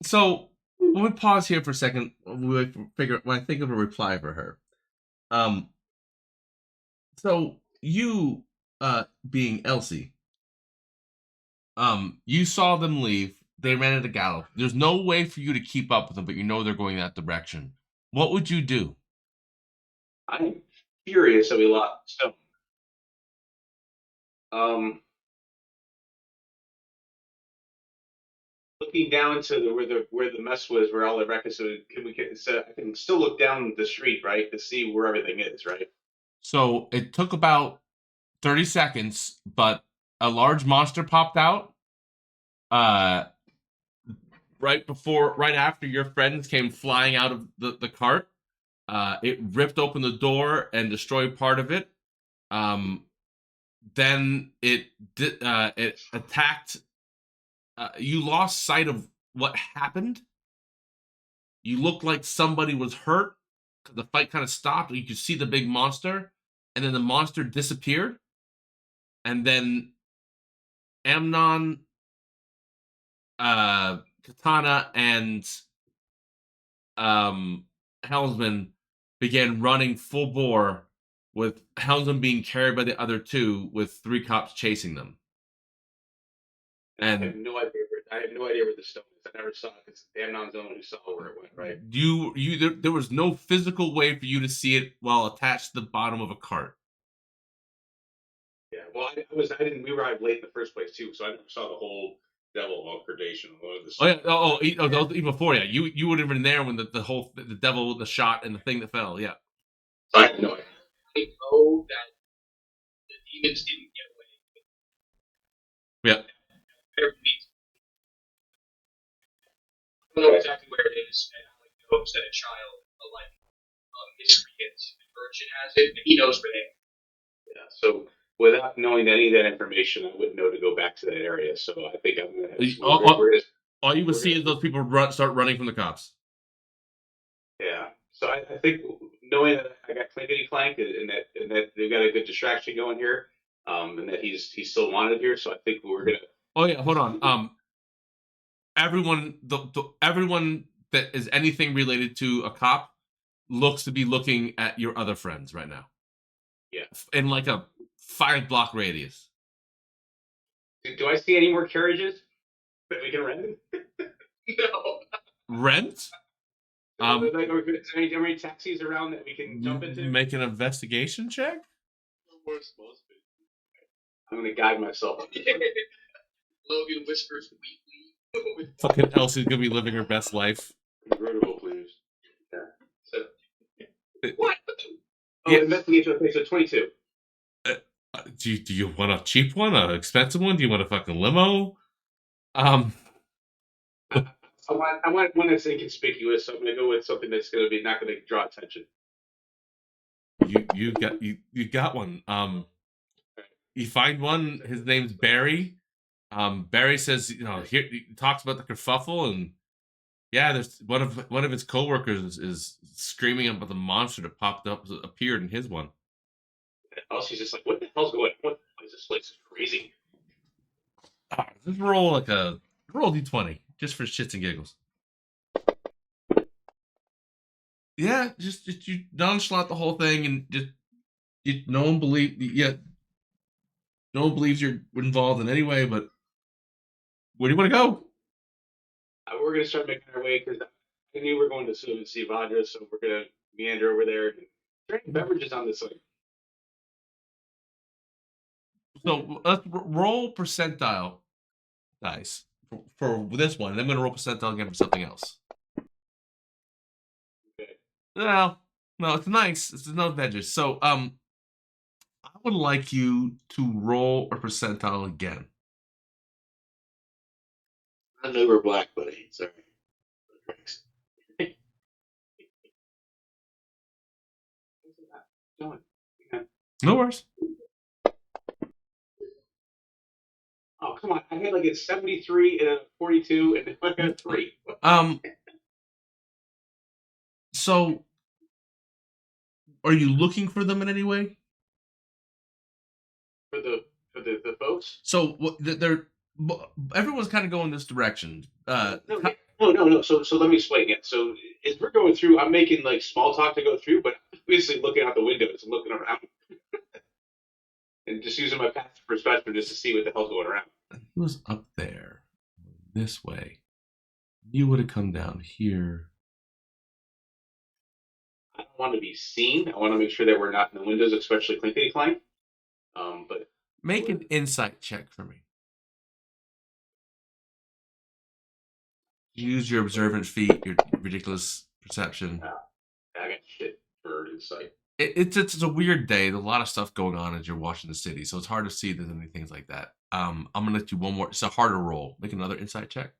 So when we pause here for a second, we figure when I think of a reply for her. So you, being Elsie, you saw them leave. They ran at a gallop. There's no way for you to keep up with them, but you know they're going that direction. What would you do? I furious that we lost Stone. Looking down to where the mess was, where all the wreck is, so I can still look down the street, right, to see where everything is, right? So it took about 30 seconds, but a large monster popped out. Right after your friends came flying out of the cart. It ripped open the door and destroyed part of it. Then it attacked. You lost sight of what happened. You looked like somebody was hurt. The fight kind of stopped. You could see the big monster, and then the monster disappeared. And then Amnon, Katana, and Helmsman began running full bore, with Helmsman being carried by the other two, with 3 cops chasing them. And I have no idea where the stone is. I never saw it. It's Amnon's the one who saw where it went, right? There was no physical way for you to see it while attached to the bottom of a cart. Yeah, well, we arrived late in the first place too, so I never saw the whole devil gradation. Even before, yeah, you would have been there when the devil, the shot, and the thing that fell, yeah. So I have no idea. I know that the demons didn't get away. Yeah. I don't know exactly where it is, and all I know is that a child, miscreant virgin has it, and he knows where they are. Yeah, so without knowing any of that information, I wouldn't know to go back to that area. So I think I'm gonna. All you would see is those people start running from the cops. Yeah, so I think knowing that I got clinkety clank and that they've got a good distraction going here, and that he's still wanted here, so I think we're gonna. Oh yeah, hold on. Everyone that is anything related to a cop looks to be looking at your other friends right now. Yeah. In like a 5-block radius. Do I see any more carriages that we can rent? No. Rent? Is there any taxis around that we can jump into? Make an investigation check? I'm gonna guide myself. Logan whispers weakly. Fucking Elsie's gonna be living her best life. Convertible, please. Yeah. So. What? Oh, yeah. Investigation. Okay, so 22. Do you want a cheap one, an expensive one? Do you want a fucking limo? I want one that's inconspicuous. So I'm gonna go with something that's not gonna draw attention. You got one. You find one. His name's Barry. Barry says, here he talks about the kerfuffle, and yeah, there's one of his coworkers is screaming about the monster that appeared in his one. Elsie's just like, what the hell's going on? What is this place? Is crazy. Just roll roll d20 just for shits and giggles. Yeah, just you nonchalant the whole thing, and no one believes you're involved in any way. But where do you want to go? We're gonna start making our way because I knew we were going to see Vajra, so we're gonna meander over there. Is there any beverages on this thing? So let's roll percentile dice for this one, and I'm going to roll percentile again for something else. Okay. No, it's nice. It's no veggies. So I would like you to roll a percentile again. I know we're black, buddy. Sorry. No worries. Oh, come on. I had like a 73 and a 42 and I got 3. So are you looking for them in any way? For the folks? So everyone's kind of going this direction. No. So let me explain it. So as we're going through, I'm making like small talk to go through, but I'm basically looking out the windows and looking around. And just using my passive perspective just to see what the hell's going around. He was up there, this way. You would have come down here. I don't want to be seen. I want to make sure that we're not in the windows, especially clinkety clank. But Make an insight check for me. Use your observant feat, your ridiculous perception. I got shit for insight. It's a weird day. There's a lot of stuff going on as you're watching the city, so it's hard to see there's any things like that. I'm gonna let you one more. It's a harder roll. Make another insight check.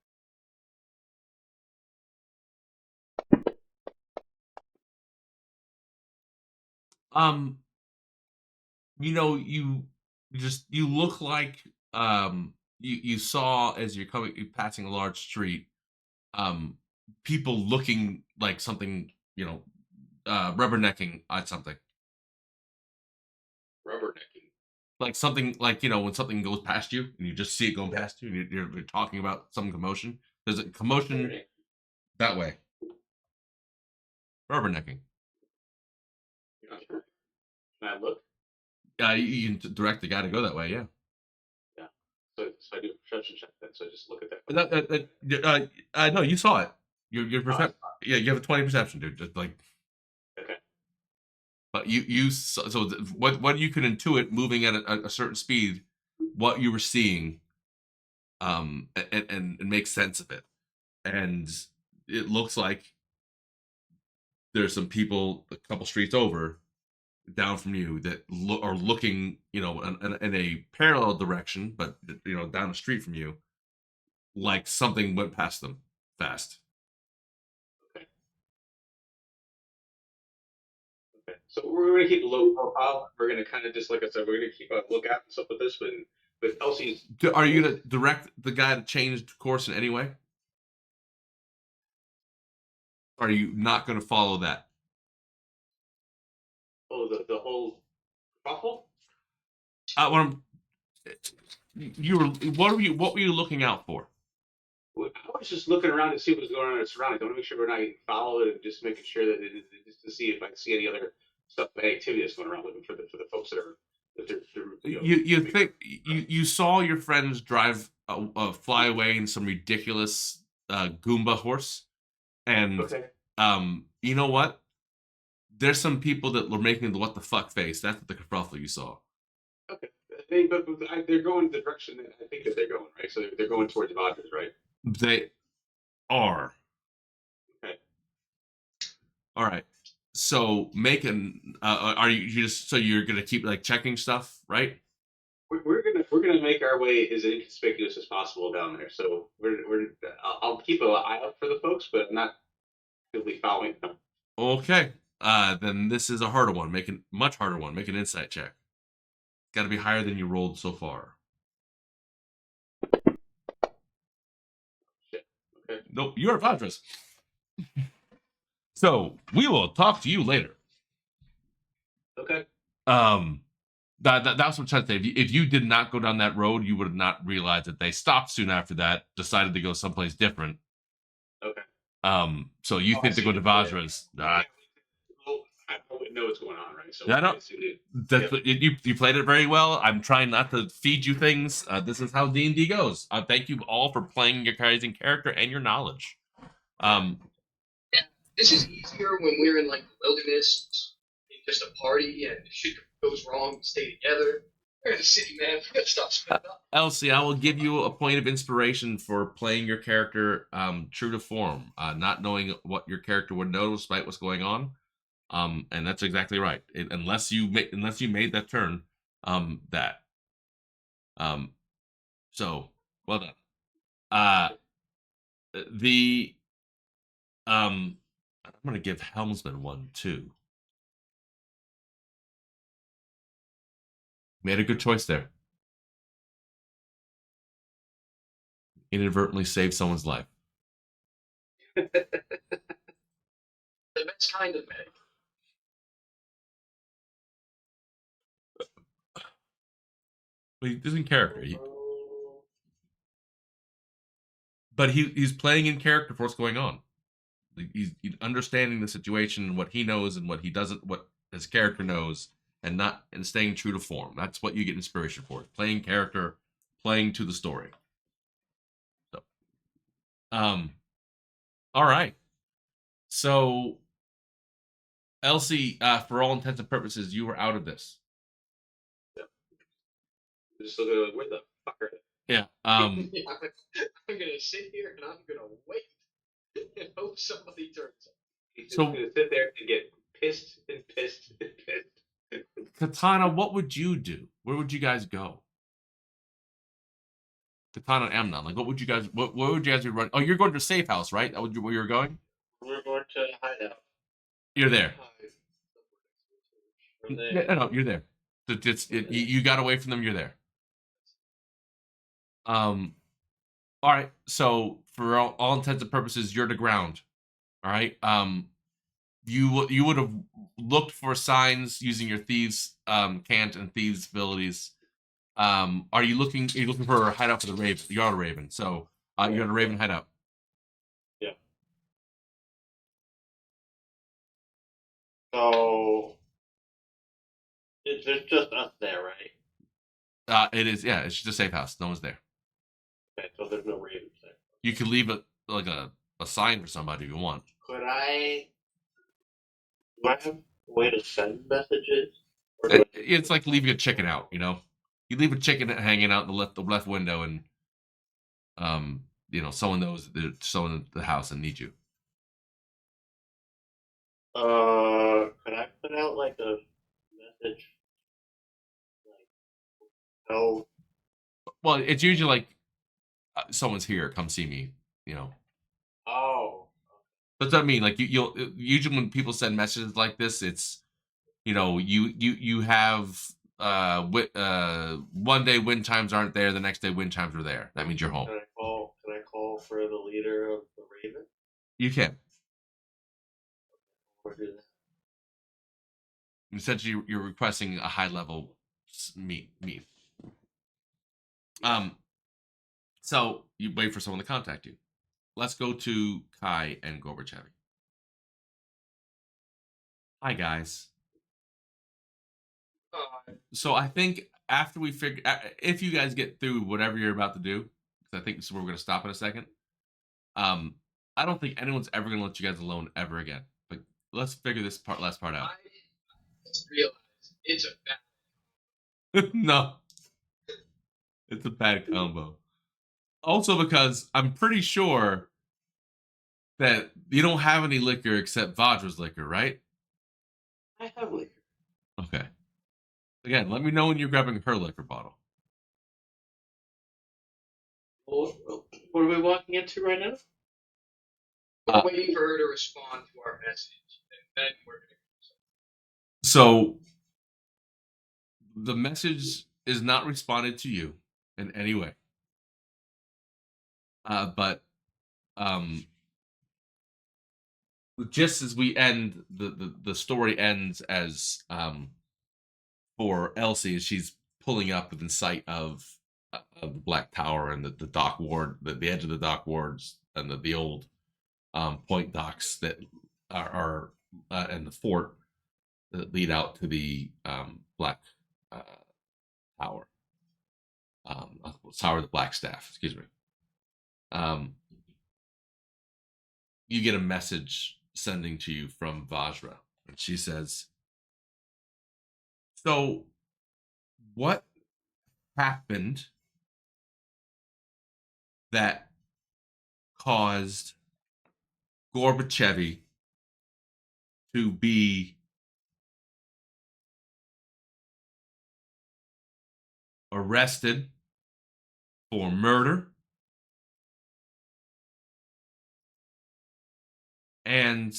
You know, you look like you saw as you're passing a large street, people looking like something, rubbernecking at something. Rubbernecking. Like something like, when something goes past you and you just see it going past you and you're talking about some commotion. There's a commotion that way. Rubbernecking. Can I look? You can direct the guy to go that way, yeah. Yeah. So I do a perception check then. So I just look at that. No, you saw it. Your perception. Yeah, you have a 20 perception, dude. Just like. Okay. But you so what you can intuit moving at a certain speed, what you were seeing, and make sense of it, and it looks like there's some people a couple streets over, down from you that are looking, in a parallel direction, but down the street from you, like something went past them fast. Okay. So we're going to keep a low profile. We're going to kind of just, like I said, we're going to keep a lookout and stuff with this. But Elsie's. Are you going to direct the guy to change course in any way? Or are you not going to follow that? Oh, the whole ruffle? What were you looking out for? I was just looking around to see what's going on in the surroundings. I want to make sure we're not getting followed, and just making sure that just to see if I can see any other stuff, activity that's going around, looking for the folks that are. You think you saw your friends drive fly away in some ridiculous Goomba horse, and Okay. You know what? There's some people that were making the what the fuck face. That's the kerfuffle you saw. Okay. But they're going the direction that I think that they're going, right? So they're going towards Dodgers, right? They are. Okay. All right. So are you just so you're gonna keep like checking stuff, right? We're gonna make our way as inconspicuous as possible down there. So I'll keep an eye out for the folks, but I'm not really following them. Okay. Then this is a harder one. Much harder one. Make an insight check. Got to be higher than you rolled so far. Shit. Okay. Nope, you're at Vadras. So we will talk to you later. Okay. That's what I'm trying to say. If you did not go down that road, you would have not realized that they stopped soon after that, decided to go someplace different. Okay. So you think to go to Vajra's? I wouldn't know what's going on, right? So I don't. You played it very well. I'm trying not to feed you things. This is how D&D goes. Thank you all for playing your guys' character and your knowledge. Yeah, this is easier when we're in like the wilderness, in just a party, and shit goes wrong, we stay together. We're in the city, man. We gotta stop splitting up. Elsie, I will give you a point of inspiration for playing your character true to form, not knowing what your character would know despite what's going on. And that's exactly right. Unless you made that turn, that. So well done. I'm gonna give Helmsman one too. Made a good choice there. Inadvertently saved someone's life. The best kind of medic. But he isn't character. But he's playing in character for what's going on. He's understanding the situation, what he knows and what he doesn't, what his character knows, and staying true to form. That's what you get inspiration for. Playing character, playing to the story. So, all right. So Elsie, for all intents and purposes, you were out of this. Just looking like, where the fuck are they? Yeah. I'm gonna sit here and I'm gonna wait and hope somebody turns up. He's So- just gonna sit there and get pissed and pissed and pissed. Katana, what would you do? Where would you guys go? Katana and Amnon, like, what would you guys? What would you guys be running? Oh, you're going to a safe house, right? That would where you're going? We're going to hideout. You're there. From there. No, you're there. You got away from them. You're there. All right. So for all intents and purposes, you're the ground. All right. You would have looked for signs using your thieves cant and thieves abilities. Are you looking for a hideout for the raven? You are a raven, so you're at a raven hideout. Yeah. So there's just us there, right? It is. Yeah, it's just a safe house. No one's there. Okay, so there's no ravens there. You could leave a sign for somebody if you want. Could I? Do I have a way to send messages? Or do It's like leaving a chicken out. You know, you leave a chicken hanging out in the left window, and someone knows there's someone in the house and needs you. could I put out like a message? Like, no. Well, it's usually like someone's here. Come see me. You know. Oh. That's what I mean. Like you'll usually when people send messages like this, it's you have one day wind chimes aren't there, the next day wind chimes are there. That means you're home. Can I call for the leader of the Raven? You can. Or do that? Essentially, you're requesting a high level meet. So you wait for someone to contact you. Let's go to Kai and Gorbachev. Hi guys. So I think after we figure, if you guys get through whatever you're about to do, because I think this is where we're going to stop in a second. I don't think anyone's ever going to let you guys alone ever again. But let's figure this last part out. I just realized it's a bad. No, it's a bad combo. Also, because I'm pretty sure that you don't have any liquor except Vajra's liquor, right? I have liquor. Okay. Again, let me know when you're grabbing her liquor bottle. What are we walking into right now? We're waiting for her to respond to our message, and then we're gonna. So, the message is not responded to you in any way. But just as we end, the story ends as for Elsie, she's pulling up within sight of the Black Tower and the dock ward, the edge of the dock wards, and the old point docks that are and the fort that lead out to the Black Tower, Tower of the Black Staff. Excuse me. You get a message sending to you from Vajra, and she says, "So, what happened that caused Gorbachev to be arrested for murder and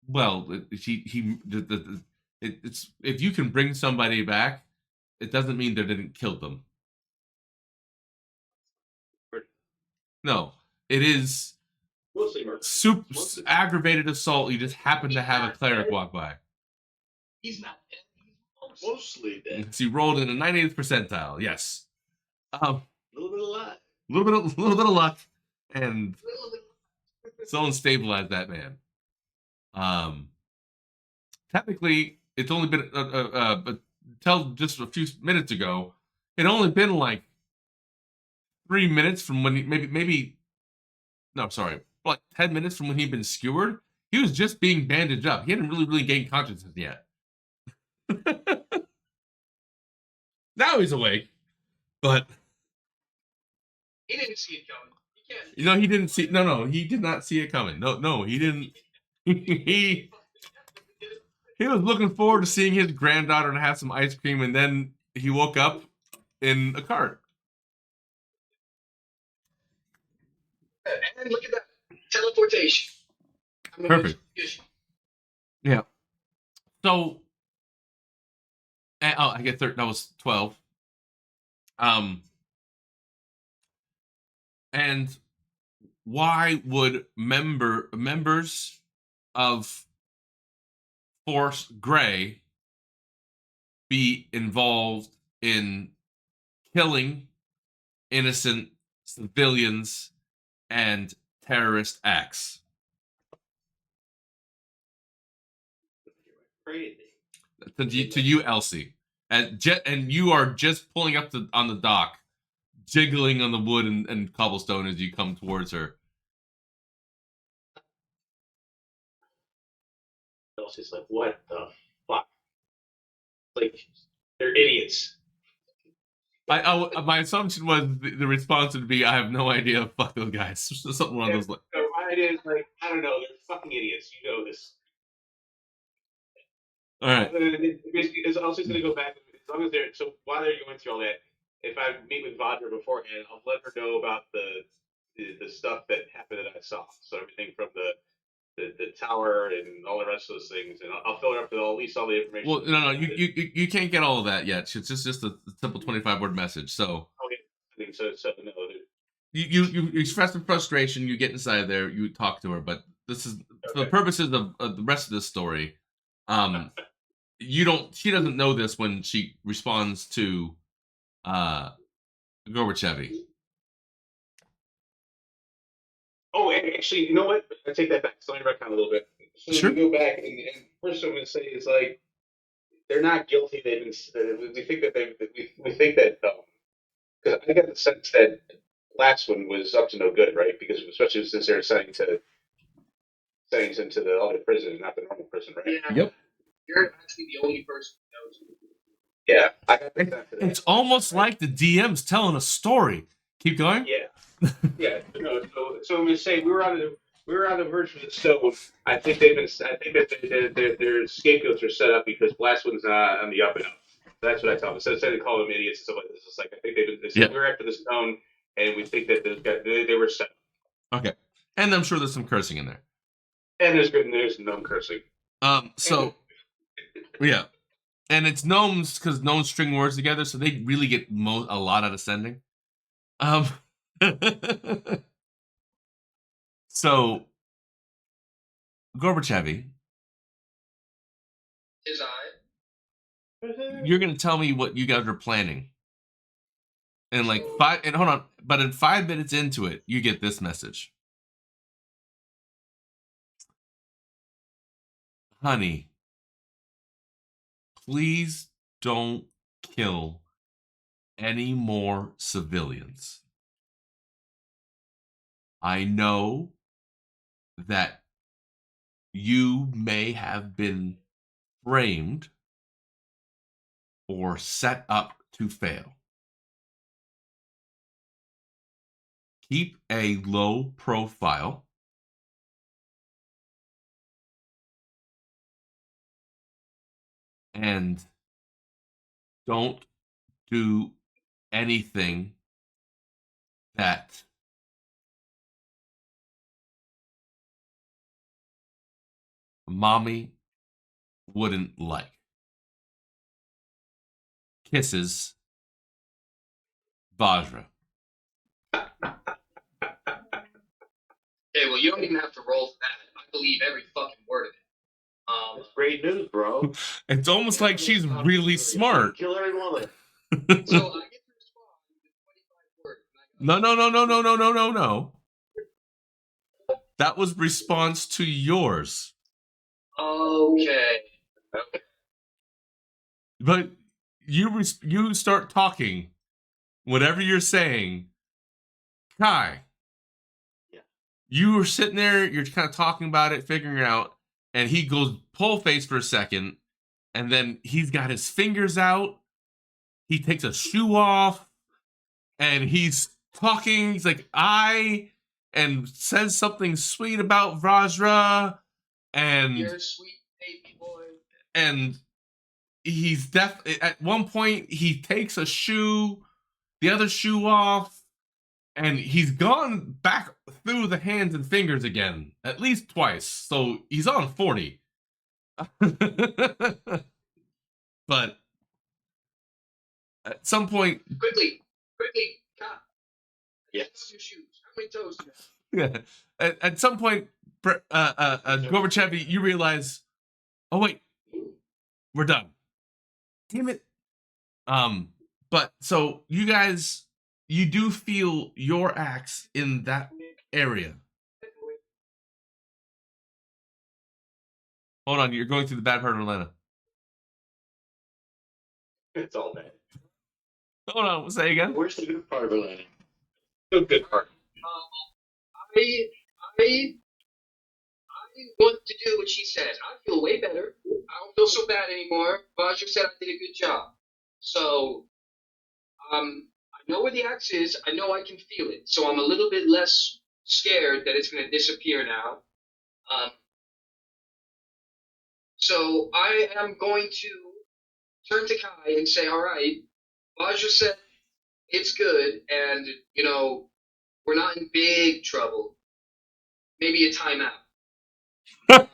well, it's if you can bring somebody back, it doesn't mean they didn't kill them. No, it is Mostly murder. aggravated assault. You just happen to have a cleric walk by. He's not dead. He's Mostly dead. So you rolled in a 98th percentile. Yes. A little bit of luck. A little bit of luck, and someone stabilized that man. Technically, it's only been until just a few minutes ago. It only been like 3 minutes from when he maybe no, sorry, like 10 minutes from when he'd been skewered, he was just being bandaged up. He hadn't really gained consciousness yet. Now he's awake, but He didn't see it coming. He can't. you know he didn't see. No, he did not see it coming. No, he didn't. he was looking forward to seeing his granddaughter and have some ice cream, and then he woke up in a cart. And look at that teleportation. Perfect. Yeah. So, I get that was 12. And why would members of Force Grey be involved in killing innocent civilians and terrorist acts? Crazy. To you, Elsie, and you are just pulling up on the dock, jiggling on the wood and cobblestone as you come towards her. Elsie's like, what the fuck? Like, they're idiots. My assumption was the response would be, I have no idea. Fuck those guys. Something along those lines. So my idea is like, I don't know, they're fucking idiots. You know this. All right. Basically, Elsie's gonna go back as long as they're while they're going through all that. If I meet with Vajra beforehand, I'll let her know about the stuff that happened that I saw. So everything from the tower and all the rest of those things, and I'll fill her up with at least all the information. Well, no, you can't get all of that yet. It's just a simple 25-word message. So Okay, I think so. No, you express some frustration. You get inside there. You talk to her, but this is for the purposes of the rest of this story. She doesn't know this when she responds to Gorbachev. Oh, actually, you know what? I take that back. So let me retcon a little bit. So Sure. we go back, and first I'm going to say is like they're not guilty. They've been. We think that we think that because I get the sense that last one was up to no good, right? Because especially since they're sending into the other prison, not the normal prison, right? Yeah. Yep. You're actually the only person who knows. Yeah, I got the sense of that. It's almost like the DM's telling a story. Keep going. Yeah, yeah. No, so I'm gonna say we were on the verge of the stone. I think that their scapegoats are set up because Blast one's on the up and up. That's what I tell them. Instead of calling them idiots and stuff like this, it's like I think they said we were after the stone, and we think that those guys they were set up. Okay, and I'm sure there's some cursing in there. And there's no cursing. So yeah, and it's gnomes because gnomes string words together, so they really get a lot out of sending. So Gorbachev, His eye. you're gonna tell me what you guys are planning. And like 5 and hold on, but in 5 minutes into it, you get this message. Honey, please don't kill any more civilians. I know that you may have been framed or set up to fail. Keep a low profile. And don't do anything that mommy wouldn't like. Kisses, Vajra. Okay, well, you don't even have to roll for that. I believe every fucking word of it. That's great news, bro. It's almost like she's really smart. Kill every woman. So I get to respond with 25 words. No. That was response to yours. Okay. But you start talking, whatever you're saying, Kai. Yeah. You were sitting there, you're kind of talking about it, figuring it out, and he goes pole face for a second, and then he's got his fingers out. He takes a shoe off, and he's talking. He's like, and says something sweet about Vajra, and You're a sweet baby boy. and he's at one point he takes the other shoe off, and he's gone back through the hands and fingers again at least twice, so he's on 40. But at some point, Quickly, Cop. Yes. Your shoes. How many toes do you have? yeah, at some point, Gorbachev, you realize, oh wait, we're done. Damn it. But so you guys, you do feel your axe in that area. Hold on, you're going through the bad part of Atlanta. It's all bad. Hold on, say again. Where's the good part of Atlanta? The good part. I want to do what she says. I feel way better. I don't feel so bad anymore. Vajra said I did a good job. So, I know where the axe is. I know I can feel it. So I'm a little bit less scared that it's going to disappear now. So I am going to turn to Kai and say, all right, Vajra said it's good, and, you know, we're not in big trouble. Maybe a timeout.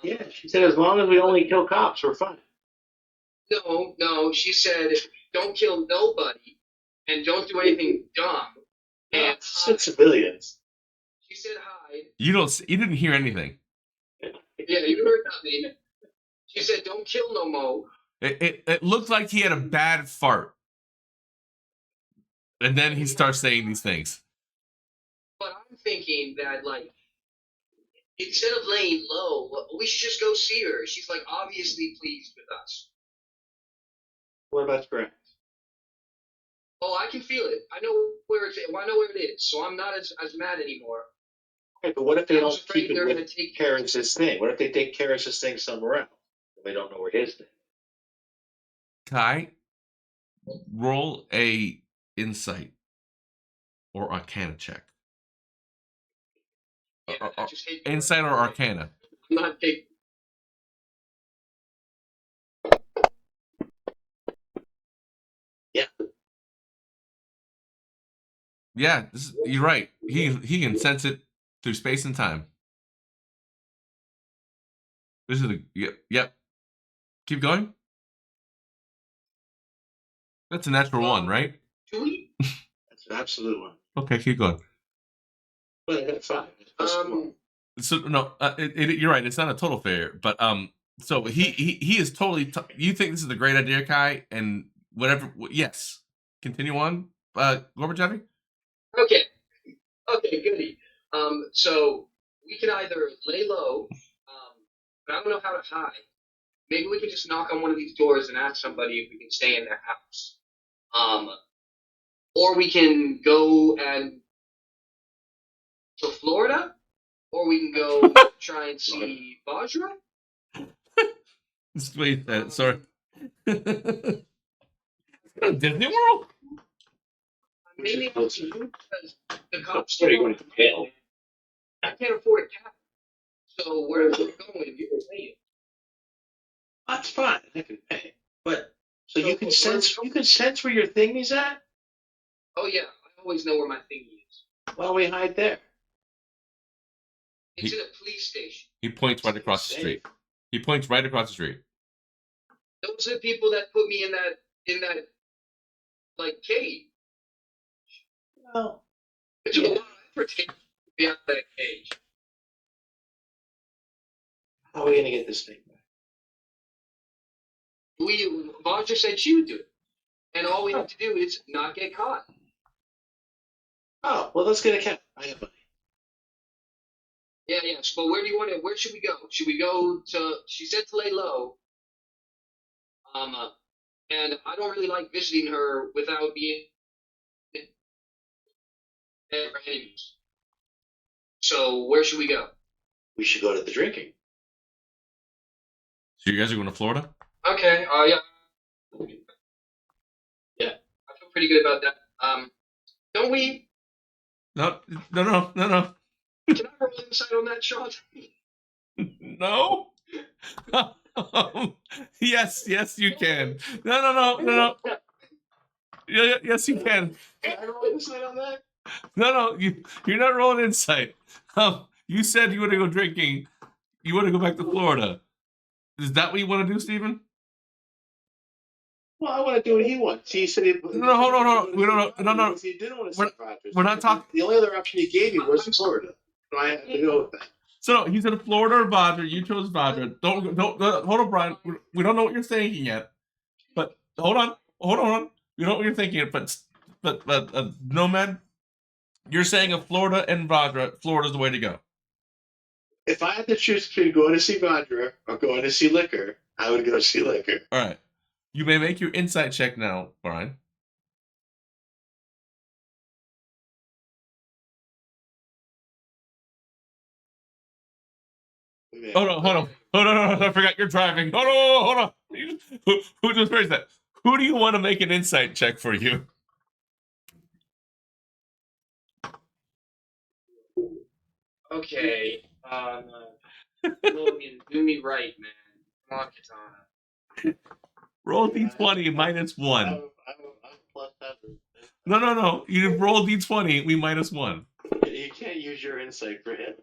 Yeah, she said as long as we only kill cops, we're fine. No, she said don't kill nobody and don't do anything dumb. And She said civilians. she said hide. You didn't hear anything. Yeah, you heard nothing. She said don't kill no more. It looked like he had a bad fart. And then he starts saying these things. But I'm thinking that, like, instead of laying low, we should just go see her. She's, like, obviously pleased with us. What about Sprung? Oh, I can feel it. I know where it is, so I'm not as mad anymore. Okay, but what if they I was don't afraid keep it they're with gonna take- Karen's thing? What if they take Karen's thing somewhere else? They don't know where his thing. Kai, roll a insight or arcana check. Yeah, I just hate you. Insight or arcana? I'm not big. Yeah, you're right. He can sense it through space and time. This is yep. Keep going. That's a natural one, right? Do we? That's an absolute one. Okay, keep going. But I got 5. That's one. So no, you're right. It's not a total failure, but so he is totally. You think this is a great idea, Kai, and whatever. Yes, continue on, Gorbachev. Okay, goody. So we can either lay low, but I don't know how to hide. Maybe we can just knock on one of these doors and ask somebody if we can stay in their house. Or we can go to Florida, or we can go try and see Vajra. Wait, sorry. Disney World. Maybe I'll see you because the cops Where are you going to jail? I can't afford a cab. So wherever we're going, you can pay it. That's fine. I can pay. But so you can but sense where your thing is at? Oh yeah, I always know where my thingy is. Why don't we hide there? It's in a police station. He points right across the street. He points right across the street. Those are the people that put me in that like cage. Well, It took a lot of effort to get me out of that cage. how are we gonna get this thing back? Vajra said she would do it. And all we have to do is not get caught. Oh, well, let's get a cab. I have money. Yeah. But where should we go? Should we go to, she said to lay low. And I don't really like visiting her without being, enemies. So where should we go? We should go to the drinking. So you guys are going to Florida? Okay. Yeah. Yeah. I feel pretty good about that. Don't we? No. Can I roll insight on that, Sean? No. Yes, you can. No. Yes, you can. Can I roll insight on that? No, you're not rolling insight. You said you want to go drinking. You want to go back to Florida. Is that what you want to do, Steven? Well, I want to do what he wants. He said he. No, hold on. We don't know. No. He didn't want to see Rogers. We're not talking. The only other option he gave you was Florida. So I had to go with that. So he said Florida or Vajra. You chose Vajra. Don't hold on, Brian. We don't know what you're thinking yet. But hold on. We don't know what you're thinking yet. But Nomad, you're saying of Florida and Vajra, Florida's the way to go. If I had to choose between going to see Vajra or going to see Liquor, I would go see Liquor. All right. You may make your insight check now, Brian. Hold on. I forgot you're driving. Hold on. Who just raised that? Who do you want to make an insight check for you? Okay. Logan, do me right, man. Come on, Katana. Roll d20 minus 1. I'm plus 7. No. You roll d20, we minus 1. You can't use your insight for him.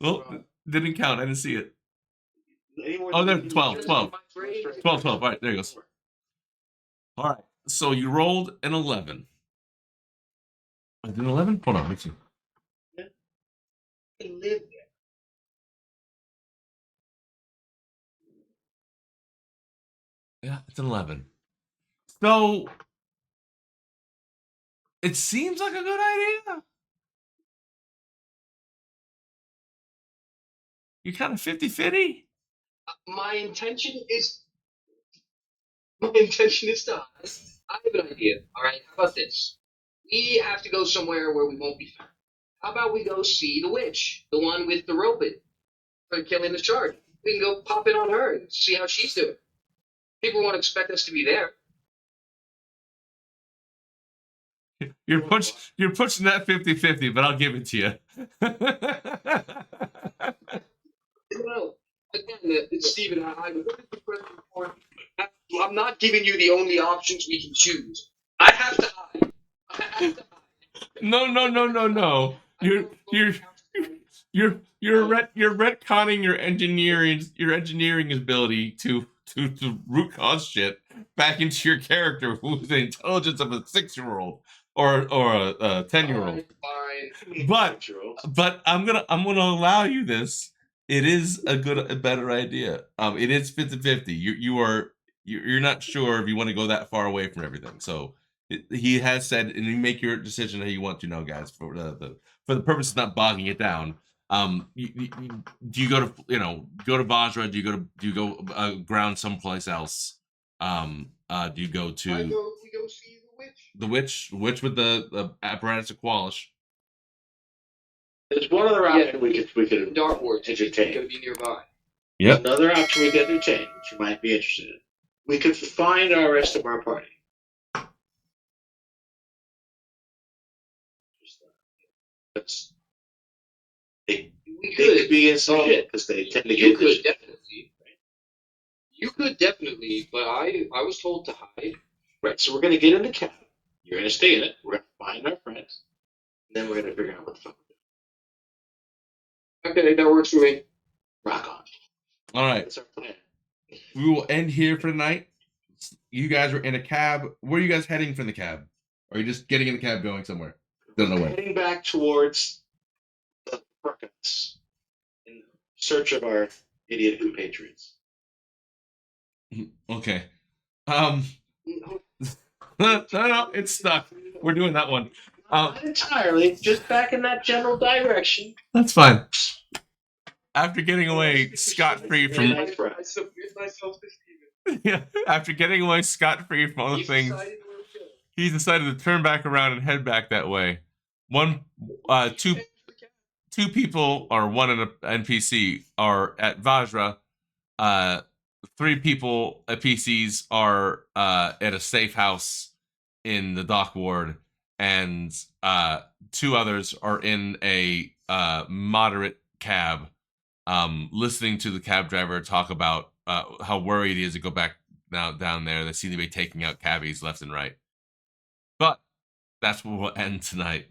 Well, didn't count. I didn't see it. Anymore Oh, than there, you 12. use 12. your- 12. All right, there it goes. All right. So you rolled an 11. I did an 11? Hold on, let me see. He lived there. Yeah, it's an 11. So it seems like a good idea. You're kind of 50-50. My intention is to hide. I have an idea. All right, how about this? We have to go somewhere where we won't be found. How about we go see the witch, the one with the rope for killing the shark? We can go pop in on her and see how she's doing. People won't expect us to be there. You're pushing that 50-50, but I'll give it to you. Well, again, it's Steven. I'm not giving you the only options we can choose. I have to hide. No. You're retconning your engineering ability to root cause shit back into your character who's the intelligence of a 6-year-old or a 10-year-old. Fine. But I'm gonna allow you this. It is a better idea. It is 50-50. You're not sure if you want to go that far away from everything. So he has said, and you make your decision how you want to know, guys. For the purpose of not bogging it down. Do you go to go to Vajra? Do you go ground someplace else? Do you go to? We go see the witch. The witch with the apparatus of Qualish. There's one other option we could Dartboard. entertain. Gonna be nearby. Yep. Another option we could entertain, which you might be interested in. We could find our rest of our party. They could be in some shit because they tend to get this. You could definitely, but I was told to hide. Right, so we're gonna get in the cab. You're gonna stay in it. We're gonna find our friends. And then we're gonna figure out what the fuck we're doing. Okay, that works for me. Rock on. All right. That's our plan. We will end here for the night. You guys are in a cab. Where are you guys heading from the cab? Or are you just getting in the cab going somewhere? Don't know where. Heading back towards the Perkins in search of our idiot compatriots. Okay. No, it's stuck. We're doing that one. Not entirely, just back in that general direction. That's fine. After getting away scot-free from I submit myself to Steven. yeah, after getting away scot-free from all the things, he decided to turn back around and head back that way. Two people or one in an NPC are at Vajra. 3 people at PCs are at a safe house in the dock ward, and 2 others are in a moderate cab, listening to the cab driver talk about how worried he is to go back now down there. They seem to be taking out cabbies left and right. But that's where we'll end tonight.